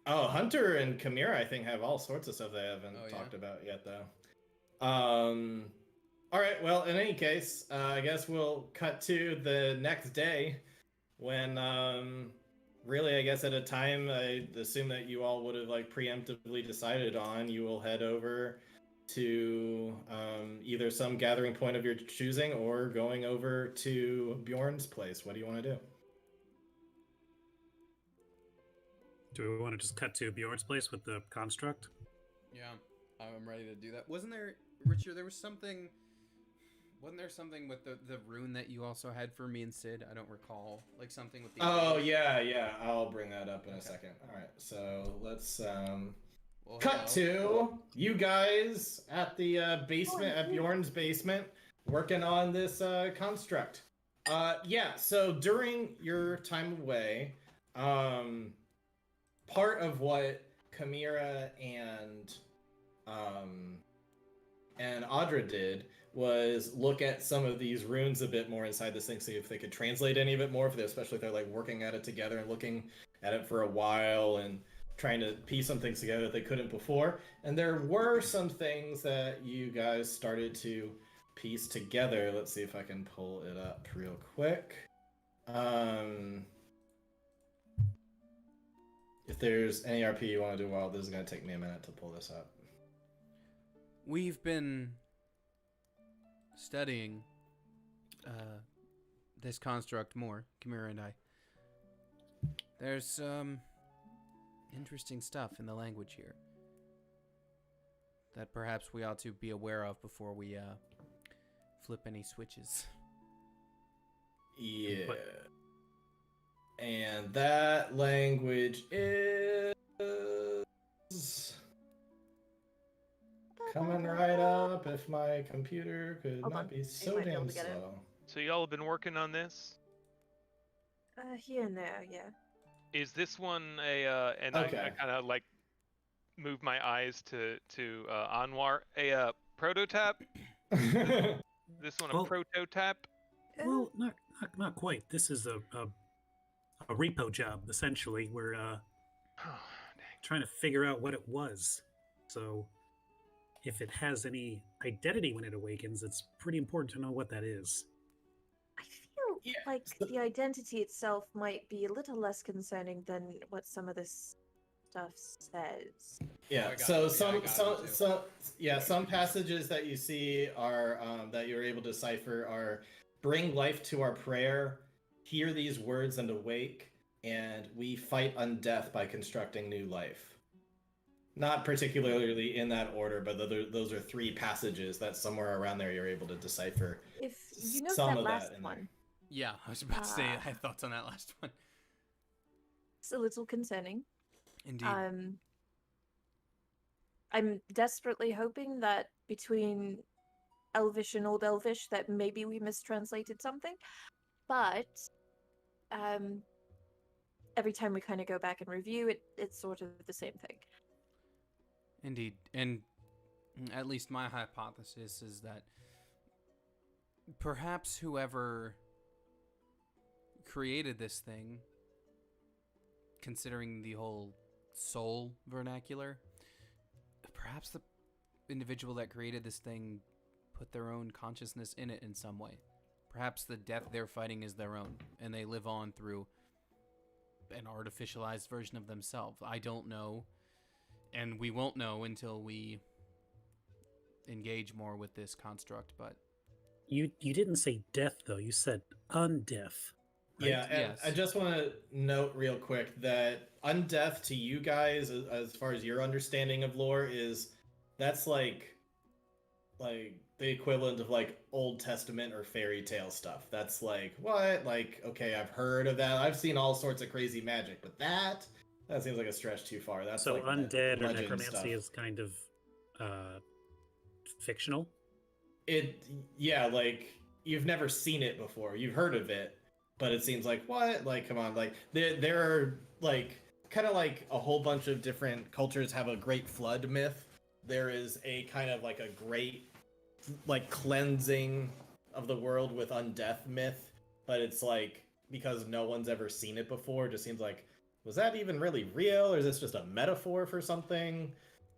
Oh, Hunter and Chimera, I think, have all sorts of stuff they haven't Oh, yeah? talked about yet, though. All right. Well, in any case, I guess we'll cut to the next day, when really, I guess at a time I assume that you all would have like preemptively decided on, you will head over to either some gathering point of your choosing or going over to Bjorn's place. What do you want to do? Do we want to just cut to Bjorn's place with the construct? Yeah, I'm ready to do that. Wasn't there, Richard? There was something. Wasn't there something with the rune that you also had for me and Sid? I don't recall. Like something with the. Oh yeah. I'll bring that up in a second. All right. So let's Well, cut hello. to you guys at the basement, at Bjorn's basement, working on this construct. Yeah, so during your time away, part of what Chimera and Audra did was look at some of these runes a bit more inside this thing, see if they could translate any of it more, especially if they're like working at it together and looking at it for a while and trying to piece some things together that they couldn't before. And there were some things that you guys started to piece together. Let's see if I can pull it up real quick. If there's any RP you want to do while this is going to take me a minute to pull this up. We've been studying this construct more, Chimera and I. There's interesting stuff in the language here that perhaps we ought to be aware of before we flip any switches. Yeah. And that language is coming right up if my computer could Hold not on. be I so might be able damn to get it. slow. So y'all have been working on this. Here and there, yeah. Is this one a and Okay. I kind of like move my eyes to Anwar a prototype? This one a Well- prototype? Well, not quite. This is a repo job essentially. We're Oh, trying to figure out what it was. So, if it has any identity when it awakens, it's pretty important to know what that is. I feel Yeah, like so- the identity itself might be a little less concerning than what some of this stuff says. Yeah. I got So it. Yeah, I got it too. some passages that you see are that you're able to decipher are bring life to our prayer, hear these words and awake, and we fight undeath by constructing new life. Not particularly in that order, but those are three passages that somewhere around there you're able to decipher. If you know Some that of that last in there. one, Yeah, I was about to say I Ah. had thoughts on that last one. it's a little concerning. Indeed. I'm desperately hoping that between Elvish and Old Elvish that maybe we mistranslated something, but every time we kind of go back and review it, it's sort of the same thing. Indeed. And at least my hypothesis is that perhaps whoever created this thing, considering the whole soul vernacular, perhaps the individual that created this thing put their own consciousness in it in some way. Perhaps the death they're fighting is their own, and they live on through an artificialized version of themselves. I don't know, and we won't know until we engage more with this construct, but You didn't say death though. You said undeath. Right? Yeah, and Yes. I just want to note real quick that undeath to you guys, as far as your understanding of lore, is that's like the equivalent of like Old Testament or fairy tale stuff. That's like what? Like, okay, I've heard of that. I've seen all sorts of crazy magic, but that seems like a stretch too far. That's So like undead or legend necromancy stuff. is kind of fictional. Yeah, like you've never seen it before. You've heard of it, but it seems like what? Like, come on, like there are like kind of like a whole bunch of different cultures have a great flood myth. There is a kind of like a great like cleansing of the world with undeath myth, but it's like because no one's ever seen it before, it just seems like was that even really real or is this just a metaphor for something?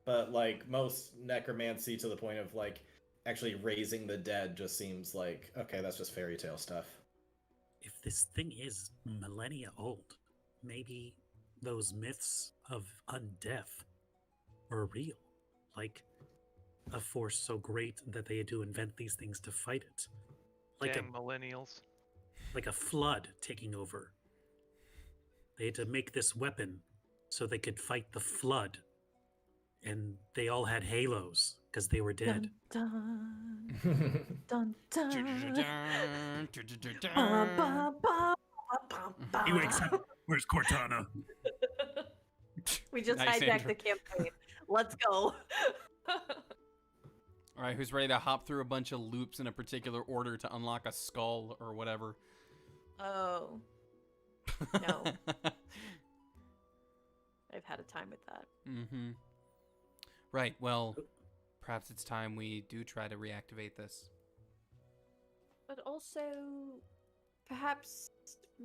But like most necromancy to the point of like actually raising the dead just seems like okay, that's just fairy tale stuff. If this thing is millennia old, maybe those myths of undeath are real. Like a force so great that they had to invent these things to fight it. Like Dang millennials. like a flood taking over. They had to make this weapon so they could fight the flood. And they all had halos because they were dead. Dun, dun, dun, dun. Ba, ba, ba, ba, He wakes ba. up. Where's Cortana? We just Nice hijacked intro. the campaign. Let's go. All right, who's ready to hop through a bunch of loops in a particular order to unlock a skull or whatever? Oh, No. I've had a time with that. Mm-hmm. Right, well, perhaps it's time we do try to reactivate this. But also, perhaps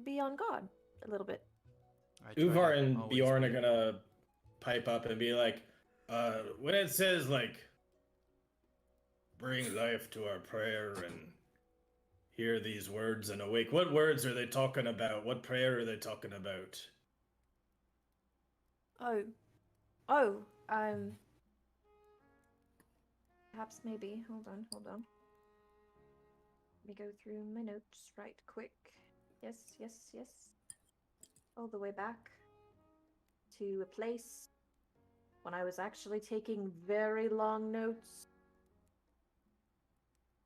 be on guard a little bit. I try Uvar to and always Bjorn be. are gonna pipe up and be like, when it says, like, bring life to our prayer and hear these words and awake, what words are they talking about? What prayer are they talking about? Oh, perhaps maybe. Hold on. Let me go through my notes right quick. Yes. All the way back to a place when I was actually taking very long notes.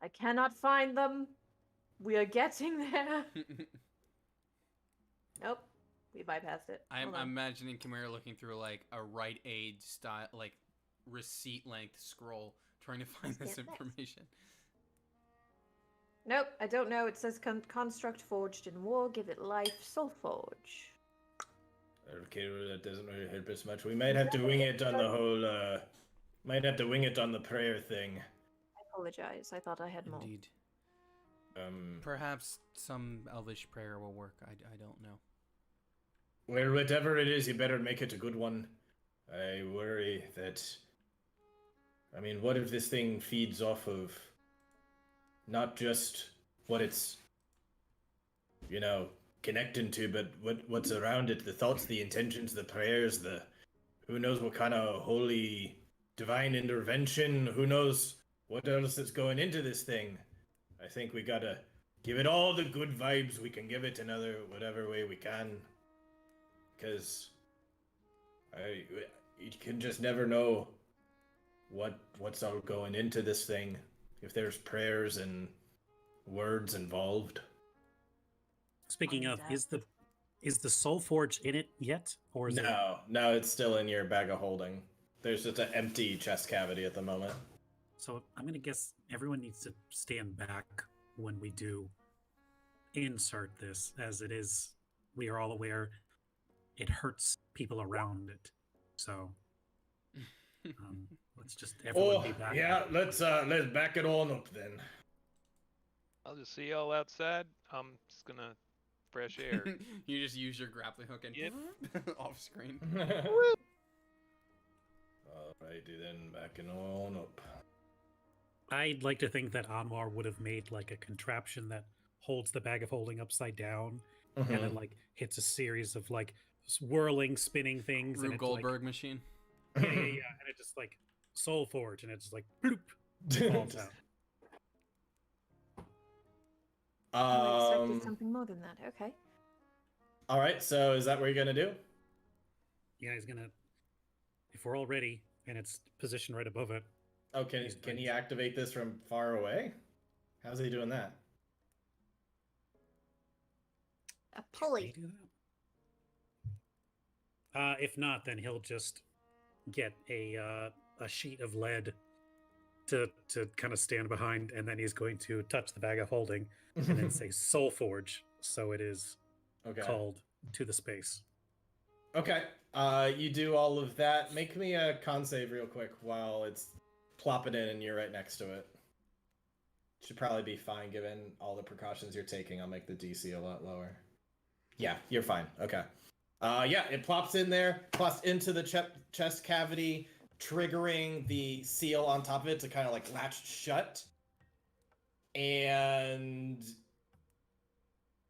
I cannot find them. We are getting there. Nope. We bypassed it. I'm Hold on. imagining Chimera looking through like a Rite Aid style, like receipt length scroll, trying to find this Skip this. information. Nope, I don't know. It says construct forged in war, give it life, soul forge. Okay, well, that doesn't really help us much. We might have to wing it on the whole, might have to wing it on the prayer thing. I apologize. I thought I had more. Indeed. Perhaps some Elvish prayer will work. I don't know. Well, whatever it is, you better make it a good one. I worry that... I mean, what if this thing feeds off of not just what it's, you know, connecting to, but what's around it, the thoughts, the intentions, the prayers, the... Who knows what kind of holy divine intervention, who knows what else is going into this thing. I think we gotta give it all the good vibes we can give it another whatever way we can. Because you can just never know what's all going into this thing, if there's prayers and words involved. Speaking of, is the Soul Forge in it yet, or is it? No, it's still in your bag of holding. There's just an empty chest cavity at the moment. So I'm gonna guess everyone needs to stand back when we do insert this, as it is. We are all aware it hurts people around it. So let's just everyone be back. Yeah, let's back it on up then. I'll just see y'all outside. I'm just gonna fresh air. You just use your grappling hook and Yep. off screen. Alrighty then, backing on up. I'd like to think that Anwar would have made like a contraption that holds the bag of holding upside down and then like hits a series of like swirling, spinning things. Rube and Goldberg machine. Yeah, and it just like Soul Forge, and it's just like bloop, falls out. I expected something more than that. Okay. Alright, so is that what you're gonna do? Yeah, he's gonna. If we're all ready, and it's positioned right above it. Oh, can he activate this from far away? How's he doing that? A pulley. Can he do that? If not, then he'll just get a sheet of lead to kind of stand behind, and then he's going to touch the bag of holding and then say Soul Forge, so it is called to the space. Okay. You do all of that. Make me a con save real quick while it's plopping in and you're right next to it. Should probably be fine given all the precautions you're taking. I'll make the DC a lot lower. Yeah, you're fine. Okay. Yeah, it plops in there, plops into the chest cavity, triggering the seal on top of it to kind of like latch shut. And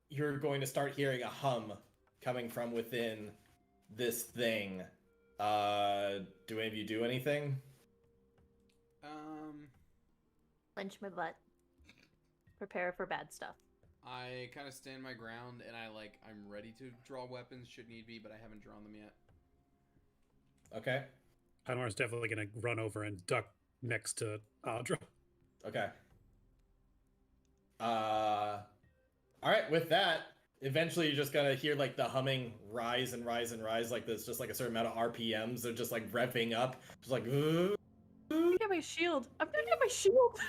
you're going to start hearing a hum coming from within this thing. Do any of you do anything? Clench my butt. Prepare for bad stuff. I kind of stand my ground, and I'm ready to draw weapons should need be, but I haven't drawn them yet. Okay. Anwar's definitely going to run over and duck next to Audra. Okay. All right. With that, eventually you're just gonna hear like the humming rise and rise and rise, like there's just like a certain amount of RPMs. They're just like revving up, just like. Give me shield. I'm gonna get my shield.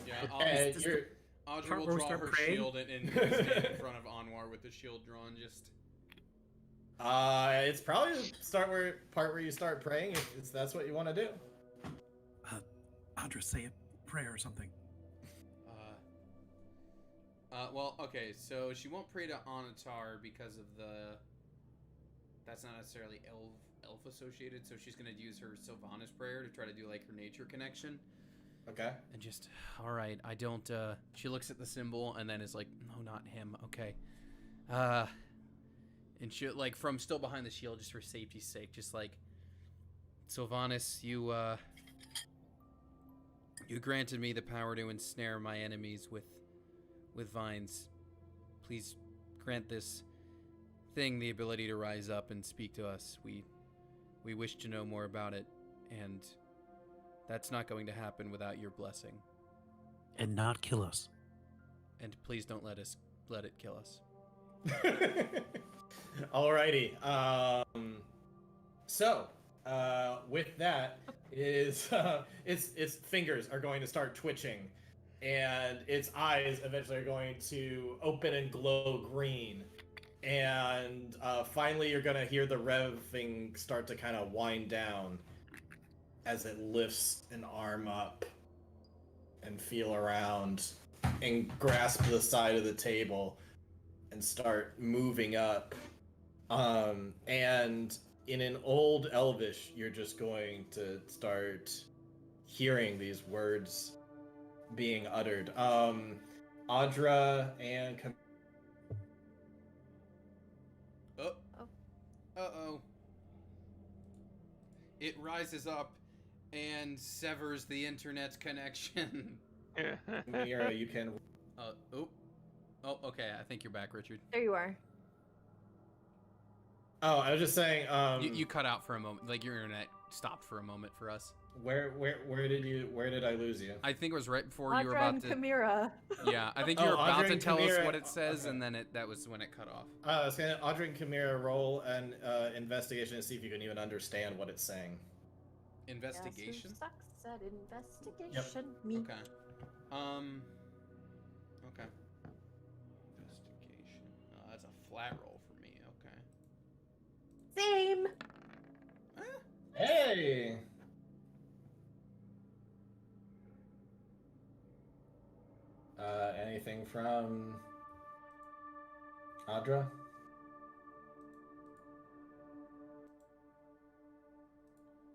Yeah, And Is you're Audra part will where we draw start her praying? shield and stand in front of Anwar with the shield drawn. Just it's probably the part where you start praying if that's what you want to do. Audra, say a prayer or something. Well, okay, so she won't pray to Anatar because of the. That's not necessarily elf associated, so she's gonna use her Sylvanas prayer to try to do like her nature connection. Okay. And just, all right, I don't. She looks at the symbol and then is like, no, not him. Okay. And she like from still behind the shield, just for safety's sake, just like, Sylvanas, you granted me the power to ensnare my enemies with vines. Please grant this thing the ability to rise up and speak to us. We wish to know more about it, and that's not going to happen without your blessing. And not kill us. And please don't let it kill us. Alrighty. So, with that, its fingers are going to start twitching, and its eyes eventually are going to open and glow green. And finally, you're going to hear the revving start to kind of wind down as it lifts an arm up and feel around and grasp the side of the table and start moving up. And in an old Elvish, you're just going to start hearing these words being uttered. Audra and Uh-oh. It rises up and severs the internet connection. Mira, you can. Oh, okay. I think you're back, Richard. There you are. Oh, I was just saying. You cut out for a moment. Like your internet stopped for a moment for us. Where did I lose you? I think it was right before you were Audra about and to. Chimera. Yeah, I think you were Audra about to and tell us Chimera. what it says, Okay. and then that was when it cut off. I was gonna Audra and Chimera roll an investigation to see if you can even understand what it's saying. Investigation. Guess who sucks at investigation? Me. Okay. Okay. Investigation. Oh, that's a flat roll for me. Okay. Same. Hey. Anything from Audra?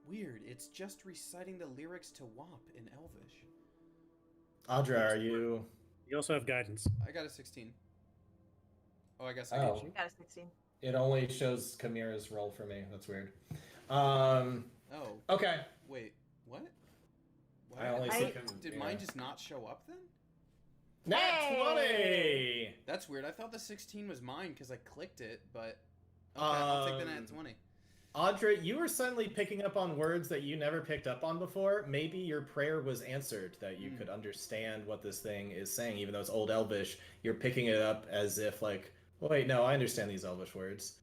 Weird. It's just reciting the lyrics to WAP in Elvish. Audra, are you? You also have guidance. I got a 16. Oh, I guess I Oh. got you. Got a 16. It only shows Chimera's roll for me. That's weird. Oh. Okay. Wait. What? I only see Chimera. Did mine just not show up then? Nat Hey! 20! That's weird. I thought the 16 was mine because I clicked it, but okay, I'll take the nat 20. Audra, you were suddenly picking up on words that you never picked up on before. Maybe your prayer was answered, that you could understand what this thing is saying, even though it's Old Elvish. You're picking it up as if like, well, wait, no, I understand these Elvish words.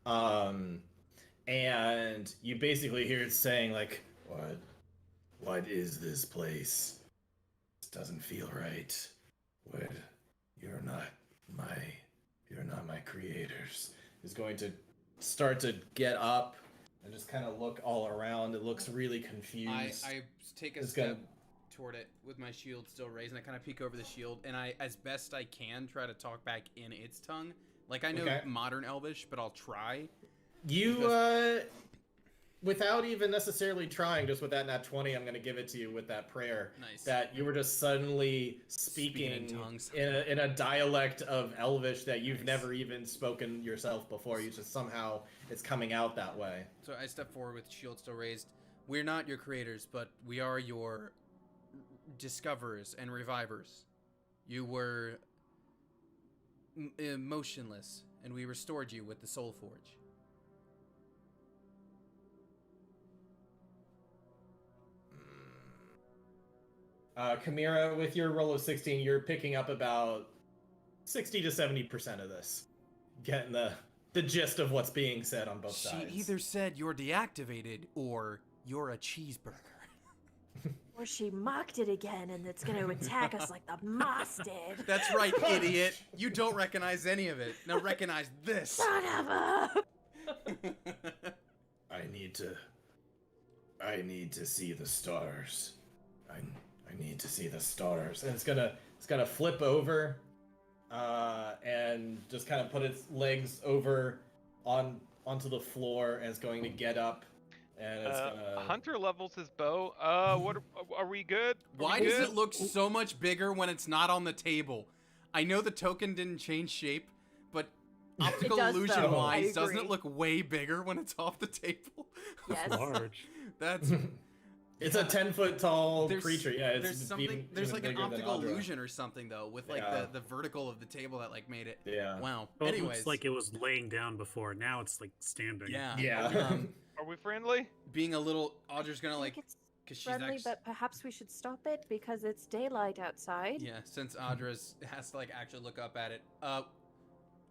And you basically hear it saying like, what is this place? This doesn't feel right. You're not my creators. Is going to start to get up and just kind of look all around. It looks really confused. I take a It's step gonna- toward it with my shield still raised, and I kind of peek over the shield, and I, as best I can, try to talk back in its tongue. Like, I know Okay. modern Elvish, but I'll try. You, without even necessarily trying, just with that nat 20, I'm going to give it to you with that prayer. Nice. That you were just suddenly speaking in tongues. in a dialect of Elvish that you've never even spoken yourself before. You just somehow, it's coming out that way. So I step forward with shield still raised. We're not your creators, but we are your discoverers and revivers. You were motionless, and we restored you with the Soul Forge. Chimera, with your roll of 16, you're picking up about 60 to 70% of this. Getting the gist of what's being said on both sides. She either said you're deactivated or you're a cheeseburger. Or she mocked it again and it's gonna attack us like the moss did. That's right, idiot. You don't recognize any of it. Now recognize this. Son of a... I need to see the stars. I need to see the stars. And it's gonna flip over, and just kind of put its legs over onto the floor, and it's going to get up, and it's gonna. Hunter levels his bow. What are we good? Why does it look so much bigger when it's not on the table? I know the token didn't change shape, but optical does, illusion though. wise, I doesn't it agree. look way bigger when it's off the table? Yes. Large. That's It's a 10-foot tall there's, creature. Yeah, it's there's something. even There's like an bigger than optical Audra. illusion or something though, with like Yeah. the vertical of the table that like made it. Yeah. Wow. Well, it Anyways, looks like it was laying down before. Now it's like standing. yeah. Yeah. Are we friendly? Being a little, Audra's gonna I like, think it's cause she's friendly, actually. but perhaps we should stop it because it's daylight outside. Yeah, since Audra's has to like actually look up at it.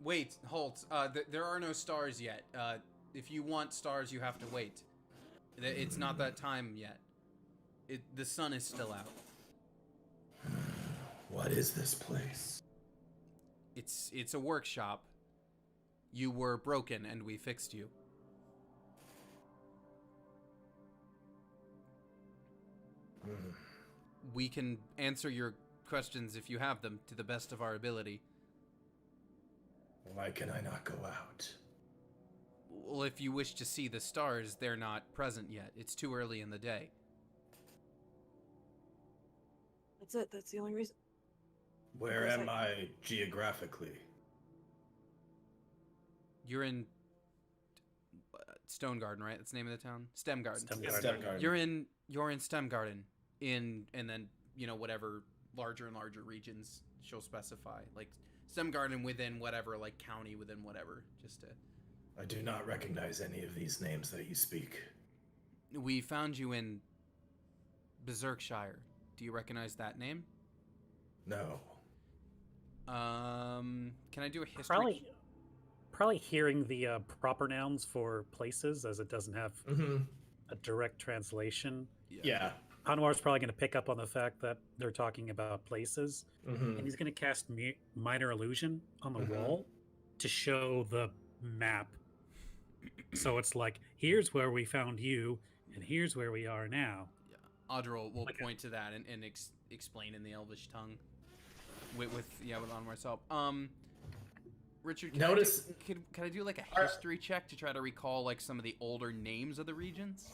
Wait, Holt. There are no stars yet. If you want stars, you have to wait. It's not that time yet. The sun is still out. What is this place? It's a workshop. You were broken and we fixed you. We can answer your questions if you have them to the best of our ability. Why can I not go out? Well, if you wish to see the stars, they're not present yet. It's too early in the day. That's it. That's the only reason. Where Where's am it? I geographically? You're in Stone Garden, right? That's the name of the town. Stem Garden. Stem It's Garden. Step Garden. You're in Stem Garden, and then whatever larger and larger regions she'll specify, like Stem Garden within whatever, like county within whatever. Just to. I do not recognize any of these names that you speak. We found you in Berserkshire. Do you recognize that name? No. Can I do a history? Probably hearing the proper nouns for places, as it doesn't have Mm-hmm. a direct translation. Yeah. Anwar's probably going to pick up on the fact that they're talking about places, Mm-hmm. and he's going to cast minor illusion on the Mhm. wall to show the map. So it's like, here's where we found you, and here's where we are now. Audra will Like point to that and explain in the Elvish tongue. With Anwar's help. Richard, Notice- can I do like a Are- history check to try to recall like some of the older names of the regions?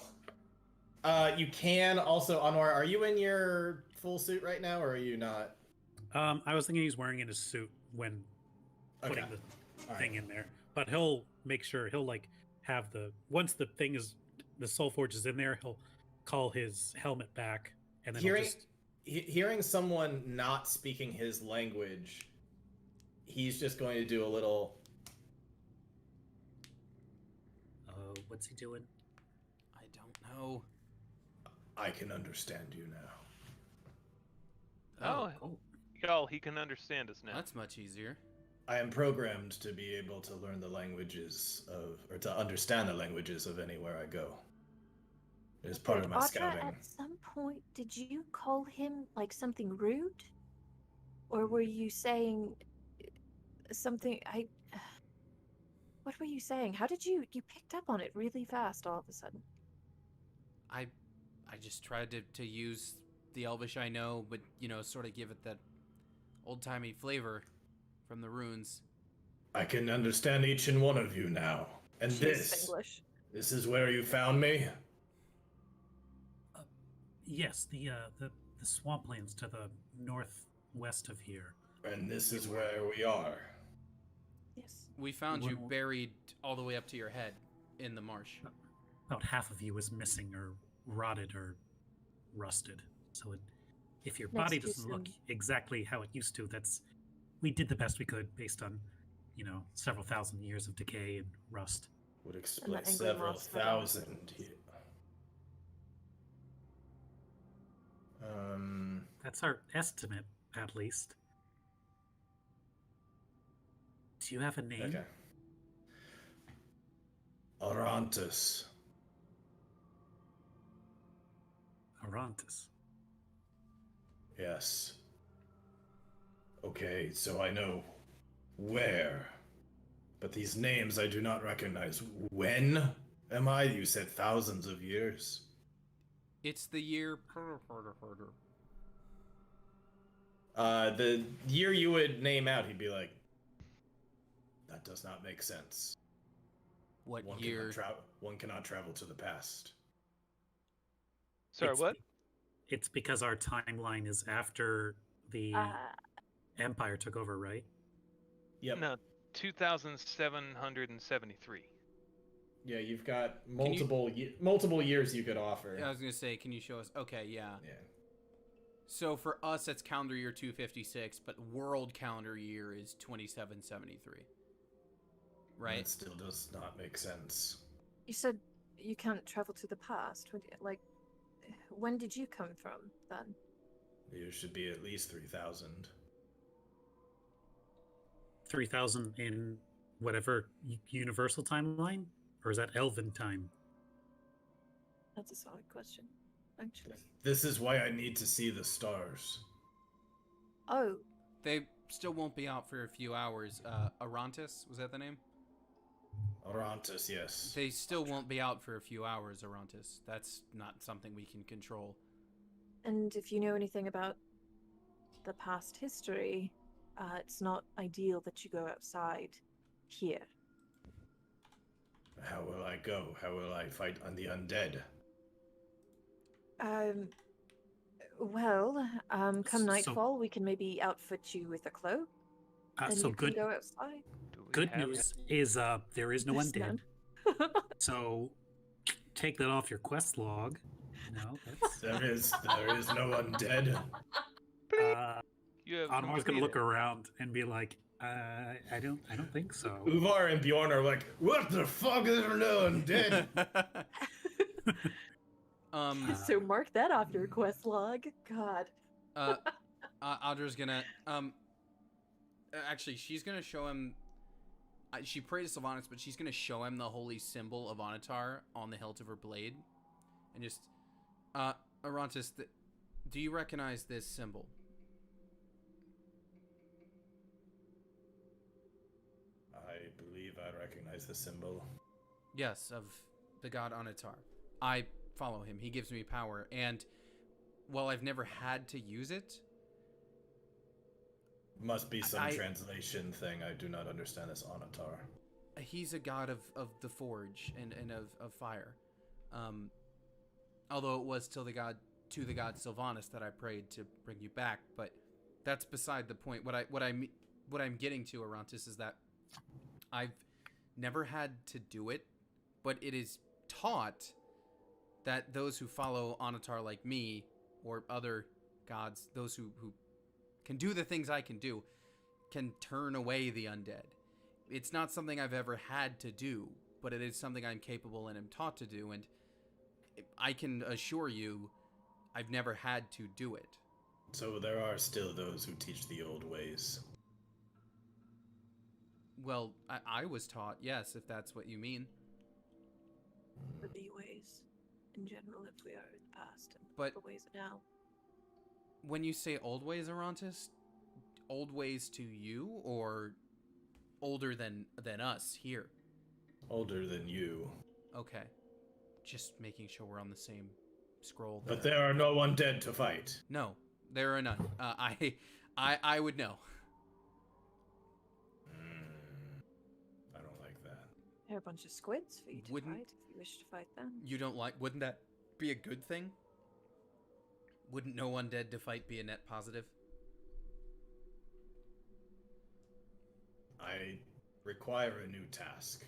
You can also, Anwar, are you in your full suit right now, or are you not? I was thinking he's wearing in his suit when putting Okay. the All thing right. in there, but he'll make sure he'll like have once the thing is the Soul Forge is in there, he'll call his helmet back, and then he'll Hearing, just hearing someone not speaking his language, he's just going to do a little. what's he doing? I don't know. I can understand you now. Oh, cool. y'all, he can understand us now. That's much easier. I am programmed to be able to learn the languages or to understand the languages of anywhere I go. It is part of my Audra, scouting. at some point, did you call him like something rude? Or were you saying something what were you saying? How did you picked up on it really fast all of a sudden? I just tried to use the Elvish I know, but sort of give it that old-timey flavor from the runes. I can understand each and one of you now. And She's English. this is where you found me? Yes, the swamplands to the northwest of here. And this is where we are. Yes. We found you Well- buried all the way up to your head in the marsh. About half of you is missing or rotted or rusted. So if your Next body to doesn't look some- exactly how it used to, we did the best we could based on, several thousand years of decay and rust. Would explain angry several moss that I- thousand. That's our estimate, at least. Do you have a name? Okay. Arantus. Aberantus. Yes. Okay, so I know where. But these names I do not recognize. When am I? You said thousands of years. It's the year. The year you would name out, he'd be like, that does not make sense. What One year? one cannot travel to the past. Sorry, It's- what? It's because our timeline is after the Empire took over, right? Yep. No, 2,773. Yeah, you've got multiple years you could offer. I was gonna say, can you show us? Okay, yeah. Yeah. So for us, it's calendar year 256, but world calendar year is 2773. Right? That still does not make sense. You said you can't travel to the past. Like, when did you come from then? You should be at least 3,000. 3,000 in whatever universal timeline? Or is that Elven time? That's a solid question, actually. This is why I need to see the stars. Oh, They still won't be out for a few hours. Arantis, was that the name? Arantus, yes. They still won't be out for a few hours, Arantis. That's not something we can control. and if you know anything about the past history, it's not ideal that you go outside here. How will I go? How will I fight on the undead? Come So- nightfall, we can maybe outfit you with a cloak, and So you good. can go outside. Do we Good have news is there is no There's undead. none. So take that off your quest log. No, that's, There is no undead. You have Anwar's gonna look completed. around and be like, I don't think so. Uvar and Bjorn are like, what the fuck is there no undead? So mark that off your quest log. God. Audra's gonna actually, she's gonna show him. She prayed to Sylvanas, but she's gonna show him the holy symbol of Onatar on the hilt of her blade, and just, Arantis, do you recognize this symbol? I believe I recognize the symbol. Yes, of the god Onatar. I follow him. He gives me power, and while I've never had to use it, Must be some I- translation thing. I do not understand this Onatar. he's a god of the forge and of fire. Although it was to the god Sylvanas that I prayed to bring you back, but that's beside the point. What I'm getting to, Arantis, is that I've never had to do it, but it is taught that those who follow Onatar like me, or other gods, those who can do the things I can do, can turn away the undead. It's not something I've ever had to do, but it is something I'm capable and am taught to do, and I can assure you I've never had to do it. So there are still those who teach the old ways. Well, I was taught, yes, if that's what you mean. For the ways in general, if we are in the past and But- the ways now. When you say old ways, Arantis, old ways to you, or older than us here? Older than you. Okay. Just making sure we're on the same scroll. But there are no undead to fight. No, there are none. I would know. I don't like that. There are a bunch of squids for you to Wouldn't- fight if you wish to fight them. You don't like? Wouldn't that be a good thing? Wouldn't no undead to fight be a net positive? I require a new task.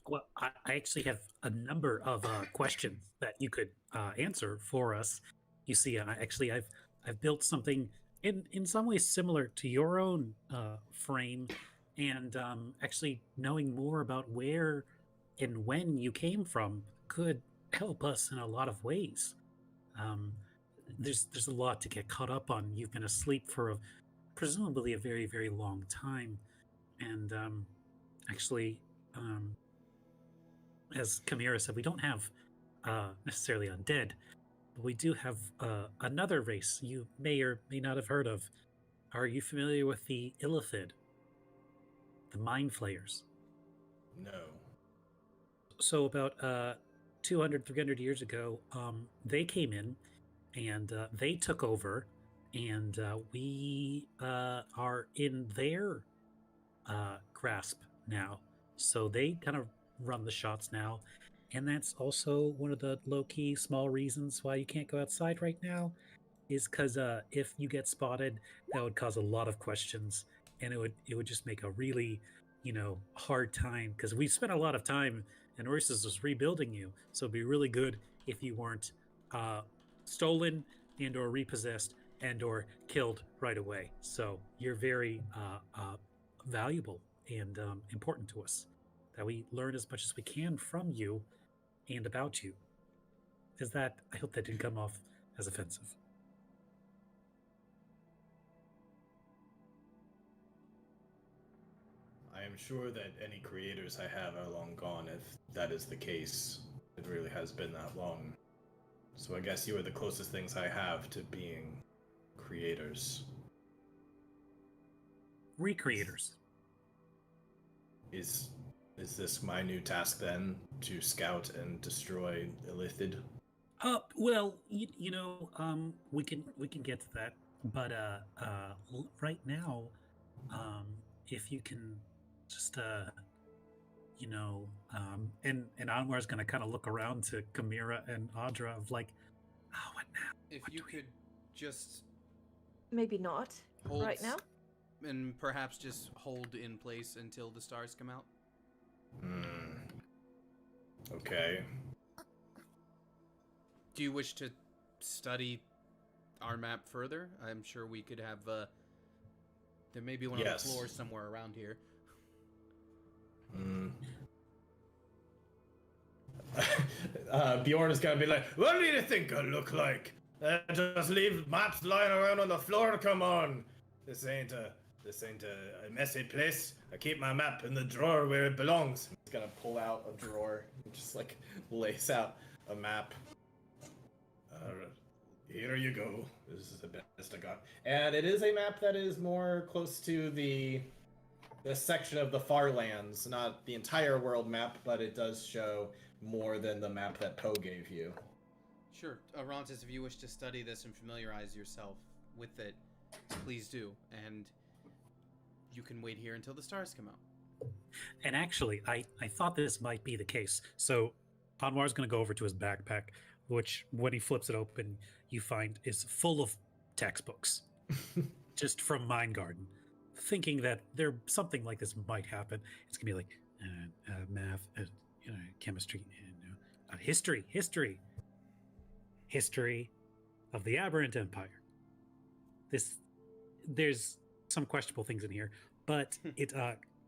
Well, I actually have a number of questions that you could answer for us. You see, I've built something in some ways similar to your own frame, and actually knowing more about where and when you came from could help us in a lot of ways. There's a lot to get caught up on. You've been asleep for presumably a very, very long time, and actually. As Chimera said, we don't have necessarily undead, but we do have another race you may or may not have heard of. Are you familiar with the Illithid? The Mind Flayers? No. So about 200, 300 years ago, they came in and they took over, and we are in their grasp now. So they kind of run the shots now. And that's also one of the low-key small reasons why you can't go outside right now, is because if you get spotted, that would cause a lot of questions, and it would just make a really, hard time, because we spent a lot of time and Oasis was rebuilding you. So it'd be really good if you weren't stolen and or repossessed and or killed right away. So you're very valuable and important to us, that we learn as much as we can from you and about you. I hope that didn't come off as offensive. I am sure that any creators I have are long gone, if that is the case. It really has been that long. So I guess you are the closest things I have to being creators. Recreators. Is this my new task then, to scout and destroy Illithid? Well, we can get to that, but right now, if you can just and Anwar's gonna kind of look around to Kamira and Audra of like, oh, what now? If What you do we- could just Maybe not hold right now. and perhaps just hold in place until the stars come out. Okay. Do you wish to study our map further? I'm sure we could have. There may be one on the Yes. floor somewhere around here. Bjorn is gonna be like, what do you think I look like? Just leave maps lying around on the floor, come on! This ain't a messy place. I keep my map in the drawer where it belongs. He's gonna pull out a drawer and just like lays out a map. Here you go. This is the best I got. And it is a map that is more close to the section of the far lands, not the entire world map, but it does show more than the map that Poe gave you. Sure, Arantis, if you wish to study this and familiarize yourself with it, please do. And you can wait here until the stars come out. And actually, I thought this might be the case. So Anwar's going to go over to his backpack, which when he flips it open, you find is full of textbooks, just from Mind Garden, thinking that something like this might happen. It's going to be like math, chemistry, and history of the Aberrant Empire. There's some questionable things in here, but it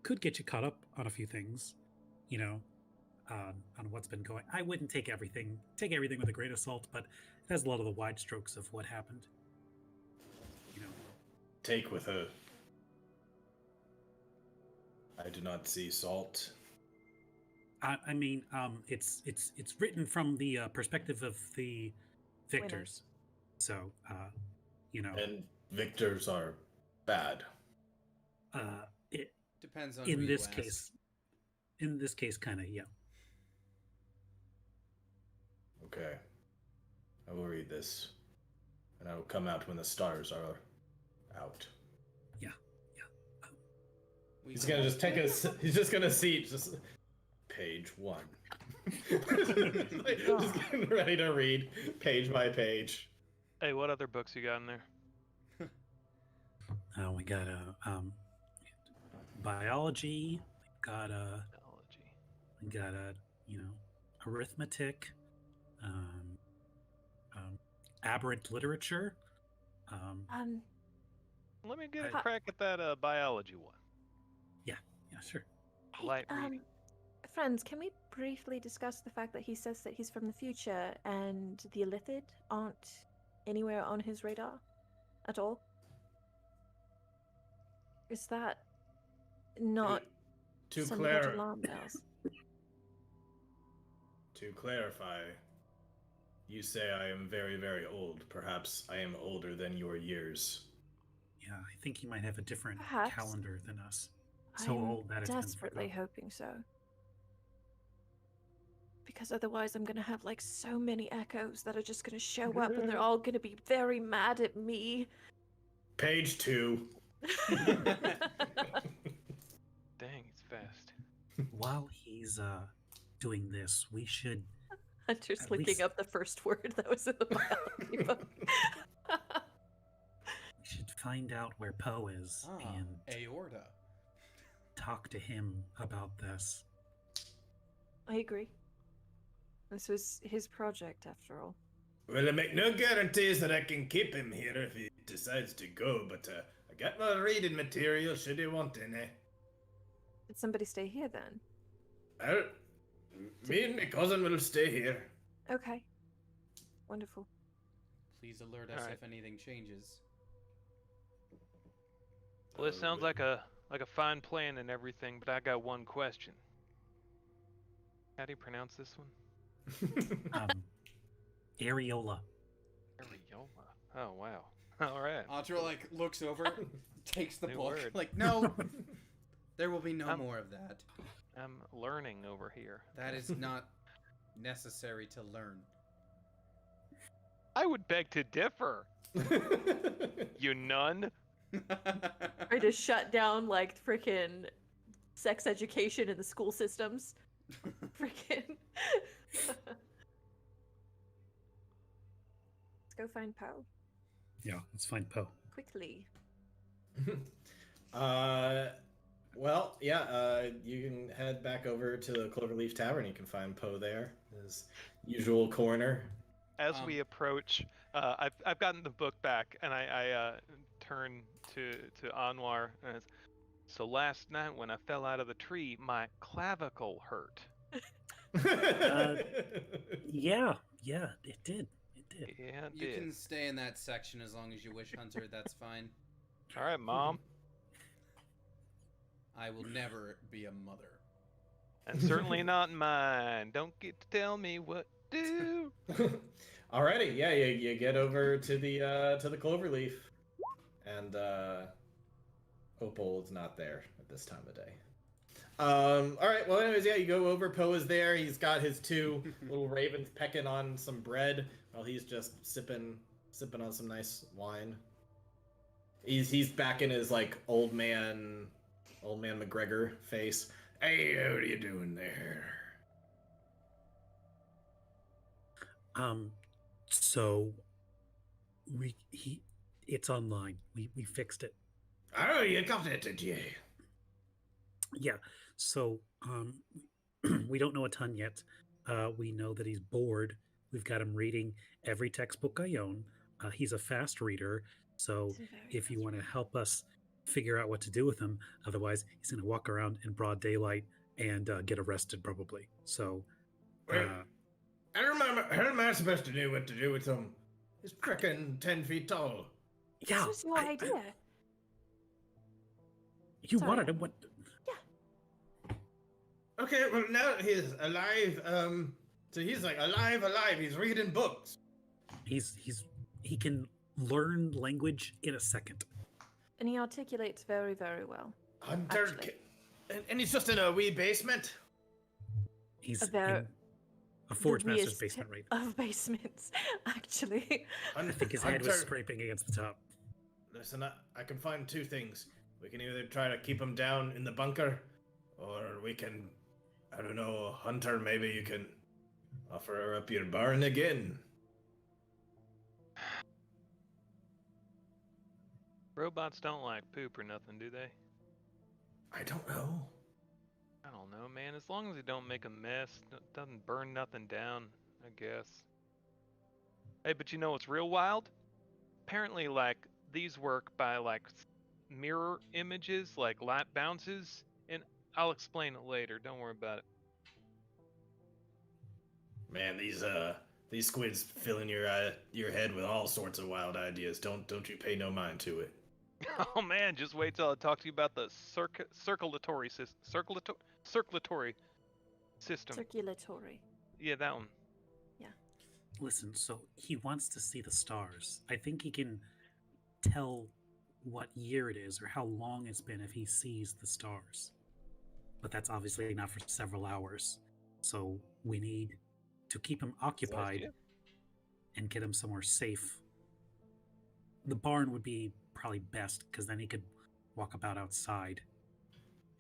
could get you caught up on a few things, on what's been going. I wouldn't take everything with a grain of salt, but it has a lot of the wide strokes of what happened. Take with her. I do not see salt. I mean, it's written from the perspective of the victors, so And victors are bad. It Depends on in who this you ask. in this case, kind of, yeah. Okay. I will read this. And I will come out when the stars are out. He's gonna just he's just gonna see just page 1. Just getting ready to read page by page. Hey, what other books you got in there? We got biology. We got arithmetic. Aberrant literature. Let me get a crack at that biology one. Yeah, sure. Light reading. Friends, can we briefly discuss the fact that he says that he's from the future and the Illithid aren't anywhere on his radar at all? Is that not To sending out alarm bells? To clarify, You say I am very, very old. Perhaps I am older than your years. Yeah, I think he might have a different Perhaps. calendar than us. So I'm old that it's desperately been hoping so. Because otherwise I'm gonna have like so many echoes that are just gonna show up and they're all gonna be very mad at me. Page 2. Dang, he's fast. While he's doing this, we should Hunter's At looking least- up the first word that was in the biology book. find out where Poe is and aorta. talk to him about this. I agree. This was his project after all. Well, I make no guarantees that I can keep him here if he decides to go, but I got my reading material should he want any. Did somebody stay here then? Me and my cousin will stay here. Okay. Wonderful. Please alert us Alright. if anything changes. Well, this sounds like a fine plan and everything, but I got one question. How do you pronounce this one? Areola. Areola. Oh wow. All right. Audra like looks over, takes the New book, word. like no, there will be no I'm- more of that. I'm learning over here. That is not necessary to learn. I would beg to differ, you nun. Try to shut down like freaking sex education in the school systems. Freaking. Let's go find Poe Yeah, let's find Poe. quickly. Well, yeah, you can head back over to the Cloverleaf Tavern. You can find Poe there, his usual corner. As we approach, I've gotten the book back, and I turn to Anwar. And it's, so last night when I fell out of the tree, my clavicle hurt. Yeah, it did. It did. Yeah, it You did. can stay in that section as long as you wish, Hunter. That's fine. All right, Mom. I will never be a mother. And certainly not mine. Don't get to tell me what to do. Alrighty, yeah, you get over to the Cloverleaf, and Opal is not there at this time of day. All right, well, anyways, yeah, you go over. Poe is there. He's got his two little ravens pecking on some bread while he's just sipping on some nice wine. He's back in his like old man McGregor face. Hey, what are you doing there? So it's online. We fixed it. Oh, you got it, did you? Yeah. So we don't know a ton yet. We know that he's bored. We've got him reading every textbook I own. He's a fast reader. So if you want to help us figure out what to do with him, otherwise he's going to walk around in broad daylight and get arrested probably. So Wait, I remember. How am I supposed to know what to do with him? He's frickin' 10 feet tall. yeah, This was your idea. you Sorry. wanted him. What? Okay, well now he's alive. So he's like alive. He's reading books. He can learn language in a second. And he articulates very, very well. Hunter, Actually. and he's just in a wee basement. He's About in a Forge Master's weirdest basement right Of basements, actually. I think his head was Hunter, scraping against the top. Listen, I can find two things. We can either try to keep him down in the bunker, or we can, I don't know, Hunter, maybe you can offer up your barn again. Robots don't like poop or nothing, do they? I don't know. I don't know, man. As long as they don't make a mess, doesn't burn nothing down, I guess. Hey, but you know what's real wild? Apparently, like, these work by, like, mirror images, like light bounces, and I'll explain it later. Don't worry about it. Man, these squids filling your head with all sorts of wild ideas. Don't you pay no mind to it. Oh man, just wait till I talk to you about the circulatory system. Circulatory system. Circulatory. Yeah, that one. Listen, so he wants to see the stars. I think he can tell what year it is or how long it's been if he sees the stars. But that's obviously not for several hours. So we need to keep him occupied and get him somewhere safe. The barn would be probably best because then he could walk about outside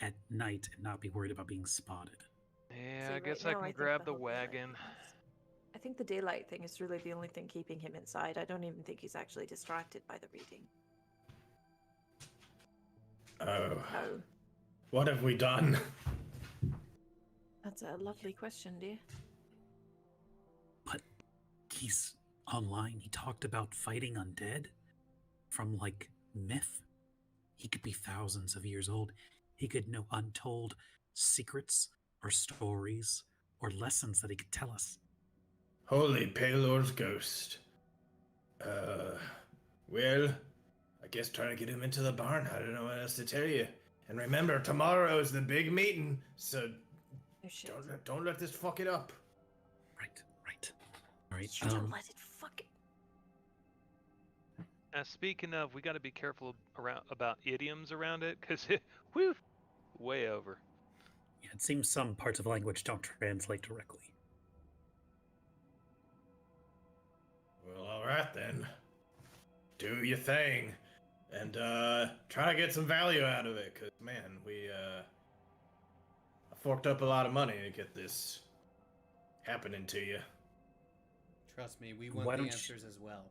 at night and not be worried about being spotted. Yeah, See, I guess right I now, can think grab the whole daylight wagon. thing I think the daylight thing is really the only thing keeping him inside. I don't even think he's actually distracted by the reading. Oh, Oh, what have we done? that's a lovely question, dear. But he's online. He talked about fighting undead from like myth. He could be thousands of years old. He could know untold secrets or stories or lessons that he could tell us. Holy Paylor's ghost. Well, I guess trying to get him into the barn. I don't know what else to tell you. And remember, tomorrow is the big meeting, so Oh shit. don't let this fuck it up. Right. All right. You don't let it fuck it. Speaking of, we got to be careful about idioms around it, because way over. Yeah, it seems some parts of language don't translate directly. Well, all right then. Do your thing, and try to get some value out of it. Cause man, I forked up a lot of money to get this happening to you. Trust me, we Why want the don't you- answers as well.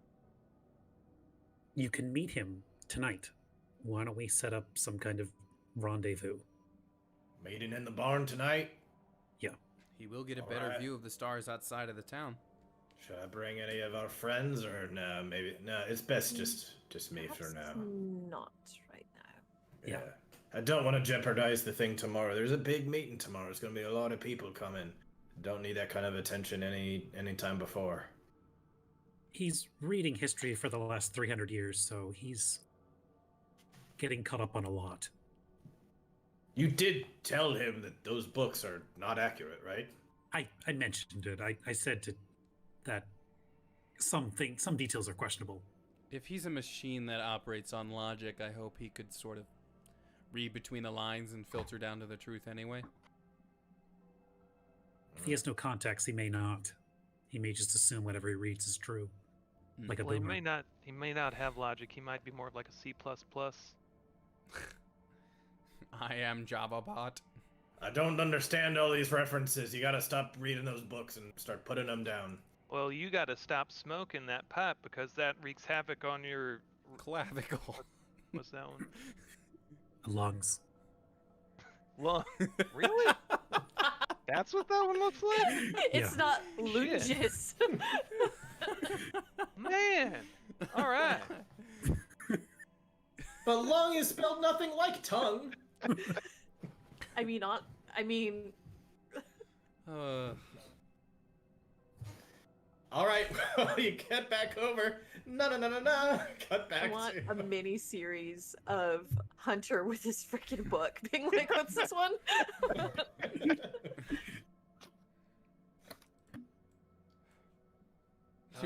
You can meet him tonight. Why don't we set up some kind of rendezvous? Meeting in the barn tonight. He will get a All better right. view of the stars outside of the town. Should I bring any of our friends, or no? Maybe no. It's best just me Perhaps for now. not right now. Yeah. I don't want to jeopardize the thing tomorrow. There's a big meeting tomorrow. There's gonna be a lot of people coming. Don't need that kind of attention any time before. He's reading history for the last 300 years, so he's getting caught up on a lot. You did tell him that those books are not accurate, right? I mentioned it. I said that some details are questionable. If he's a machine that operates on logic, I hope he could sort of read between the lines and filter down to the truth anyway. If he has no context, he may not. He may just assume whatever he reads is true. Like a Well, boomer. he may not have logic. He might be more of like a C++. I am JavaBot. I don't understand all these references. You gotta stop reading those books and start putting them down. Well, you got to stop smoking that pipe because that wreaks havoc on your Clavicle. what's that one? Lungs. Lung. Really? That's what that one looks like? It's Yeah. not lunges. Man. All right. But lung is spelled nothing like tongue. I mean, All right, well, you get back over. No. Cut I back want to. a mini series of Hunter with his freaking book being like, what's this one?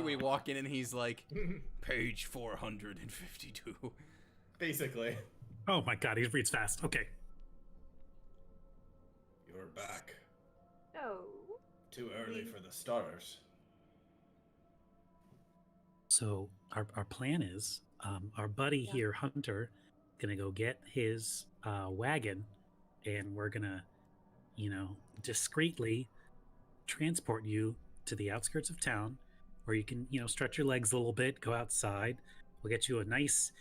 we walk in and he's like, page 452. Basically. Oh my god, he reads fast. Okay. You're back. No. Too early for the stars. So our plan is our buddy Yeah. here, Hunter, gonna go get his wagon, and we're gonna, discreetly transport you to the outskirts of town, where you can, stretch your legs a little bit, go outside. We'll get you a nice,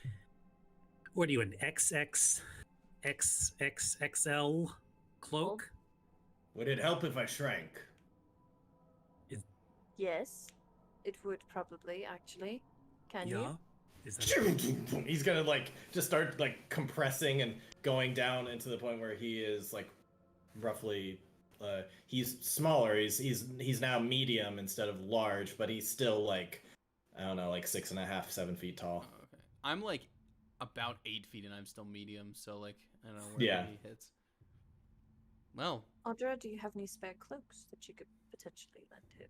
what are you, an XXXXL cloak? Would it help if I shrank? Yes, it would probably, actually. Can you? Is that He's gonna just start compressing and going down into the point where he is roughly he's smaller. He's now medium instead of large, but he's still I don't know, 6.5, 7 feet tall. Okay. I'm about 8 feet and I'm still medium, so I don't know where Yeah. he hits. Well, Audra, do you have any spare cloaks that you could potentially lend him?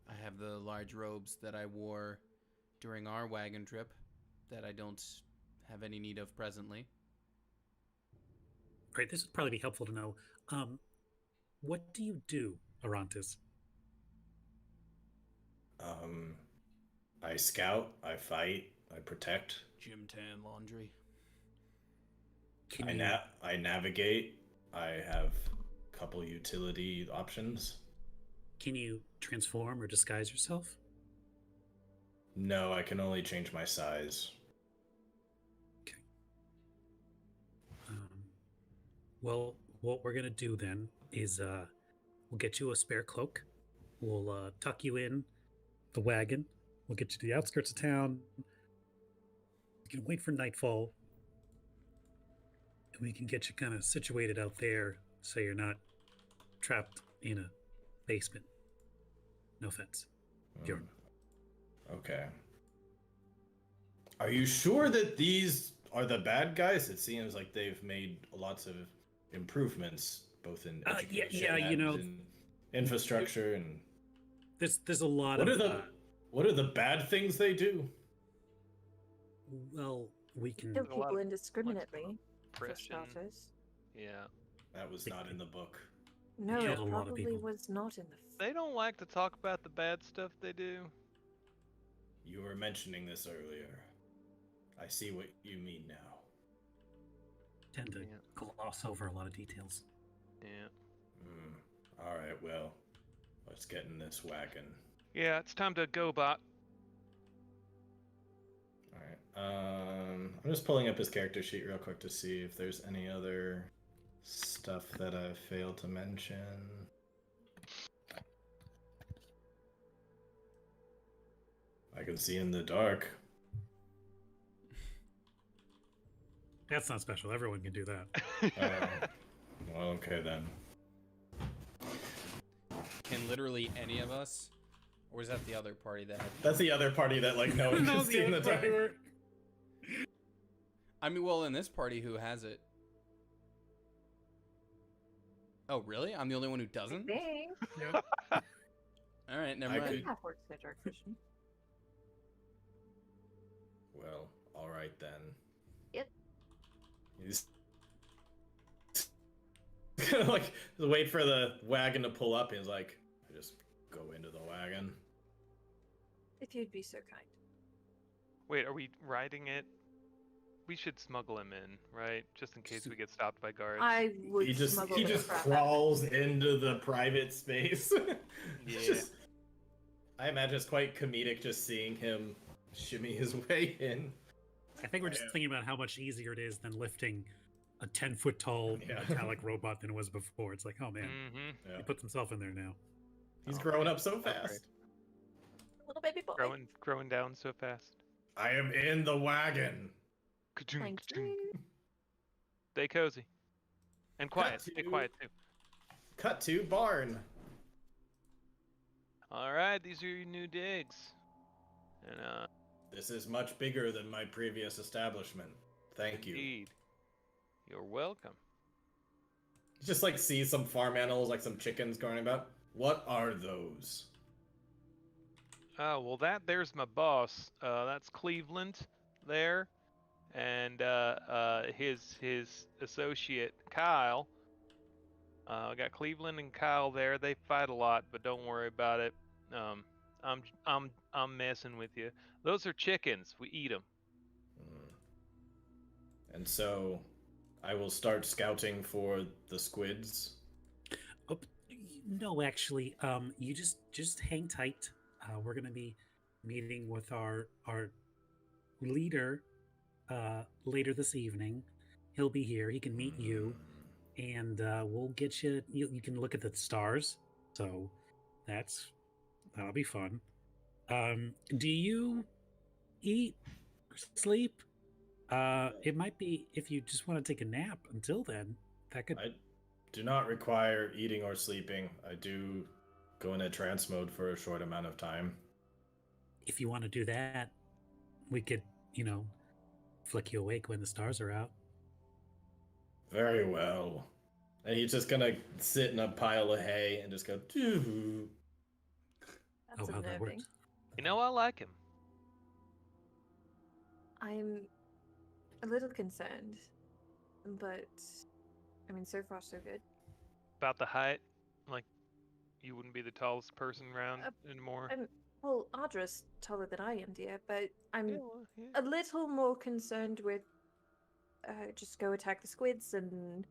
I have the large robes that I wore during our wagon trip that I don't have any need of presently. Great. This would probably be helpful to know. What do you do, Arantis? I scout, I fight, I protect, Gym tan laundry. Can I you, I navigate. I have a couple utility options. can you transform or disguise yourself? No, I can only change my size. Well, what we're gonna do then is we'll get you a spare cloak. We'll tuck you in the wagon. We'll get you to the outskirts of town. You can wait for nightfall, and we can get you kind of situated out there so you're not trapped in a basement. No offense. Bjorn. Okay. Are you sure that these are the bad guys? It seems like they've made lots of improvements, both in education yeah, you and know, in infrastructure. And there's a lot what of. are the bad things they do? Well, we can. Kill A lot people of indiscriminately, for oppression. starters. Yeah. That was not in the book. No, killed it a lot of probably people. was not in the. They don't like to talk about the bad stuff they do. You were mentioning this earlier. I see what you mean now. Tend to Yeah. gloss over a lot of details. Yeah. All right, well, let's get in this wagon. Yeah, it's time to go, bot. All right. I'm just pulling up his character sheet real quick to see if there's any other stuff that I failed to mention. I can see in the dark. That's not special. Everyone can do that. Well, okay then. Can literally any of us? Or is that the other party that had... That's the other party that like no one can see in the dark. I mean, well, in this party, who has it? Oh, really? I'm the only one who doesn't? Thanks. All right, never I mind. could- Half works in dark vision. Well, all right then. Yep. He's gonna like wait for the wagon to pull up. He's like, just go into the wagon. If you'd be so kind. Wait, are we riding it? We should smuggle him in, right? Just in case we get stopped by guards. I would He just smuggle the crap out of it. crawls into the private space. It's Yeah. just, I imagine it's quite comedic just seeing him shimmy his way in. I think we're just thinking about how much easier it is than lifting a 10-foot tall Yeah. metallic robot than it was before. It's like, oh man, Mm-hmm. Yeah. he puts himself in there now. He's Oh, growing man. up so That's fast. great. Little baby boy. Growing down so fast. I am in the wagon. Ka-ching, Thank ka-ching. you. Stay cozy. And quiet. Stay to- quiet too. Cut to barn. Alright, these are your new digs. And This is much bigger than my previous establishment. Thank you. indeed. You're welcome. Just like see some farm animals, like some chickens going about. What are those? Oh, well there's my boss. That's Cleveland there. And his associate Kyle. I got Cleveland and Kyle there. They fight a lot, but don't worry about it. I'm messing with you. Those are chickens. We eat them. And so, I will start scouting for the squids. Oh, no, actually, you just hang tight. We're gonna be meeting with our leader later this evening. He'll be here. He can meet you, and we'll get you. You can look at the stars. So that'll be fun. Do you eat or sleep? It might be if you just want to take a nap until then. That could. I do not require eating or sleeping. I do go into trance mode for a short amount of time. If you want to do that, we could, flick you awake when the stars are out. Very well. And he's just gonna sit in a pile of hay and just go, "Doo-hoo." That's how that unnerving. works. You know, I like him. I'm a little concerned, but I mean, so far so good. About the height, like you wouldn't be the tallest person around anymore. Well, Audra's taller than I am, dear, but I'm Yeah, well, yeah. a little more concerned with just go attack the squids and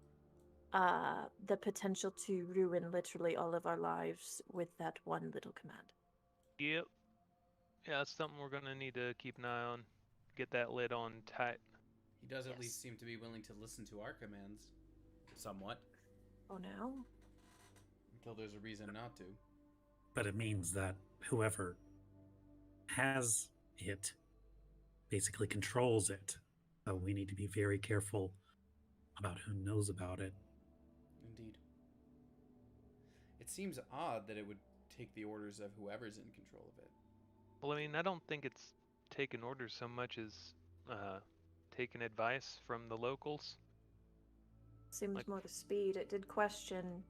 the potential to ruin literally all of our lives with that one little command. Yep. Yeah, that's something we're gonna need to keep an eye on. Get that lid on tight. He does at Yes. least seem to be willing to listen to our commands. Somewhat. Oh no. Until there's a reason not to. But it means that whoever has it basically controls it. So we need to be very careful about who knows about it. Indeed. It seems odd that it would take the orders of whoever's in control of it. Well, I mean, I don't think it's taking orders so much as taking advice from the locals. Seemed Like- more the speed. It did question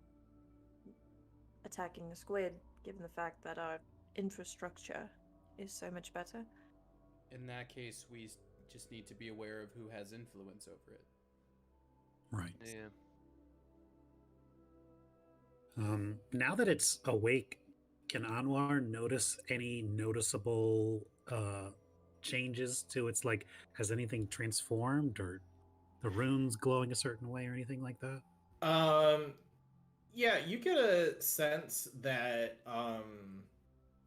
attacking the squid, given the fact that our infrastructure is so much better. In that case, we just need to be aware of who has influence over it. Right. Yeah. Now that it's awake, can Anwar notice any noticeable changes to its, like, has anything transformed or the runes glowing a certain way or anything like that? Yeah, you get a sense that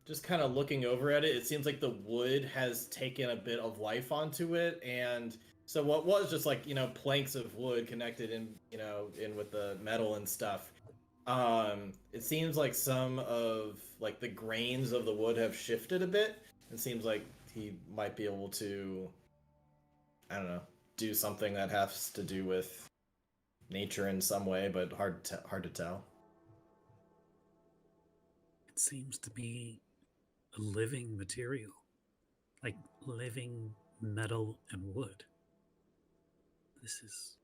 just kind of looking over at it, it seems like the wood has taken a bit of life onto it, and so what was just like, planks of wood connected in, in with the metal and stuff. It seems like some of like the grains of the wood have shifted a bit. It seems like he might be able to, I don't know, do something that has to do with nature in some way, but hard to tell. It seems to be a living material, like living metal and wood. This is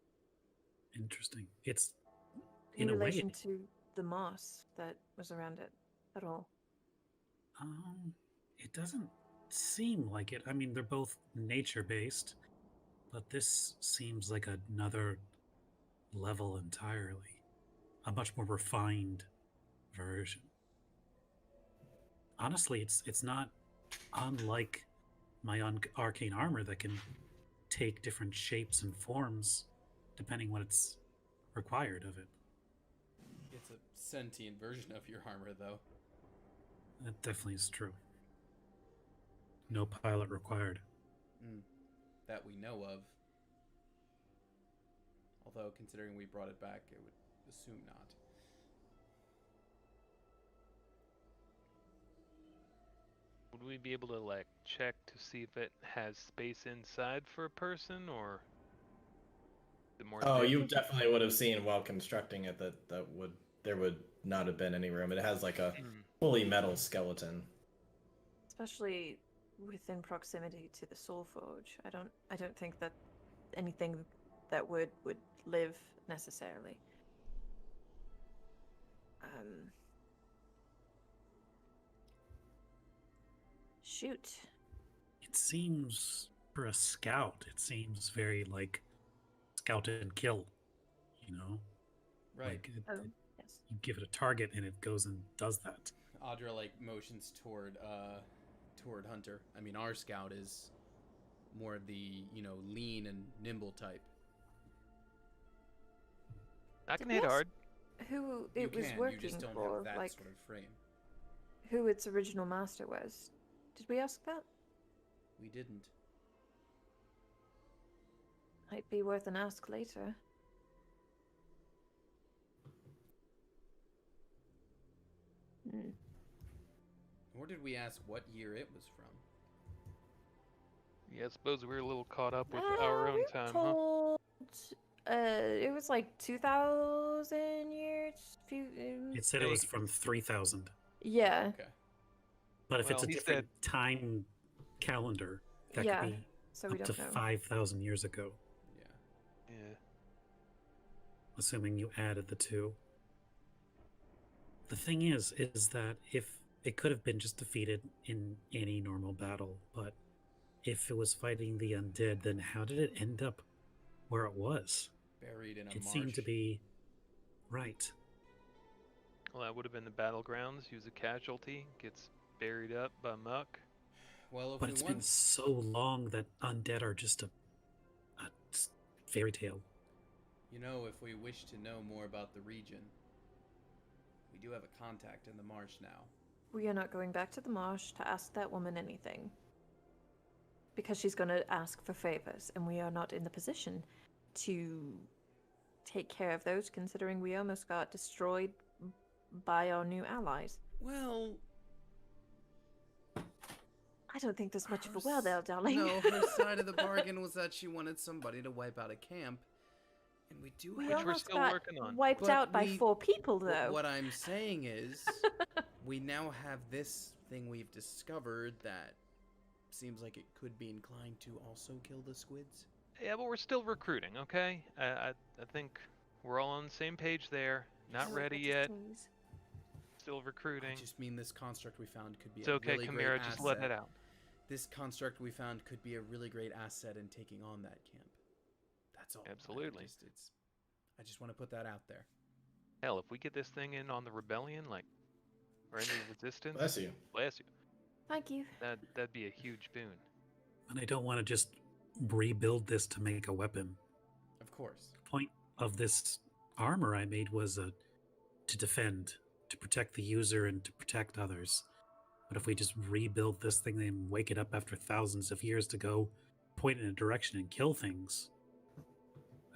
interesting. It's In in a way. relation to the moss that was around it at all. It doesn't seem like it. I mean, they're both nature-based, but this seems like another level entirely. A much more refined version. Honestly, it's not unlike my arcane armor that can take different shapes and forms depending what it's required of it. It's a sentient version of your armor, though. That definitely is true. No pilot required. That we know of. Although, considering we brought it back, I would assume not. Would we be able to like check to see if it has space inside for a person, or the more? Oh, you definitely would have seen while constructing it that there would not have been any room. It has like a fully metal skeleton. Especially within proximity to the Soul Forge. I don't think that anything that would live necessarily. Shoot. It seems, for a scout, it seems very like scout and kill, Right. Like Oh, yes. you give it a target and it goes and does that. Audra motions toward Hunter. I mean, our scout is more the lean and nimble type. I can Did we hit ask hard. Who You it was can, working you just don't for, have that like sort of frame. who its original master was. Did we ask that? We didn't. Might be worth an ask later. Nor did we ask what year it was from. Yeah, I suppose we were a little caught up with our own we were time, huh? told, it was like 2,000 years. It said it was from 3,000. Yeah. Okay. But if it's Well, a he different time calendar, that Yeah, could be So we up to don't know. 5,000 years ago, Yeah. Yeah. assuming you added the two. The thing is that if it could have been just defeated in any normal battle, but if it was fighting the undead, then how did it end up where it was? Buried in a It marsh. seemed to be right. Well, that would have been the battlegrounds. He was a casualty, gets buried up by muck. Well, if But we it's want... been so long that undead are just a fairy tale. You know, if we wish to know more about the region, we do have a contact in the marsh now. We are not going back to the marsh to ask that woman anything. Because she's going to ask for favors, and we are not in the position to take care of those, considering we almost got destroyed by our new allies. Well, I don't think there's much of a well there, darling. No, her side of the bargain was that she wanted somebody to wipe out a camp. And we do We have... Which we're almost still got working on. wiped But out by we- 4 people, though. What I'm saying is, we now have this thing we've discovered that seems like it could be inclined to also kill the squids. Yeah, but we're still recruiting, okay? I think we're all on the same page there. Not ready yet. Still recruiting. I just mean this construct we found could be It's a okay, really Chimera, great just asset. let it out. This construct we found could be a really great asset in taking on that camp. That's all. Absolutely. I just want to put that out there. Hell, if we get this thing in on the rebellion, like, or any resistance, Bless you. bless you. Thank you. That'd be a huge boon. And I don't want to just rebuild this to make a weapon. Of course. The point of this armor I made was to defend, to protect the user and to protect others. But if we just rebuild this thing and wake it up after thousands of years to go point in a direction and kill things,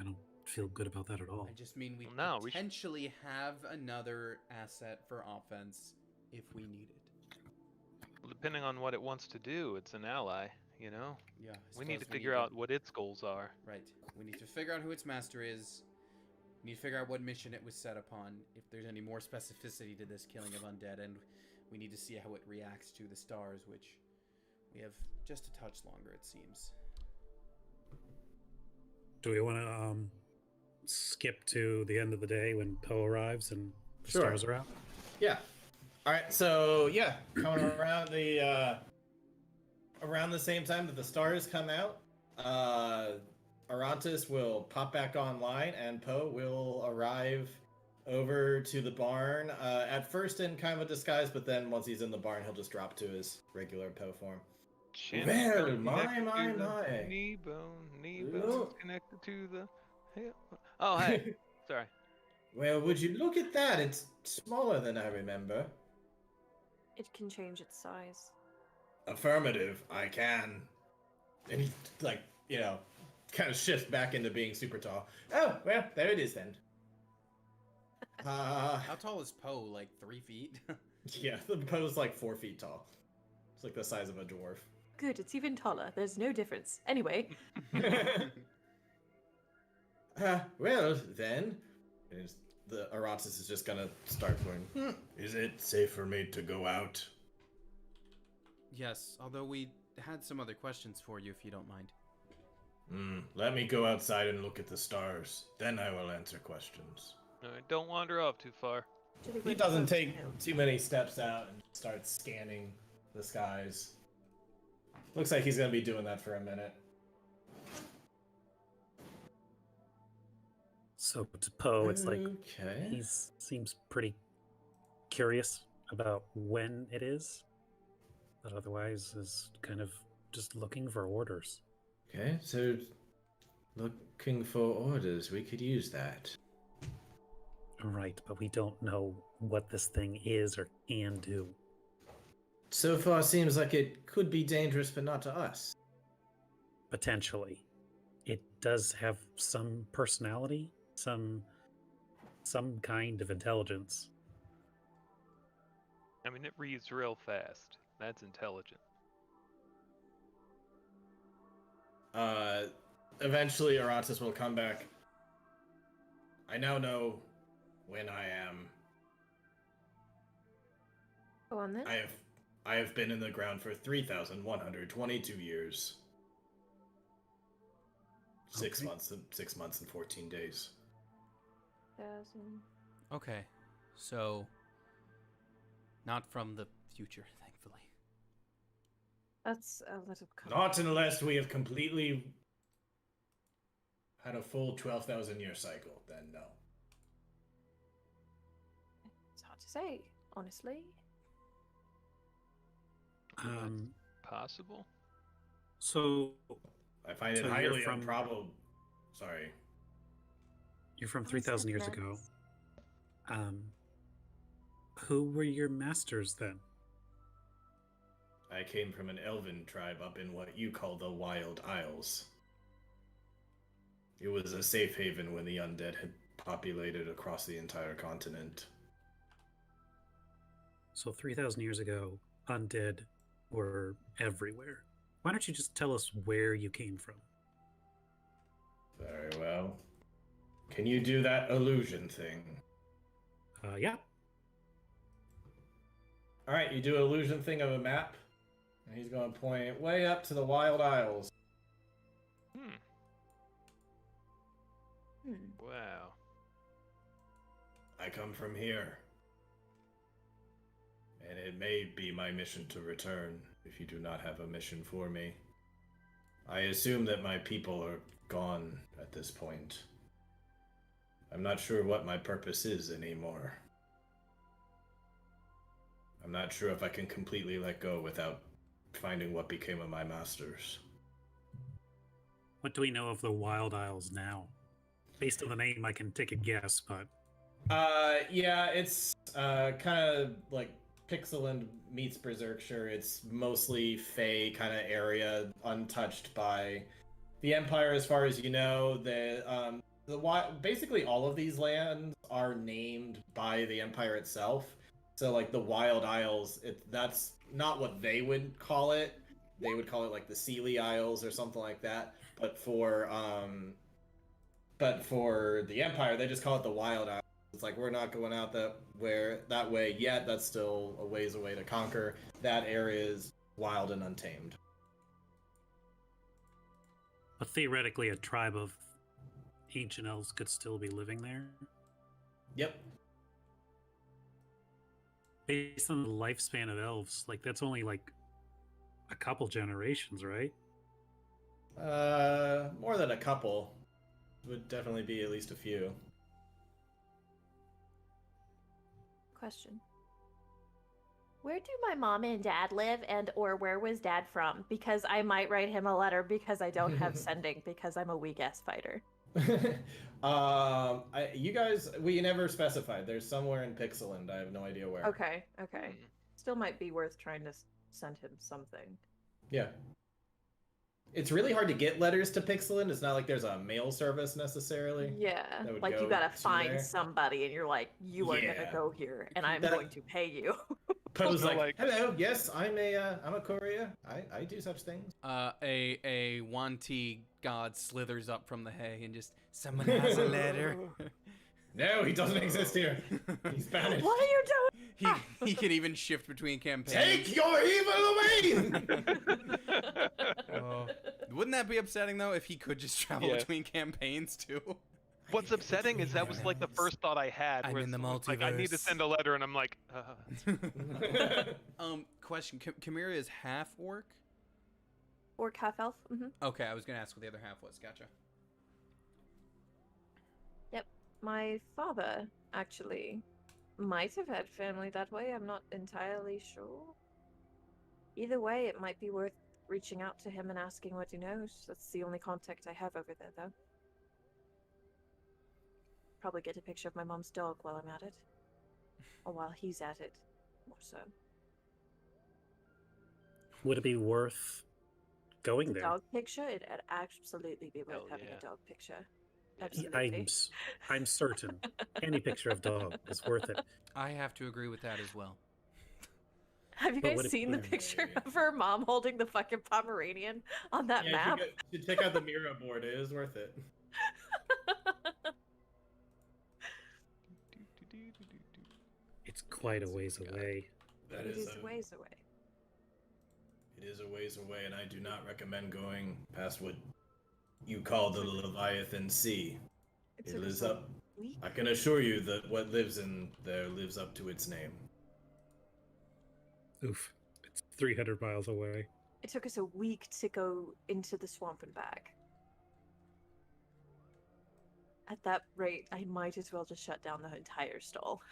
I don't feel good about that at all. I just mean we Well, no, we should- potentially have another asset for offense if we need it. Well, depending on what it wants to do, it's an ally, you know? Yeah. I We need to suppose figure out what its goals are. Right. We need to figure out who its master is. We need to figure out what mission it was set upon. If there's any more specificity to this killing of undead, and we need to see how it reacts to the stars, which we have just a touch longer, it seems. Do we want to skip to the end of the day when Poe arrives and the Sure. stars are out? Yeah. All right. So yeah, coming around the same time that the stars come out, Arantis will pop back online, and Poe will arrive over to the barn. At first in kind of a disguise, but then once he's in the barn, he'll just drop to his regular Poe form. Chin Well, bone my, connected to the my. Knee bone Look. connected to the hip. Oh, hey. Sorry. Well, would you look at that? It's smaller than I remember. It can change its size. Affirmative, I can. And he, like, kind of shifts back into being super tall. Oh, well, there it is then. How tall is Poe? Like 3 feet? Yeah, the Poe's like 4 feet tall. It's like the size of a dwarf. Good, it's even taller. There's no difference. Anyway, Well, then, the Aratus is just gonna start going, Is it safe for me to go out? Yes, although we had some other questions for you, if you don't mind. Let me go outside and look at the stars. Then I will answer questions. Alright, don't wander off too far. to the He good doesn't folks take know. too many steps out and starts scanning the skies. Looks like he's gonna be doing that for a minute. So to Poe, it's like Okay. he seems pretty curious about when it is, but otherwise is kind of just looking for orders. Okay, so looking for orders, we could use that. Right, but we don't know what this thing is or can do. So far seems like it could be dangerous, but not to us. Potentially. It does have some personality, some kind of intelligence. I mean, it reads real fast. That's intelligent. Eventually Aratus will come back. I now know when I am. Go on then. I have been in the ground for 3,122 years. 6 Okay. months and 6 months and 14 days. 1,000. Okay, so not from the future, thankfully. That's a little. Not unless we have completely had a full 12,000 year cycle, then no. It's hard to say, honestly. Possible. So I find it So you're highly from- improbable. Sorry. you're from Oh, 3,000 years ago. Who were your masters then? I came from an elven tribe up in what you call the Wild Isles. It was a safe haven when the undead had populated across the entire continent. So 3,000 years ago, undead were everywhere. Why don't you just tell us where you came from? Very well. Can you do that illusion thing? Yeah. Alright, you do an illusion thing of a map, and he's going to point way up to the Wild Isles. Wow. I come from here. And it may be my mission to return if you do not have a mission for me. I assume that my people are gone at this point. I'm not sure what my purpose is anymore. I'm not sure if I can completely let go without finding what became of my masters. What do we know of the Wild Isles now? Based on the name, I can take a guess, but Yeah, it's kind of like Pixeland meets Berserkshire. It's mostly Fey kind of area, untouched by the Empire, as far as you know. Basically all of these lands are named by the Empire itself. So like the Wild Isles, that's not what they would call it. They would call it like the Sealy Isles or something like that. But for the Empire, they just call it the Wild Isles. It's like, we're not going out that way yet. That's still a ways away to conquer. That area is wild and untamed. but theoretically, a tribe of ancient elves could still be living there. Yep. Based on the lifespan of elves, like that's only like a couple generations, right? More than a couple. Would definitely be at least a few. Question. Where do my mom and dad live, and or where was dad from? Because I might write him a letter because I don't have sending because I'm a weak ass fighter. You guys, we never specified. There's somewhere in Pixeland. I have no idea where. Okay. Still might be worth trying to send him something. Yeah. It's really hard to get letters to Pixeland. It's not like there's a mail service necessarily. Yeah. That would Like go you gotta to find there. somebody, and you're like, you are Yeah. gonna go here, and I'm That- going to pay you. Poe's Also, like, hello, yes, I'm a courier. I do such things. A Wanti god slithers up from the hay and just, someone has a letter. No, he doesn't exist here. He's banished. What are you doing? he can even shift between campaigns. Take your evil away! Oh. Wouldn't that be upsetting though if he could just travel Yeah. between campaigns too? What's upsetting is that was like the first thought I had. I'm where in the it's like, I need to multiverse. send a letter, and I'm like, Question: Chimera is half orc. Or half elf. Mm-hmm. Okay, I was gonna ask what the other half was. Gotcha. My father actually might have had family that way. I'm not entirely sure. Either way, it might be worth reaching out to him and asking what he knows. That's the only contact I have over there, though. Probably get a picture of my mom's dog while I'm at it. Or while he's at it, more so. Would it be worth going there? Dog picture? It'd absolutely be worth Hell having yeah. a dog picture. Yeah, Absolutely. I'm certain any picture of dog is worth it. I have to agree with that as well. Have you But guys would it seen the be- picture of her mom holding the fucking Pomeranian on that map? You should check out the Mira board. It is worth it. It's quite a ways away. That It is is ways away. It is a ways away, and I do not recommend going past what you call the Leviathan Sea. It's It lives up. week. I can assure you that what lives in there lives up to its name. Oof. It's 300 miles away. It took us a week to go into the swamp and back. At that rate, I might as well just shut down the entire stall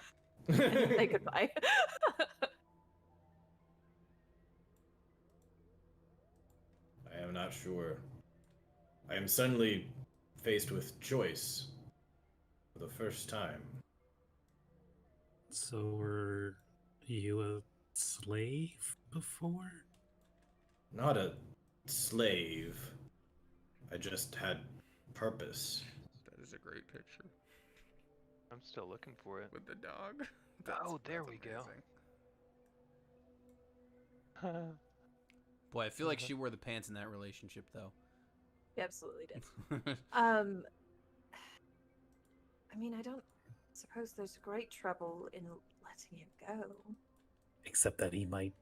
and say goodbye. I am not sure. I am suddenly faced with choice for the first time. So were you a slave before? Not a slave. I just had purpose. That is a great picture I'm still looking for it. with the dog. Oh, there we go. Boy, I feel like she wore the pants in that relationship, though. We absolutely did. I mean, I don't suppose there's great trouble in letting him go. Except that he might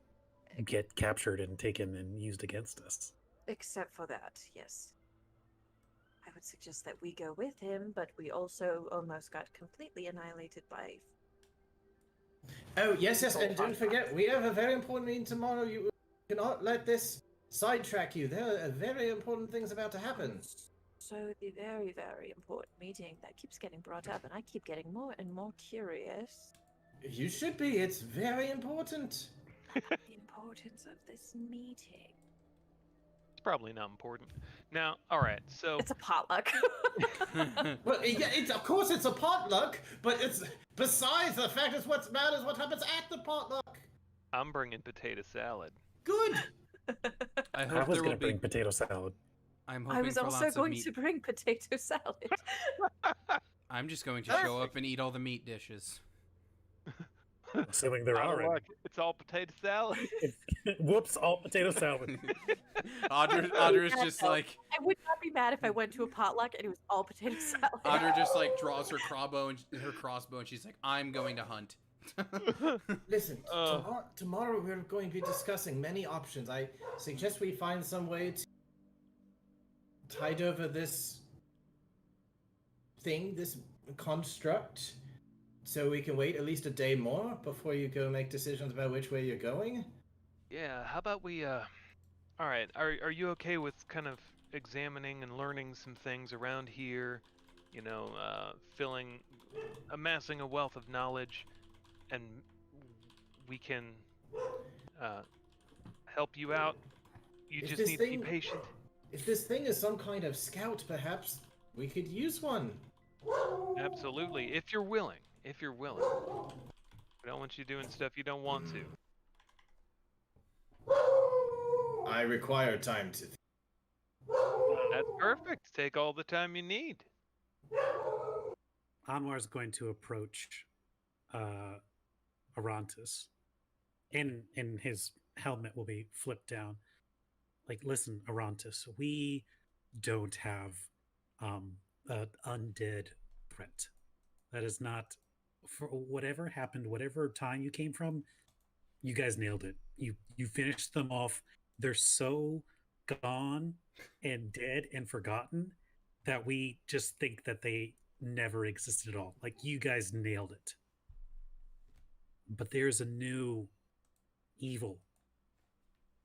get captured and taken and used against us. Except for that, yes. I would suggest that we go with him, but we also almost got completely annihilated by... Oh, yes, and don't forget, we have a very important meeting tomorrow. You cannot let this sidetrack you. There are very important things about to happen. So the very, very important meeting that keeps getting brought up, and I keep getting more and more curious. You should be. It's very important. The importance of this meeting. It's probably not important. Now, all right, so It's a potluck. Well, yeah, of course it's a potluck, but it's besides the fact is what matters what happens at the potluck. I'm bringing potato salad. Good. I I hope was there going will to bring be. potato salad. I'm hoping I was for also lots of going meat. to bring potato salad. I'm just going to show up and eat all the meat dishes. Assuming there Out of are luck, it's all potato salad. any. Whoops, all potato salad. Audra's just like I would not be mad if I went to a potluck and it was all potato salad. Audra just like draws her crossbow and she's like, I'm going to hunt. Listen, Uh. tomorrow we're going to be discussing many options. I suggest we find some way to tide over this thing, this construct, so we can wait at least a day more before you go make decisions about which way you're going. Yeah, how about we all right, are you okay with kind of examining and learning some things around here, you know, amassing a wealth of knowledge, and we can help you out? You If just this need to be thing- patient. If this thing is some kind of scout, perhaps we could use one. Absolutely, if you're willing. If you're willing. We don't want you doing stuff you don't want to. I require time to. That's perfect. Take all the time you need. Anwar's going to approach Arantis, and his helmet will be flipped down. Like, listen, Arantis, we don't have an undead threat. That is not, for whatever happened, whatever time you came from, you guys nailed it. You finished them off. They're so gone and dead and forgotten that we just think that they never existed at all. Like, you guys nailed it. But there's a new evil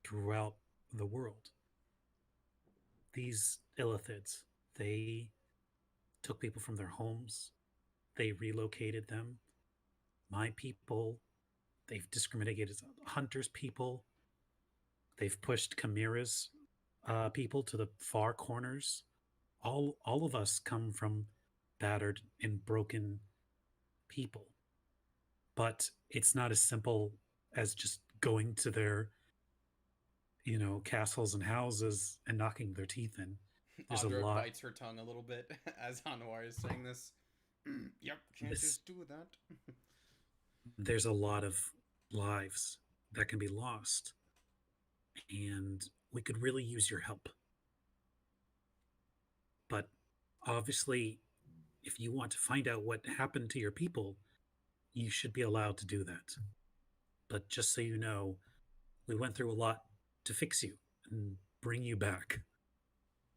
throughout the world. These illithids, they took people from their homes, they relocated them. My people, they've discriminated against hunters' people. They've pushed Chimera's people to the far corners. All of us come from battered and broken people. But it's not as simple as just going to their, castles and houses and knocking their teeth in. There's Audra a lot. bites her tongue a little bit as Anwar is saying this. Yep, can't This- just do that. There's a lot of lives that can be lost, and we could really use your help. But obviously, if you want to find out what happened to your people, you should be allowed to do that. But just so you know, we went through a lot to fix you and bring you back.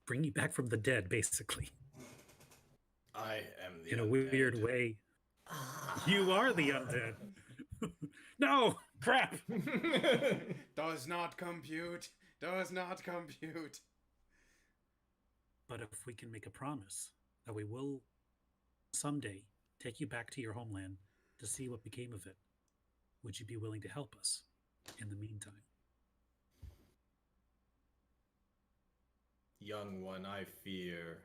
Bring you back from the dead, basically. I am the In a undead. weird way. You are the undead. No! Crap! Does not compute. Does not compute. But if we can make a promise that we will someday take you back to your homeland to see what became of it, would you be willing to help us in the meantime? Young one, I fear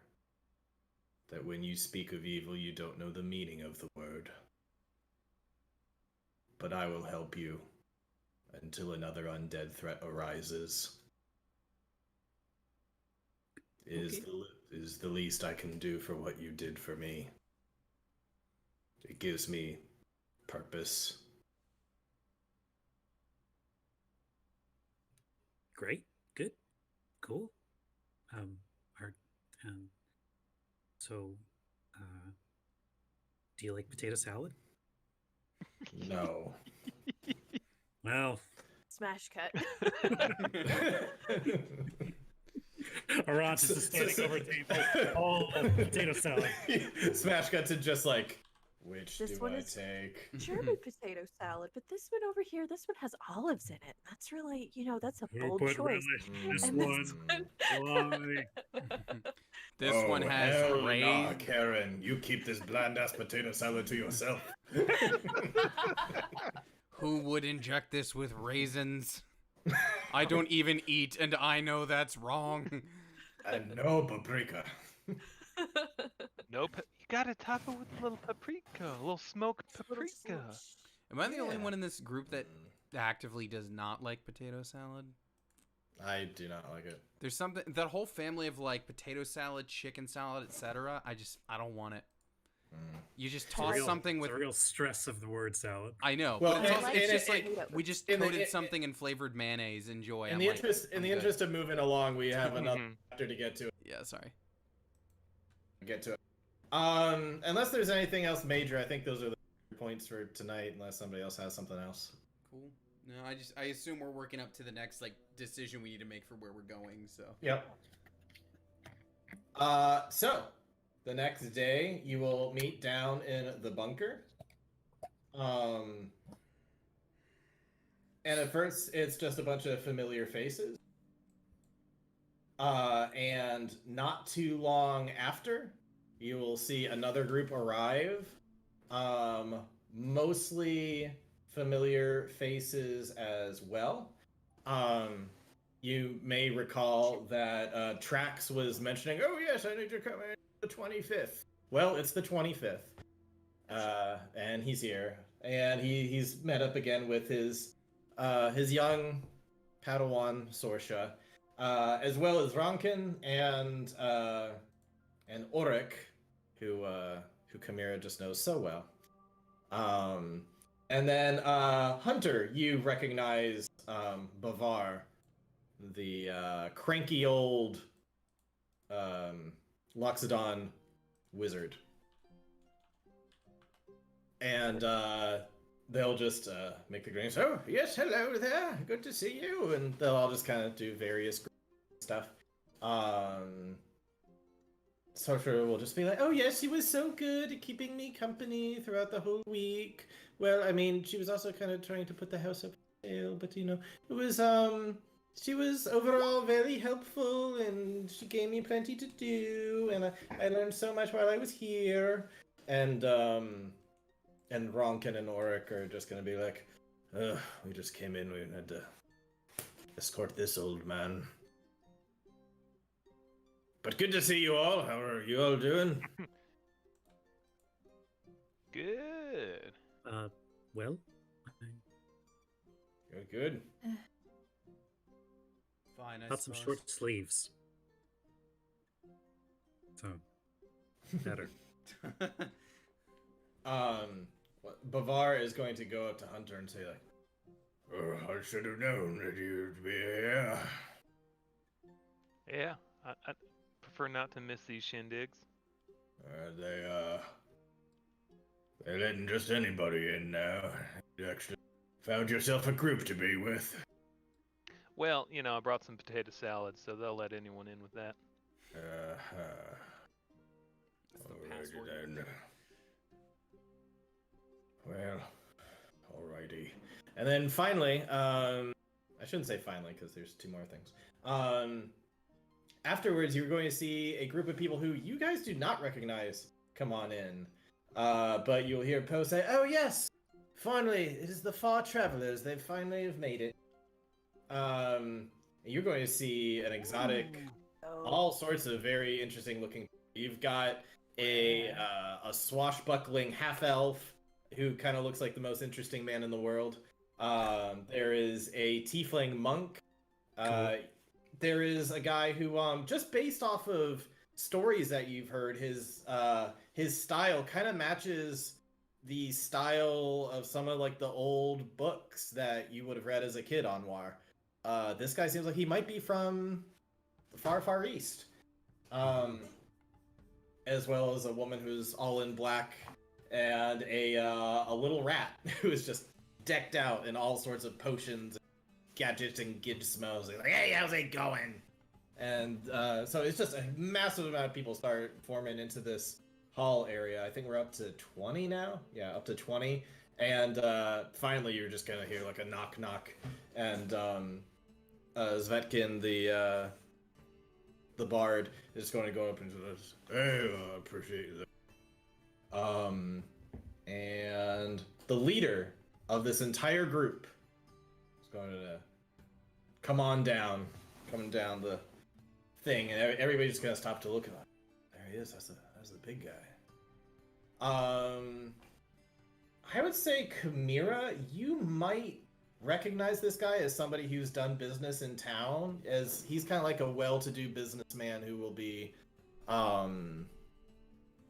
that when you speak of evil, you don't know the meaning of the word. But I will help you until another undead threat arises. Is the least I can do for what you did for me. It gives me purpose. Great, good, cool. So, do you like potato salad? No. Well, Smash cut. Aberrant is standing over a table, all of potato salad. Smash cut to just like, which This do one I is- take? German potato salad, but this one over here, this one has olives in it. That's really, that's a Who bold put choice. relish in And this one? Why? This Oh, one has hell nah, raisins. Karen. You keep this bland-ass potato salad to yourself. Who would inject this with raisins? I don't even eat, and I know that's wrong. And no paprika. Nope. You gotta top it with a little paprika, a little smoked paprika. Am I the only Yeah. one in this group that actively does not like potato salad? I do not like it. There's something, that whole family of like potato salad, chicken salad, etc. I don't want it. You just It's a toss real- something it's with. a real stress of the word salad. I know, Well, but it's, and- also, and it's just it- like we just in the- coated it- something in flavored mayonnaise. Enjoy. In I'm the like, interest, I'm good. interest of moving along, we have another Mhm. chapter to get to. Yeah, sorry. Get to it. Unless there's anything else major, I think those are the points for tonight. Unless somebody else has something else. Cool. No, I assume we're working up to the next like decision we need to make for where we're going. So. Yep. So the next day you will meet down in the bunker. And at first it's just a bunch of familiar faces. And not too long after, you will see another group arrive. Mostly familiar faces as well. You may recall that Trax was mentioning, oh yes, I need to come in the 25th. Well, it's the 25th. And he's here. And he's met up again with his young Padawan Sorsha, as well as Ronkin and Auric, who Chimera just knows so well. And then Hunter, you recognize Bavar, the cranky old Loxodon wizard. And they'll just make the greetings. Oh, yes, hello there. Good to see you. And they'll all just kind of do various stuff. Sorcerer will just be like, oh, yes, she was so good at keeping me company throughout the whole week. Well, I mean, she was also kind of trying to put the house up for sale, but, it was, she was overall very helpful, and she gave me plenty to do, and I learned so much while I was here. And Ronkin and Auric are just gonna be like, we just came in, we had to escort this old man. But good to see you all. How are you all doing? Good. Well, Good. Fine. I got some suppose. short sleeves. So, better. Bavar is going to go up to Hunter and say like, oh, I should have known that you'd be here. Yeah, I prefer not to miss these shindigs. They're letting just anybody in now. You actually found yourself a group to be with. Well, I brought some potato salad, so they'll let anyone in with that. That's the Alrighty password. then. Well, alrighty. And then finally, I shouldn't say finally because there's two more things. Afterwards, you're going to see a group of people who you guys do not recognize come on in. But you'll hear Poe say, "Oh yes, finally, it is the Far Travelers. They finally have made it." You're going to see an exotic, all sorts of very interesting looking. You've got a swashbuckling half elf who kind of looks like the most interesting man in the world. There is a tiefling monk. Cool. There is a guy who, just based off of stories that you've heard, his style kind of matches the style of some of like the old books that you would have read as a kid on War. This guy seems like he might be from the far, far east. As well as a woman who's all in black and a little rat who is just decked out in all sorts of potions, gadgets, and gizmos. Like, hey, how's it going? And so it's just a massive amount of people start forming into this hall area. I think we're up to 20 now. Yeah, up to 20. And finally, you're just gonna hear like a knock, knock, and Zvetkin, the bard, is going to go up into this. Hey, I appreciate that. And the leader of this entire group is going to coming down the thing, and everybody's just gonna stop to look at him. There he is. That's the big guy. I would say Chimera, you might recognize this guy as somebody who's done business in town, as he's kind of like a well-to-do businessman who will be,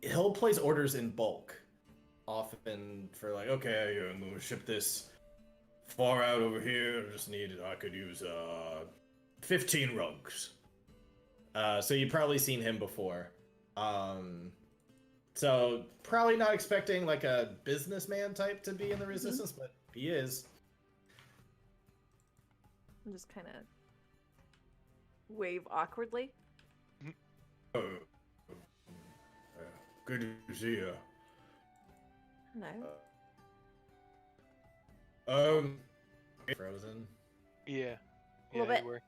he'll place orders in bulk, often for like, okay, I'm going to ship this far out over here. I could use 15 rugs. So you've probably seen him before. So probably not expecting like a businessman type to be in the resistance, but he is. I'm just kind of wave awkwardly. Good to see you. Hello. Frozen. Yeah. Little Yeah, bit. you were.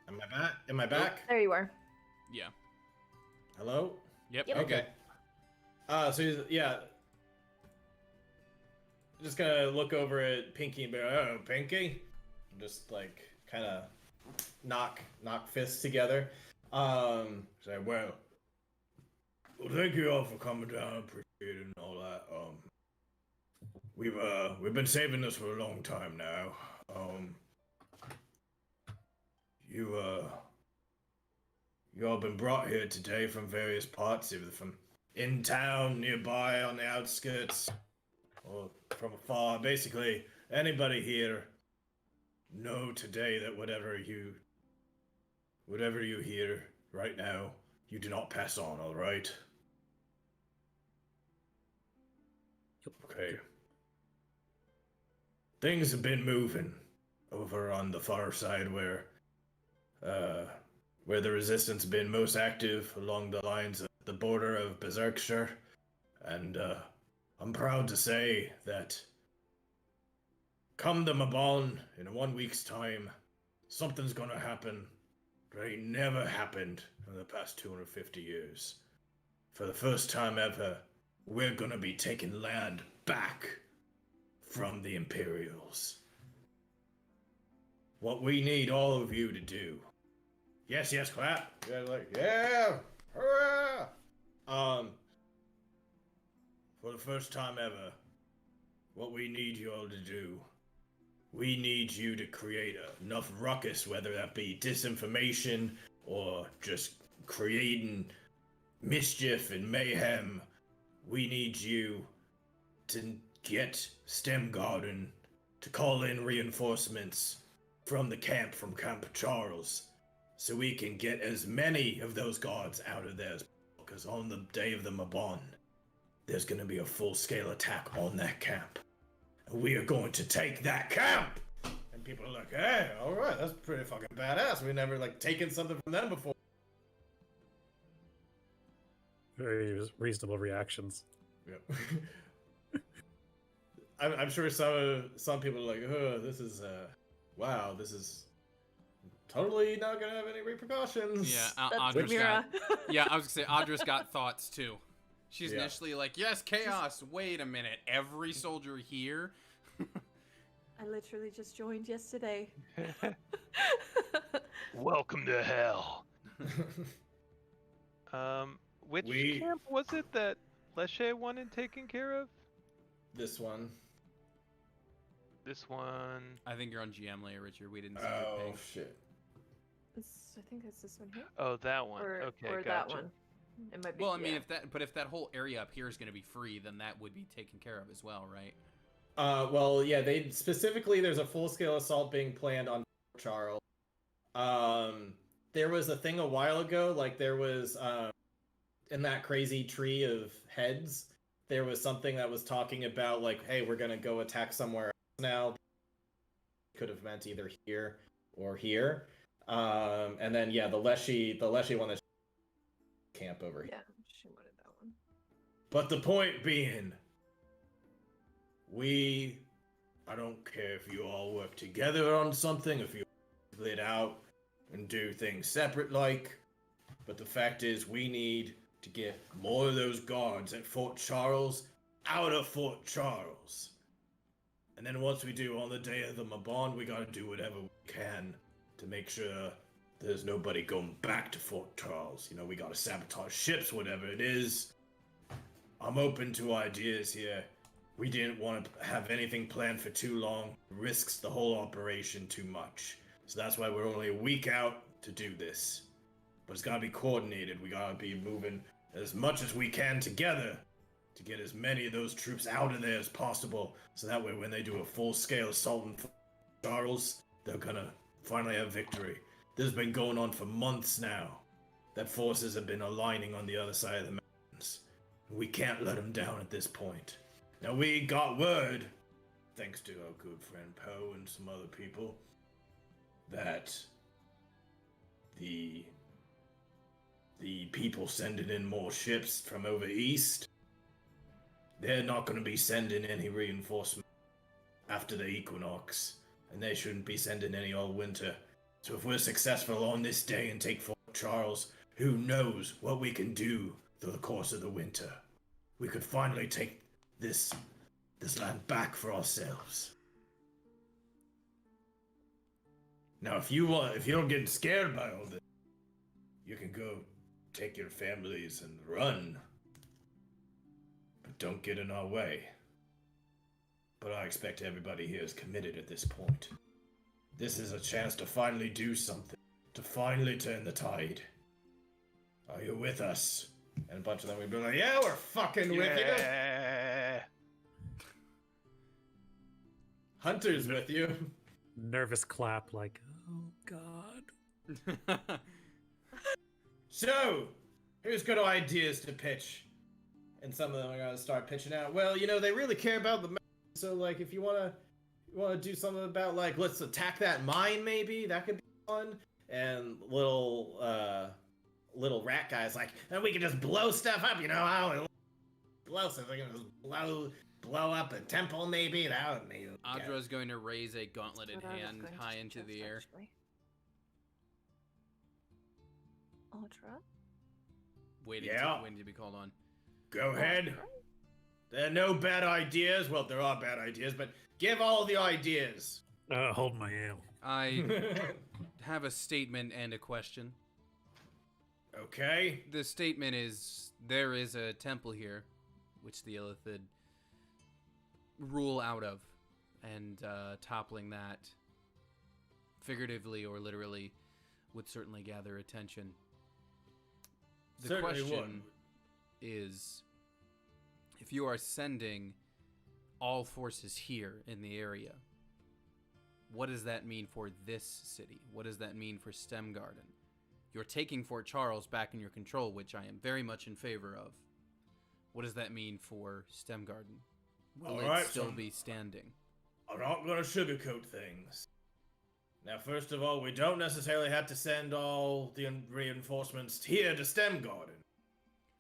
Am I back? Am I back? There you are. Yeah. Hello? Yep. Yep. Okay. So he's, yeah. Just gonna look over at Pinky and be like, "Oh, Pinky," just like kind of knock fists together. Say, well, thank you all for coming down. Appreciate it and all that. We've been saving this for a long time now. You all been brought here today from various parts, either from in town, nearby, on the outskirts, or from afar. Basically, anybody here, know today that whatever you hear right now, you do not pass on, all right? Okay. Things have been moving over on the far side where the resistance has been most active, along the lines of the border of Berserkshire, and I'm proud to say that come the Mabon in 1 week's time, something's gonna happen that ain't never happened in the past 250 years. For the first time ever, we're gonna be taking land back from the Imperials. What we need all of you to do. Yes, clap. Yeah, like, yeah, hurrah! For the first time ever, what we need you all to do, we need you to create enough ruckus, whether that be disinformation or just creating mischief and mayhem. We need you to get Stem Garden to call in reinforcements from Camp Charles, so we can get as many of those guards out of there as possible, because on the day of the Mabon, there's going to be a full-scale attack on that camp. And we are going to take that camp! And people are like, hey, alright, that's pretty fucking badass. We've never, taken something from them before. Very reasonable reactions. Yep. I'm sure some people are like, oh, this is wow, this is totally not gonna have any repercussions. Yeah, That's Audra's Mira. got. Yeah, I was gonna say Audra's got thoughts too. She's Yeah. initially like, yes, chaos. Wait a minute, every soldier here. I literally just joined yesterday. Welcome to hell. Which camp was it that Leshe wanted taken care of? This one. This one. I think you're on GM layer, Richard. We didn't see your Oh ping. shit. I think it's this one here. Oh, that one. Or, Okay, or gotcha. that one. It might be. Well, I mean, yeah. if that whole area up here is going to be free, then that would be taken care of as well, right? Well, yeah, they specifically there's a full-scale assault being planned on Charles. There was a thing a while ago, like there was in that crazy tree of heads, there was something that was talking about like, hey, we're gonna go attack somewhere else now. Could have meant either here or here. And then yeah, the Leshy one that's camp over here. Yeah, she wanted that one. But the point being, I don't care if you all work together on something, if you split out and do things separate like, but the fact is we need to get more of those guards at Fort Charles out of Fort Charles. And then once we do on the day of the Mabon, we gotta do whatever we can to make sure there's nobody going back to Fort Charles. You know, we gotta sabotage ships, whatever it is. I'm open to ideas here. We didn't want to have anything planned for too long. Risks the whole operation too much. So that's why we're only a week out to do this. But it's gotta be coordinated. We gotta be moving as much as we can together to get as many of those troops out of there as possible. So that way when they do a full-scale assault in Charles, they're gonna finally have victory. This has been going on for months now. That forces have been aligning on the other side of the mountains. We can't let them down at this point. Now we got word, thanks to our good friend Poe and some other people, that the people sending in more ships from over east, they're not going to be sending any reinforcement after the equinox, and they shouldn't be sending any all winter. So if we're successful on this day and take Fort Charles, who knows what we can do through the course of the winter. We could finally take this land back for ourselves. Now, if you don't get scared by all this, you can go take your families and run. But don't get in our way. But I expect everybody here is committed at this point. This is a chance to finally do something, to finally turn the tide. Are you with us? And a bunch of them would be like, yeah, we're fucking with you. Hunter's with you. Nervous clap, like, oh god. So, who's got ideas to pitch? And some of them are gonna start pitching out. Well, you know, they really care about the. So, like, if you wanna do something about, like, let's attack that mine, maybe that could be fun. And little rat guy's like, and we can just blow stuff up. You know how explosive? We can just blow up a temple, maybe. That would be. Audra's going to raise a gauntleted That's what I was hand going to high into the suggest, air. actually. Ultra? Waiting to be called on. Go ahead. There are no bad ideas. Well, there are bad ideas, but give all the ideas. Hold my ale. I have a statement and a question. Okay. The statement is, there is a temple here, which the Illithid rule out of, and toppling that, figuratively or literally, would certainly gather attention. The Certainly question would. is, if you are sending all forces here in the area, what does that mean for this city? What does that mean for Stem Garden? You're taking Fort Charles back in your control, which I am very much in favor of. What does that mean for Stem Garden? Will it still be standing? I'm not going to sugarcoat things. Now, first of all, we don't necessarily have to send all the reinforcements here to Stem Garden.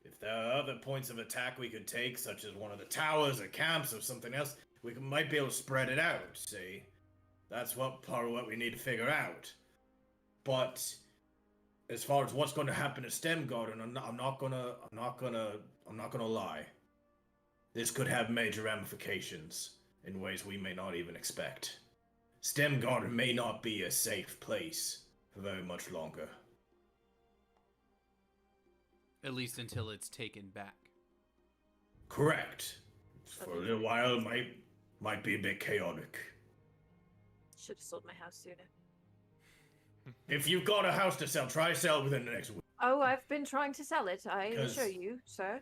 If there are other points of attack we could take, such as one of the towers or camps or something else, might be able to spread it out. See, that's what part of what we need to figure out. But as far as what's going to happen to STEM Garden, I'm not gonna lie. This could have major ramifications in ways we may not even expect. STEM Garden may not be a safe place for very much longer. At least until it's taken back. Correct. For a little while, might be a bit chaotic. Should have sold my house sooner. If you've got a house to sell, try sell within the next week. Oh, I've been trying to sell it, I 'Cause- assure you, sir.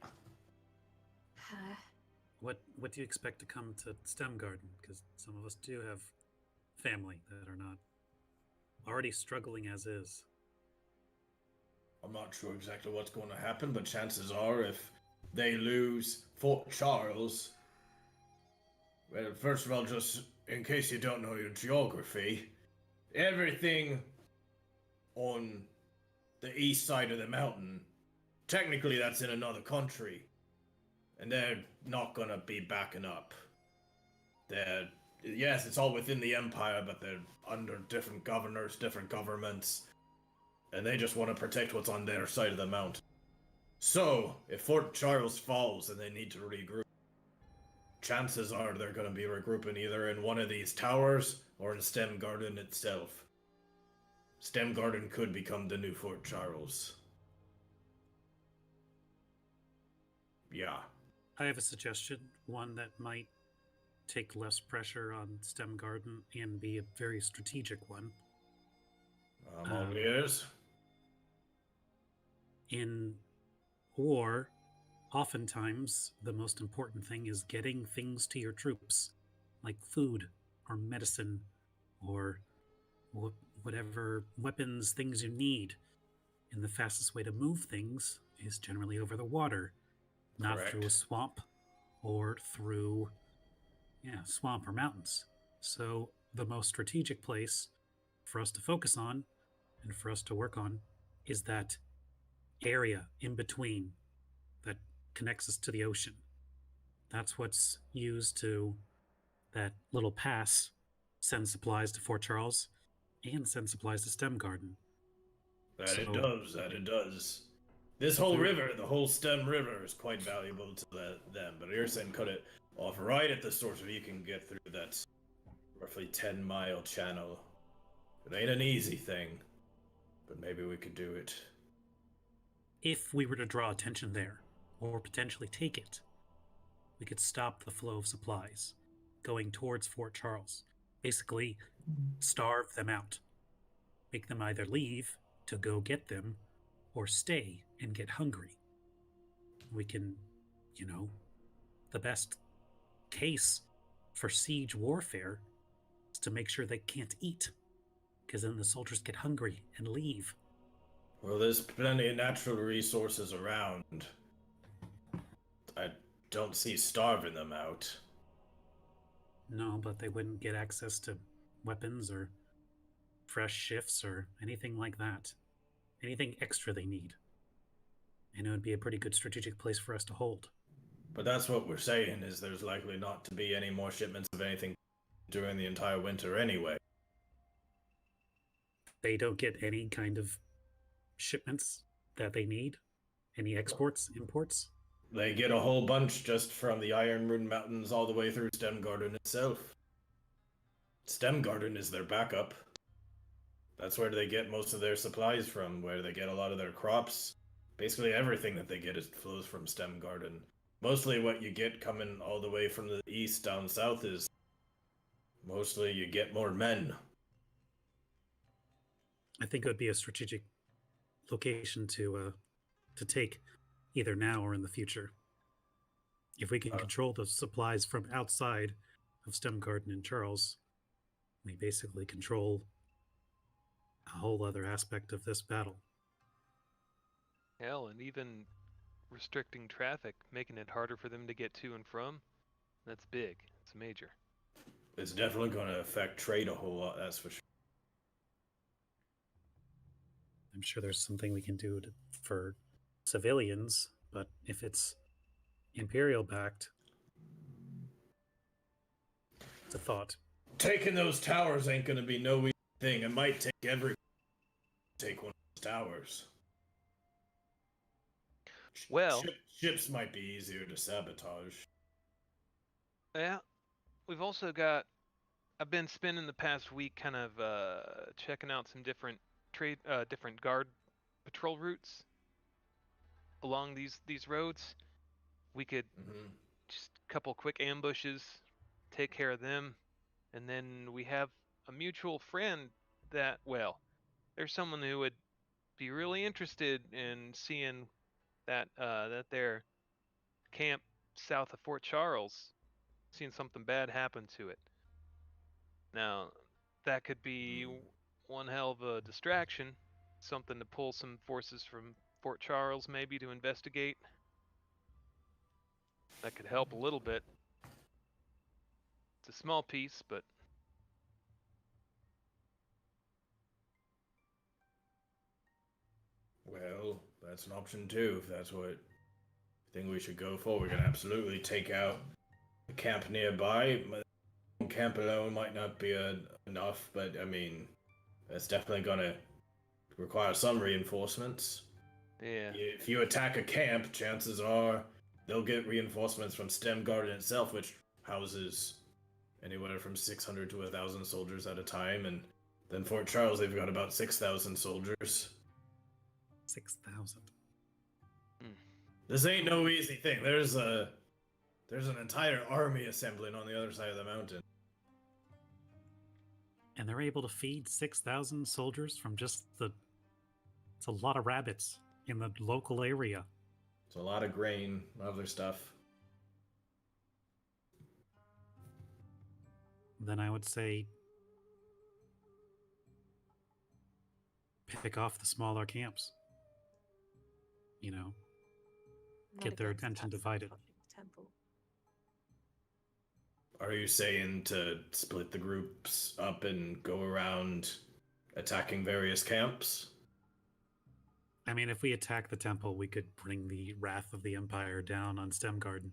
What do you expect to come to STEM Garden? Because some of us do have family that are not already struggling as is. I'm not sure exactly what's going to happen, but chances are if they lose Fort Charles... Well, first of all, just in case you don't know your geography, everything on the east side of the mountain, technically that's in another country. And they're not gonna be backing up. Yes, it's all within the Empire, but they're under different governors, different governments. And they just want to protect what's on their side of the mountain. So, if Fort Charles falls and they need to regroup, chances are they're going to be regrouping either in one of these towers or in STEM Garden itself. STEM Garden could become the new Fort Charles. Yeah. I have a suggestion, one that might take less pressure on STEM Garden and be a very strategic one. I'm all ears. In war, oftentimes the most important thing is getting things to your troops, like food or medicine or whatever weapons, things you need. And the fastest way to move things is generally over the water, not Correct. through a swamp or through swamp or mountains. So the most strategic place for us to focus on and for us to work on is that area in between that connects us to the ocean. That's what's used to, that little pass, send supplies to Fort Charles and send supplies to STEM Garden. That it does. This whole river, the whole Stem River, is quite valuable to them, but you're saying cut it off right at the source where you can get through that roughly 10-mile channel. It ain't an easy thing, but maybe we could do it. If we were to draw attention there, or potentially take it, we could stop the flow of supplies going towards Fort Charles. Basically, starve them out. Make them either leave to go get them, or stay and get hungry. We can, the best case for siege warfare is to make sure they can't eat, because then the soldiers get hungry and leave. Well, there's plenty of natural resources around. I don't see starving them out. No, but they wouldn't get access to weapons or fresh shifts or anything like that. Anything extra they need. And it would be a pretty good strategic place for us to hold. But that's what we're saying, is there's likely not to be any more shipments of anything during the entire winter anyway. They don't get any kind of shipments that they need? Any exports, imports? They get a whole bunch just from the Iron Moon Mountains all the way through Stem Garden itself. Stem Garden is their backup. That's where they get most of their supplies from, where they get a lot of their crops. Basically everything that they get flows from Stem Garden. Mostly what you get coming all the way from the east down south is mostly you get more men. I think it would be a strategic location to take, either now or in the future. If we can control the supplies from outside of Stem Garden and Charles, we basically control a whole other aspect of this battle. Hell, and even restricting traffic, making it harder for them to get to and from, that's big. It's major. It's definitely going to affect trade a whole lot, that's for sure. I'm sure there's something we can do for civilians, but if it's Imperial backed, It's a thought. Taking those towers ain't gonna be no easy thing. It might take take one of those towers. Well, Ships might be easier to sabotage. yeah, we've also got. I've been spending the past week kind of checking out some different different guard patrol routes along these roads. We could just a couple quick ambushes, take care of them, and then we have a mutual friend that, well, there's someone who would be really interested in seeing that their camp south of Fort Charles, seeing something bad happen to it. Now, that could be one hell of a distraction, something to pull some forces from Fort Charles maybe to investigate. That could help a little bit. It's a small piece, but Well, that's an option too, if that's what I think we should go for. We can absolutely take out the camp nearby. Camp alone might not be enough, but I mean, that's definitely gonna require some reinforcements. yeah. If you attack a camp, chances are they'll get reinforcements from Stem Garden itself, which houses anywhere from 600 to 1,000 soldiers at a time, and then Fort Charles, they've got about 6,000 soldiers. 6,000. This ain't no easy thing. There's an entire army assembling on the other side of the mountain. And they're able to feed 6,000 soldiers from just the... It's a lot of rabbits in the local area. It's a lot of grain, other stuff. Then I would say pick off the smaller camps. You know, Not get their against attention that divided. fucking temple. Are you saying to split the groups up and go around attacking various camps? I mean, if we attack the temple, we could bring the wrath of the Empire down on Stem Garden.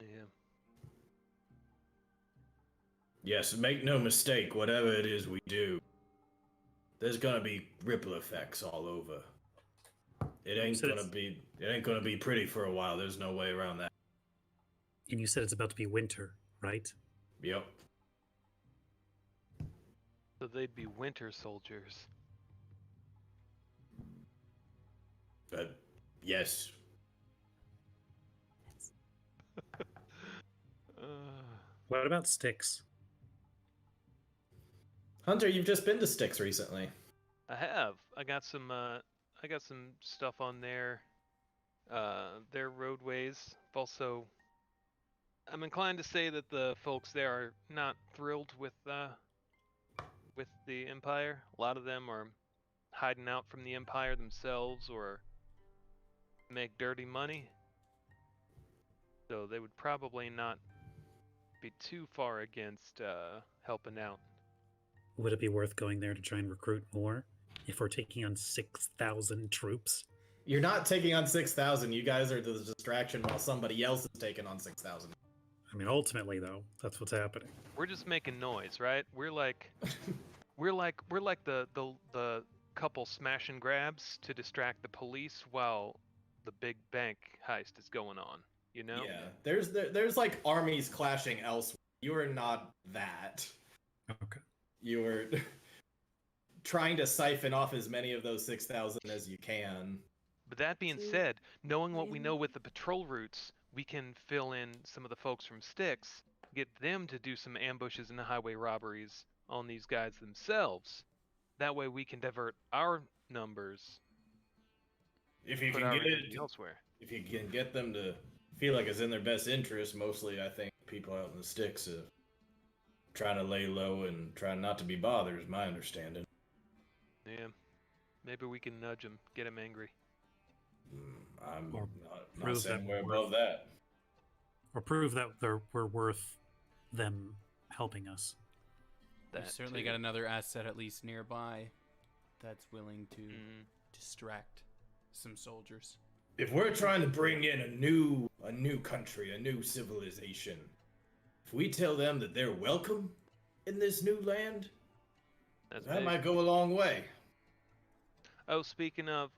Yeah. Yes, make no mistake, whatever it is we do, there's gonna be ripple effects all over. It ain't gonna be pretty for a while. There's no way around that. And you said it's about to be winter, right? Yep. So they'd be winter soldiers. Yes. What about Styx? Hunter, you've just been to Styx recently. I have. I got some stuff on their roadways. Also, I'm inclined to say that the folks there are not thrilled with the Empire. A lot of them are hiding out from the Empire themselves or make dirty money. So they would probably not be too far against helping out. Would it be worth going there to try and recruit more if we're taking on 6,000 troops? You're not taking on 6,000. You guys are the distraction while somebody else is taking on 6,000. I mean, ultimately, though, that's what's happening. We're just making noise, right? We're like the couple smash and grabs to distract the police while the big bank heist is going on. You know? Yeah. There's like armies clashing elsewhere. You are not that. Okay. You were trying to siphon off as many of those 6,000 as you can. But that being said, knowing what we know with the patrol routes, we can fill in some of the folks from Styx, get them to do some ambushes and highway robberies on these guys themselves. That way we can divert our numbers. If you put can our get energy it, elsewhere. if you can get them to feel like it's in their best interest, mostly I think people out in the sticks are trying to lay low and trying not to be bothered, is my understanding. Yeah. Maybe we can nudge them, get them angry. I'm Or not prove saying that we're we're- above that. Or prove that we're worth them helping us. We've That certainly too. got another asset at least nearby that's willing to Mm. distract some soldiers. If we're trying to bring in a new country, a new civilization, if we tell them that they're welcome in this new land, That's that big. might go a long way. Oh, speaking of,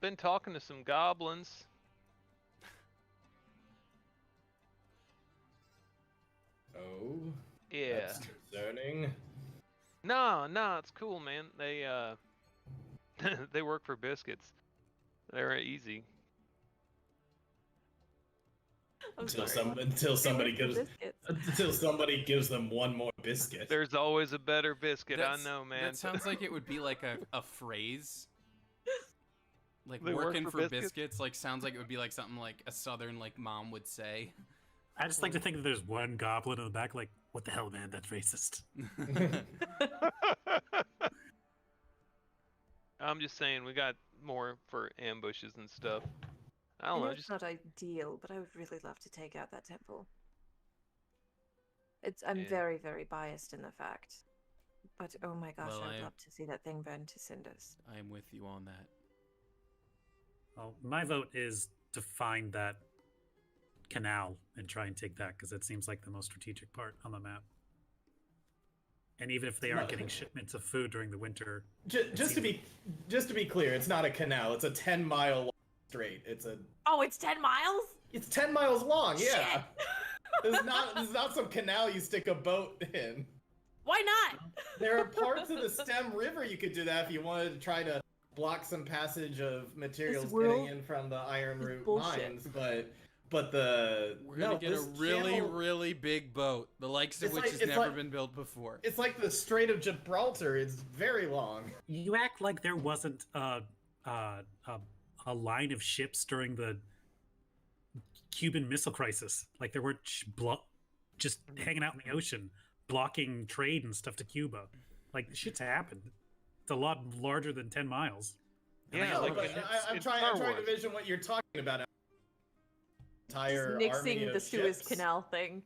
been talking to some goblins. Oh, Yeah. that's concerning. No, it's cool, man. They they work for biscuits. They're easy. I'm Until sorry. until They somebody work for gives biscuits. until somebody gives them one more biscuit. There's always a better biscuit. I That's- know, man. That sounds like it would be like a phrase. Like They work working for for biscuits? biscuits, like sounds like it would be like something like a southern like mom would say. I just like to think that there's one goblin in the back, like, what the hell, man? That's racist. I'm just saying, we got more for ambushes and stuff. I I don't know know. it's Just not ideal, but I would really love to take out that temple. I'm Yeah. very, very biased in the fact. But oh my gosh, Well, I would I- love to see that thing burn to cinders. I am with you on that. Well, my vote is to find that canal and try and take that because it seems like the most strategic part on the map. And even if they aren't getting shipments of food during the winter, Just to be clear, it's not a canal. It's a 10-mile strait. It's 10 miles? 10 miles long. Yeah. Shit. There's not some canal you stick a boat in. Why not? There are parts of the Stem River you could do that if you wanted to try to block some passage of materials world getting in from the Iron is Root bullshit. mines, but the We're gonna get a this really, channel- really big boat, the likes of It's which like- has it's never like- been built before. It's like the Strait of Gibraltar. It's very long. you act like there wasn't a line of ships during the Cuban Missile Crisis. Like there weren't just hanging out in the ocean, blocking trade and stuff to Cuba. Like shit's happened. It's a lot larger than 10 miles. yeah, No, like but in, I'm in trying Star to Wars. envision what you're talking about. Entire Just army nixing of the Suez ships. Canal thing,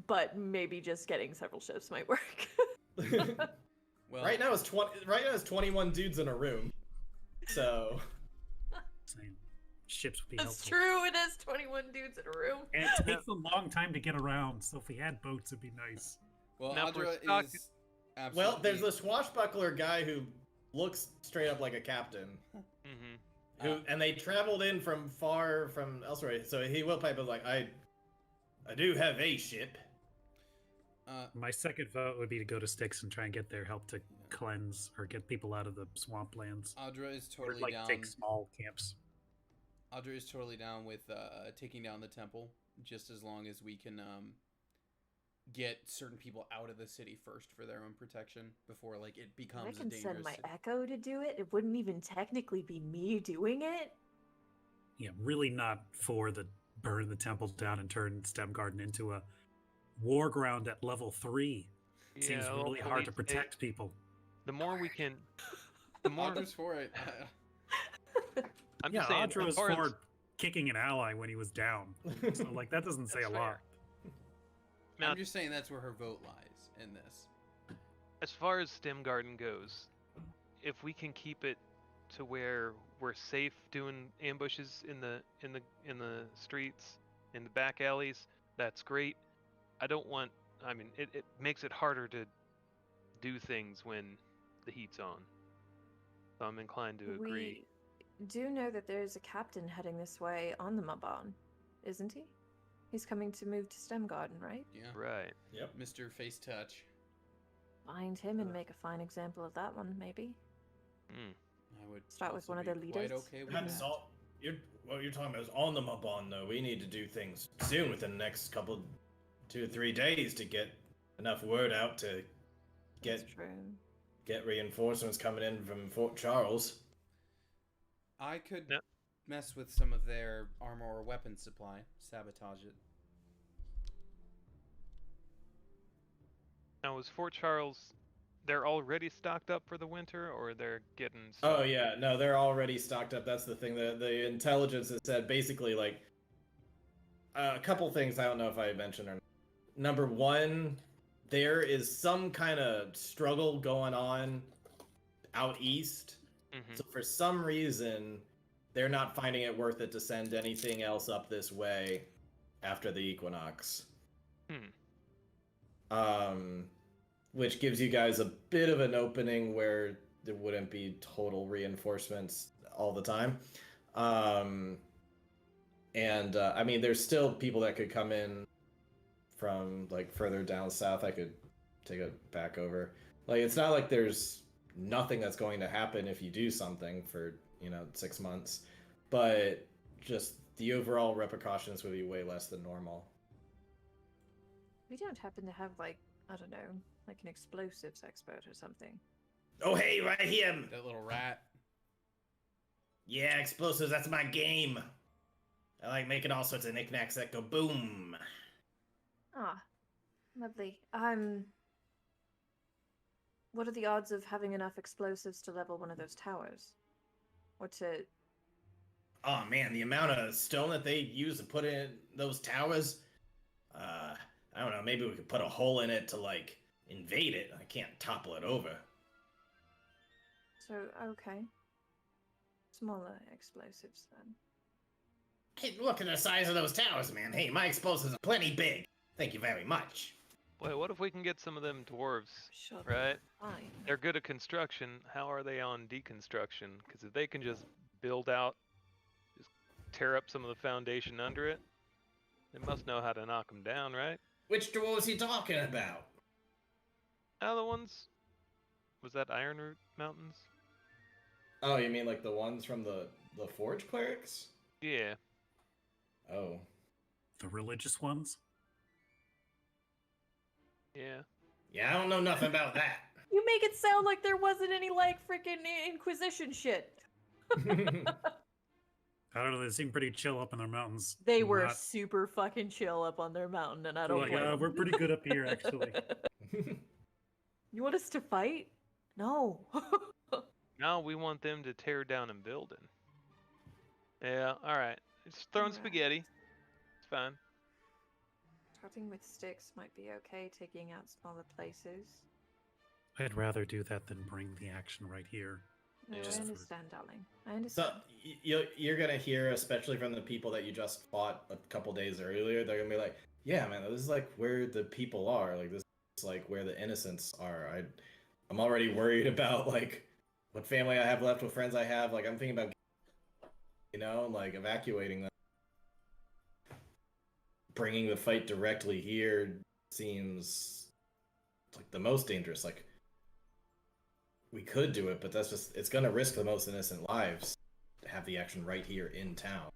but maybe just getting several ships might work. Well, Right now it's 21 dudes in a room. So Saying ships would be That's helpful. true, it is 21 dudes in a room. And it takes a long time to get around, so if we had boats, it'd be nice. well, Now, if we're Audra stuck- is absolutely. well, there's a swashbuckler guy who looks straight up like a captain. Mm-hmm. And they traveled in from far from elsewhere, so he will pipe up like, I do have a ship. My second vote would be to go to Styx and try and get their help to cleanse or get people out of the swamplands. Audra is Or totally like down. take small camps. Audra is totally down with taking down the temple, just as long as we can get certain people out of the city first for their own protection before like it becomes I a can dangerous. send my city. echo to do it. It wouldn't even technically be me doing it. Yeah, really not for the burn the temple down and turn Stem Garden into a war ground at level 3. It seems Yeah, really well, hard to it- protect people. The more we can, the more Audra's for it. I'm Yeah, just saying. Audra as was far as- for kicking an ally when he was down. So like that doesn't say a That's lot. fair. Now, I'm just saying that's where her vote lies in this. as far as Stem Garden goes, if we can keep it to where we're safe doing ambushes in the streets, in the back alleys, that's great. I don't want. I mean, it makes it harder to do things when the heat's on. So I'm inclined to agree. We do know that there's a captain heading this way on the Mabon, isn't he? He's coming to move to Stem Garden, right? Yeah. Right. Yep. Mr. Face Touch. Find him and make a fine example of that one, maybe. Mm. I would Start with also one of be the quite leaders. okay with That's that. all. What you're talking about is on the Mabon, though. We need to do things soon, within the next 2 or 3 days, to get enough word out to That's get true. reinforcements coming in from Fort Charles. I could Yep. mess with some of their armor or weapon supply, sabotage it. Now, is Fort Charles? They're already stocked up for the winter, or they're getting? Oh stocked? yeah, no, they're already stocked up. That's the thing. The intelligence has said basically like a couple things. I don't know if I mentioned or not. Number one, there is some kind of struggle going on out east. Mhm. So for some reason, they're not finding it worth it to send anything else up this way after the equinox. Which gives you guys a bit of an opening where there wouldn't be total reinforcements all the time. I mean, there's still people that could come in from like further down south. I could take it back over. Like, it's not like there's nothing that's going to happen if you do something for 6 months, but just the overall repercussions would be way less than normal. We don't happen to have, like, I don't know, like an explosives expert or something. Oh, hey, right here. That little rat. Yeah, explosives, that's my game. I like making all sorts of knickknacks that go boom. Ah, lovely. What are the odds of having enough explosives to level one of those towers? Or to... Oh man, the amount of stone that they use to put in those towers, I don't know, maybe we could put a hole in it to, like, invade it. I can't topple it over. So, okay. Smaller explosives, then. Hey, look at the size of those towers, man. Hey, my explosives are plenty big. Thank you very much. Boy, what if we can get some of them dwarves, Sure. right? Fine. They're good at construction. How are they on deconstruction? Because if they can just build out, just tear up some of the foundation under it, they must know how to knock them down, right? Which dwarves you talking about? Other ones? Was that Ironroot Mountains? Oh, you mean like the ones from the Forge Clerics? Yeah. Oh. The religious ones? Yeah. Yeah, I don't know nothing about that. You make it sound like there wasn't any, like, freaking Inquisition shit. I don't know. They seem pretty chill up in their mountains. They were Not- super fucking chill up on their mountain, and I don't like, blame them. we're pretty good up here, actually. You want us to fight? No. Now we want them to tear down and build it. Yeah, alright. Just throwing Alright. spaghetti. It's fine. Starting with sticks might be okay, taking out smaller places. I'd rather do that than bring the action right here. No, Yeah. I understand, darling. I So understand. you're gonna hear, especially from the people that you just fought a couple days earlier, they're gonna be like, "Yeah, man, this is like where the people are. Like, this is like where the innocents are." I'm already worried about like what family I have left, what friends I have. Like, I'm thinking about, like evacuating them. Bringing the fight directly here seems like the most dangerous. Like, we could do it, but it's gonna risk the most innocent lives to have the action right here in town.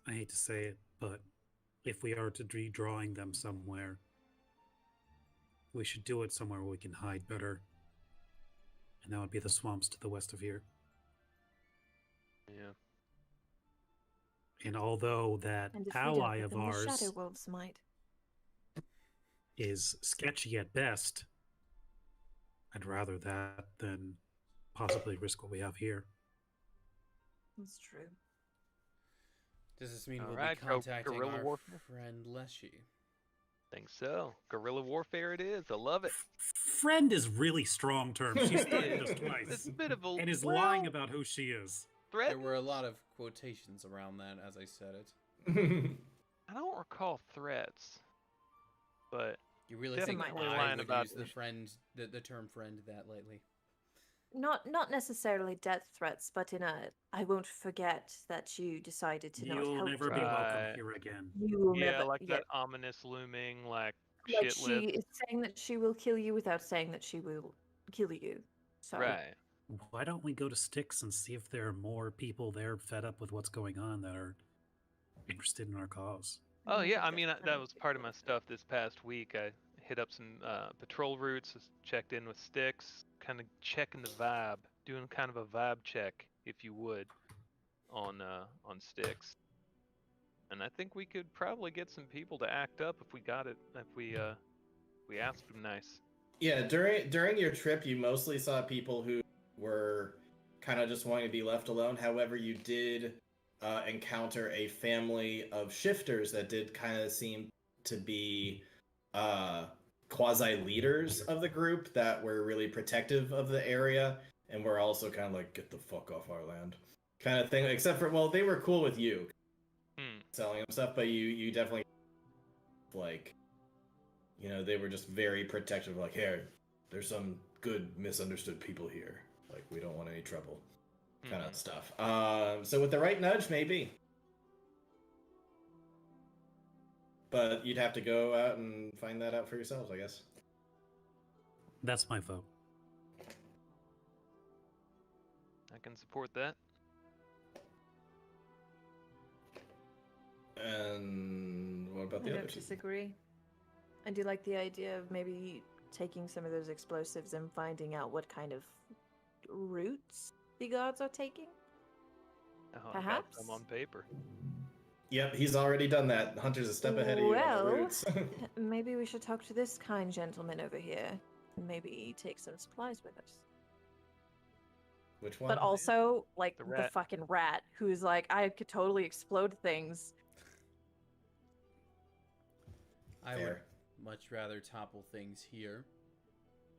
I hate to say it, but if we are to be drawing them somewhere, we should do it somewhere where we can hide better. And that would be the swamps to the west of here. Yeah. And although that And defeat ally them of within the ours Shadow Wolves might. is sketchy at best, I'd rather that than possibly risk what we have here. That's true. Does this mean All we'll right, be contacting guerrilla our warfare. friend Leshy? Think so. Guerrilla warfare it is. I love it. Friend is really strong term. She's threatened us It's twice a bit of a and is well, lying about who she is. threat. There were a lot of quotations around that as I said it. I don't recall threats, but You really Definitely think lying I would about use the term friend that lightly? Not necessarily death threats, but in a I won't forget that you decided to not You'll help never me. be welcome Right. here again. You will yeah, never like yeah, that ominous looming, like like shit she lip. is saying that she will kill you without saying that she will kill you. So Right. Why don't we go to Styx and see if there are more people there fed up with what's going on that are interested in our cause? Oh I yeah, think I mean that's that plenty was of part of my people. stuff this past week. I hit up some patrol routes, just checked in with Styx, kind of checking the vibe, doing kind of a vibe check, if you would, on Styx. And I think we could probably get some people to act up if we got it, if we asked them nice. Yeah, during your trip, you mostly saw people who were kind of just wanting to be left alone. However, you did encounter a family of shifters that did kind of seem to be quasi leaders of the group that were really protective of the area and were also kind of like, get the fuck off our land kind of thing. Except for, well, they were cool with you. selling them stuff, but you definitely like, you know, they were just very protective. Like, here, there's some good misunderstood people here. Like, we don't want any trouble, kind of stuff. So with the right nudge, maybe. But you'd have to go out and find that out for yourselves, I guess. That's my vote. I can support that. And what about the I other don't two? disagree. I do like the idea of maybe taking some of those explosives and finding out what kind of routes the gods are taking. Oh, I got Perhaps? some on paper. Yep, he's already done that. Hunter's a step ahead of you on Well, the routes. Maybe we should talk to this kind gentleman over here and maybe take some supplies with us. Which one? But also, like, The the rat. fucking rat who's like, I could totally explode things. I would Fair. much rather topple things here,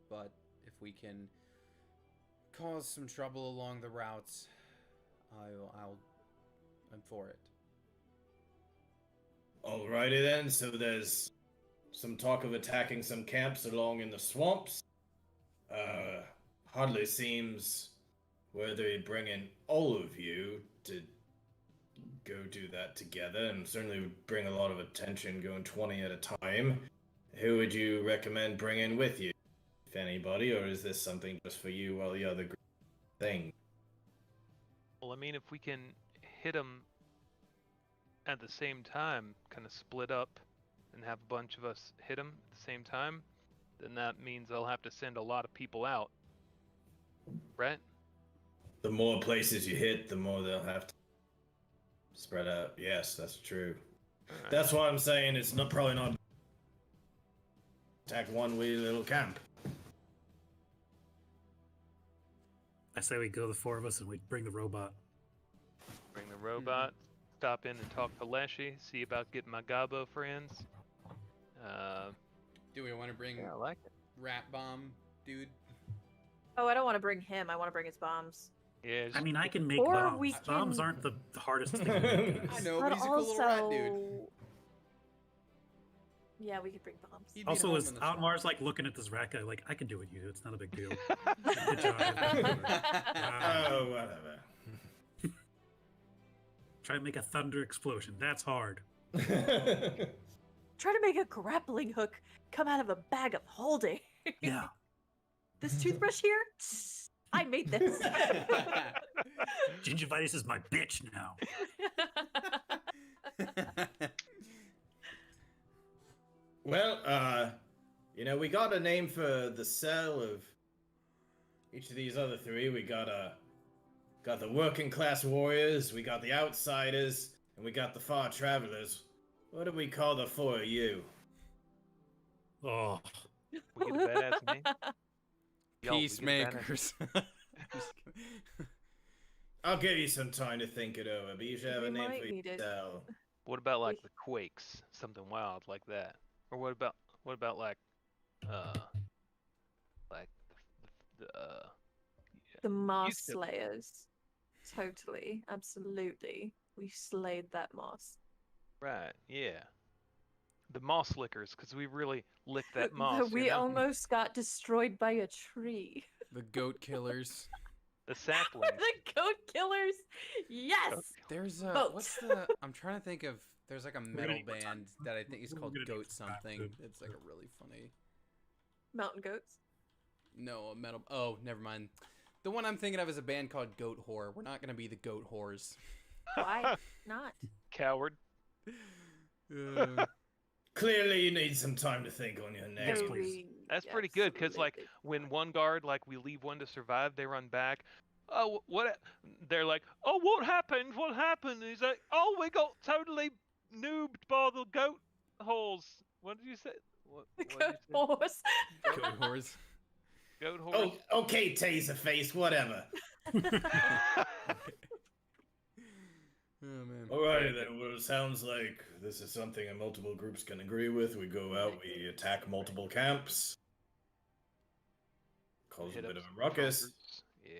but if we can cause some trouble along the routes, I'm for it. Alrighty then, so there's some talk of attacking some camps along in the swamps. Hardly seems worthy bringing all of you to go do that together, and certainly would bring a lot of attention going 20 at a time. Who would you recommend bringing with you, if anybody, or is this something just for you while the other group thing? Well, I mean, if we can hit them at the same time, kind of split up and have a bunch of us hit them at the same time, then that means I'll have to send a lot of people out. Right? The more places you hit, the more they'll have to spread out. Yes, that's true. Alright. That's why I'm saying it's not probably not attack one wee little camp. I say we go the four of us and we bring the robot. Bring the robot, stop in and talk to Leshy, see about getting my Gabo friends. Do we want to bring Yeah, I like it. Rat Bomb, dude? Oh, I don't want to bring him. I want to bring his bombs. Yeah, I just mean, I can make Or bombs. we Bombs can- aren't the hardest thing to make. I guys. know, But but he's a cool little rat dude. Yeah, we could bring bombs. He'd be at Also, home is in the swamp. Outmar's like looking at this rat guy like, I can do what you do. It's not a big deal. Good job. Oh, whatever. Try to make a thunder explosion. That's hard. Try to make a grappling hook come out of a bag of holding. Yeah. This toothbrush here? I made this. Gingivitis is my bitch now. Well, you know, we got a name for the cell of each of these other three. We got the working class warriors, we got the outsiders, and we got the far travelers. What do we call the four of you? Oh, we get a badass name. Yo, we get a badass- Peacemakers. Just kidding. I'll give you some time to think it over, but you should have We a name might for need it. yourself. What about like the Quakes? Something wild like that. Or what about like the The Moss Used to- Slayers. Totally. Absolutely. We slayed that moss. right, yeah. The moss lickers, because we really licked that moss. We you know? almost got destroyed by a tree. The goat killers. The saplings. The goat killers. Yes. There's Vote. what's the? I'm trying to think of. There's like a metal need more time. band that I think is We're called gonna need Goat some time, something. too. It's like a really funny. Mountain goats. No, a metal. Oh, never mind. The one I'm thinking of is a band called Goat Whore. We're not gonna be the Goat Whores. Why not? Coward. Clearly, you need some time to think on your name. Yes, No, please. we- That's pretty good, because like absolutely. when one guard, like we leave one to survive, they run back. Oh, what? They're like, oh, what happened? What happened? He's like, oh, we got totally noobed by the goat holes. What did you say? What, The what did goat you say? horse. Goat Whores. Goat horse. Oh, okay, Taserface, whatever. Oh man. Alrighty then, well, it sounds like this is something that multiple groups can agree with. We go out, we attack multiple camps. Cause a Hit bit up of some a ruckus. trunkers. Yeah.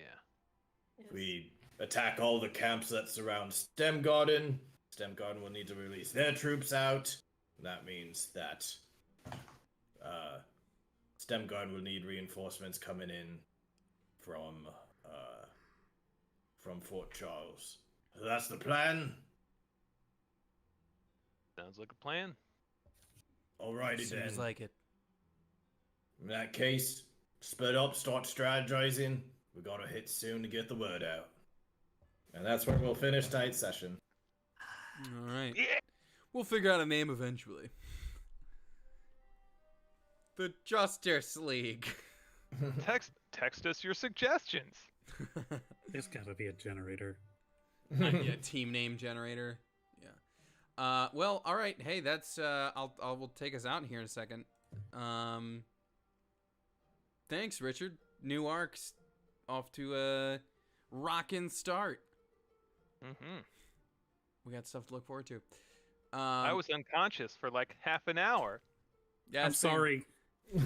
Yes. We attack all the camps that surround Stem Garden. Stem Garden will need to release their troops out. That means that Stem Garden will need reinforcements coming in from Fort Charles. So that's the plan. Sounds like a plan. Alrighty then. Seems like it. In that case, split up, start strategizing. We gotta hit soon to get the word out. And that's where we'll finish tonight's session. All right. Yeah. We'll figure out a name eventually. The Justice League. Text us your suggestions. There's gotta be a generator. Yeah, team name generator. Yeah. Well, all right. Hey, that's we'll take us out here in a second. Thanks, Richard. New arcs off to a rockin' start. Mm-hmm. We got stuff to look forward to. I was unconscious for like half an hour. Yeah, I'm same. sorry.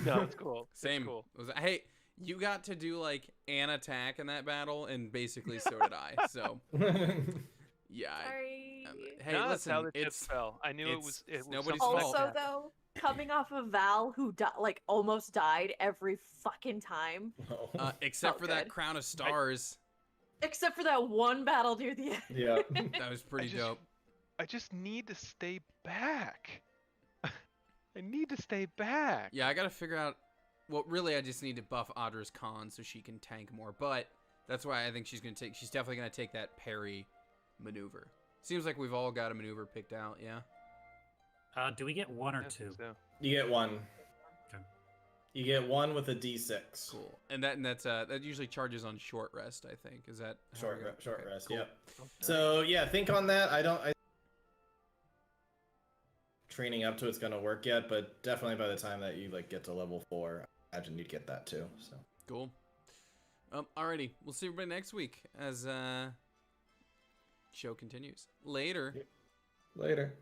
No, it's cool. Same. It's cool. Hey, you got to do like an attack in that battle, and basically so did I. So yeah. Sorry. Hey, No, that's listen, how the it's chips fell. I knew it it's was. It was nobody's something fault. like Also, that. though, coming off of Val, who like almost died every fucking time, Except Felt for that good. crown of stars. except for that one battle near the end. Yeah. That was pretty just- dope. I just need to stay back. I need to stay back. Yeah, I gotta figure out. Well, really, I just need to buff Audra's con so she can tank more. But that's why I think she's gonna take. She's definitely gonna take that parry maneuver. Seems like we've all got a maneuver picked out. Yeah. Do we get one or I think two? so. You get one. Okay. You get one with a D6. Cool. And that's that usually charges on short rest. I think is that how we go? Short Okay, rest. cool. Yep. So yeah, think on that. Training up to it's gonna work yet, but definitely by the time that you like get to level 4, I imagine you'd get that too. So Cool. Alrighty. We'll see everybody next week as show continues. Later. later.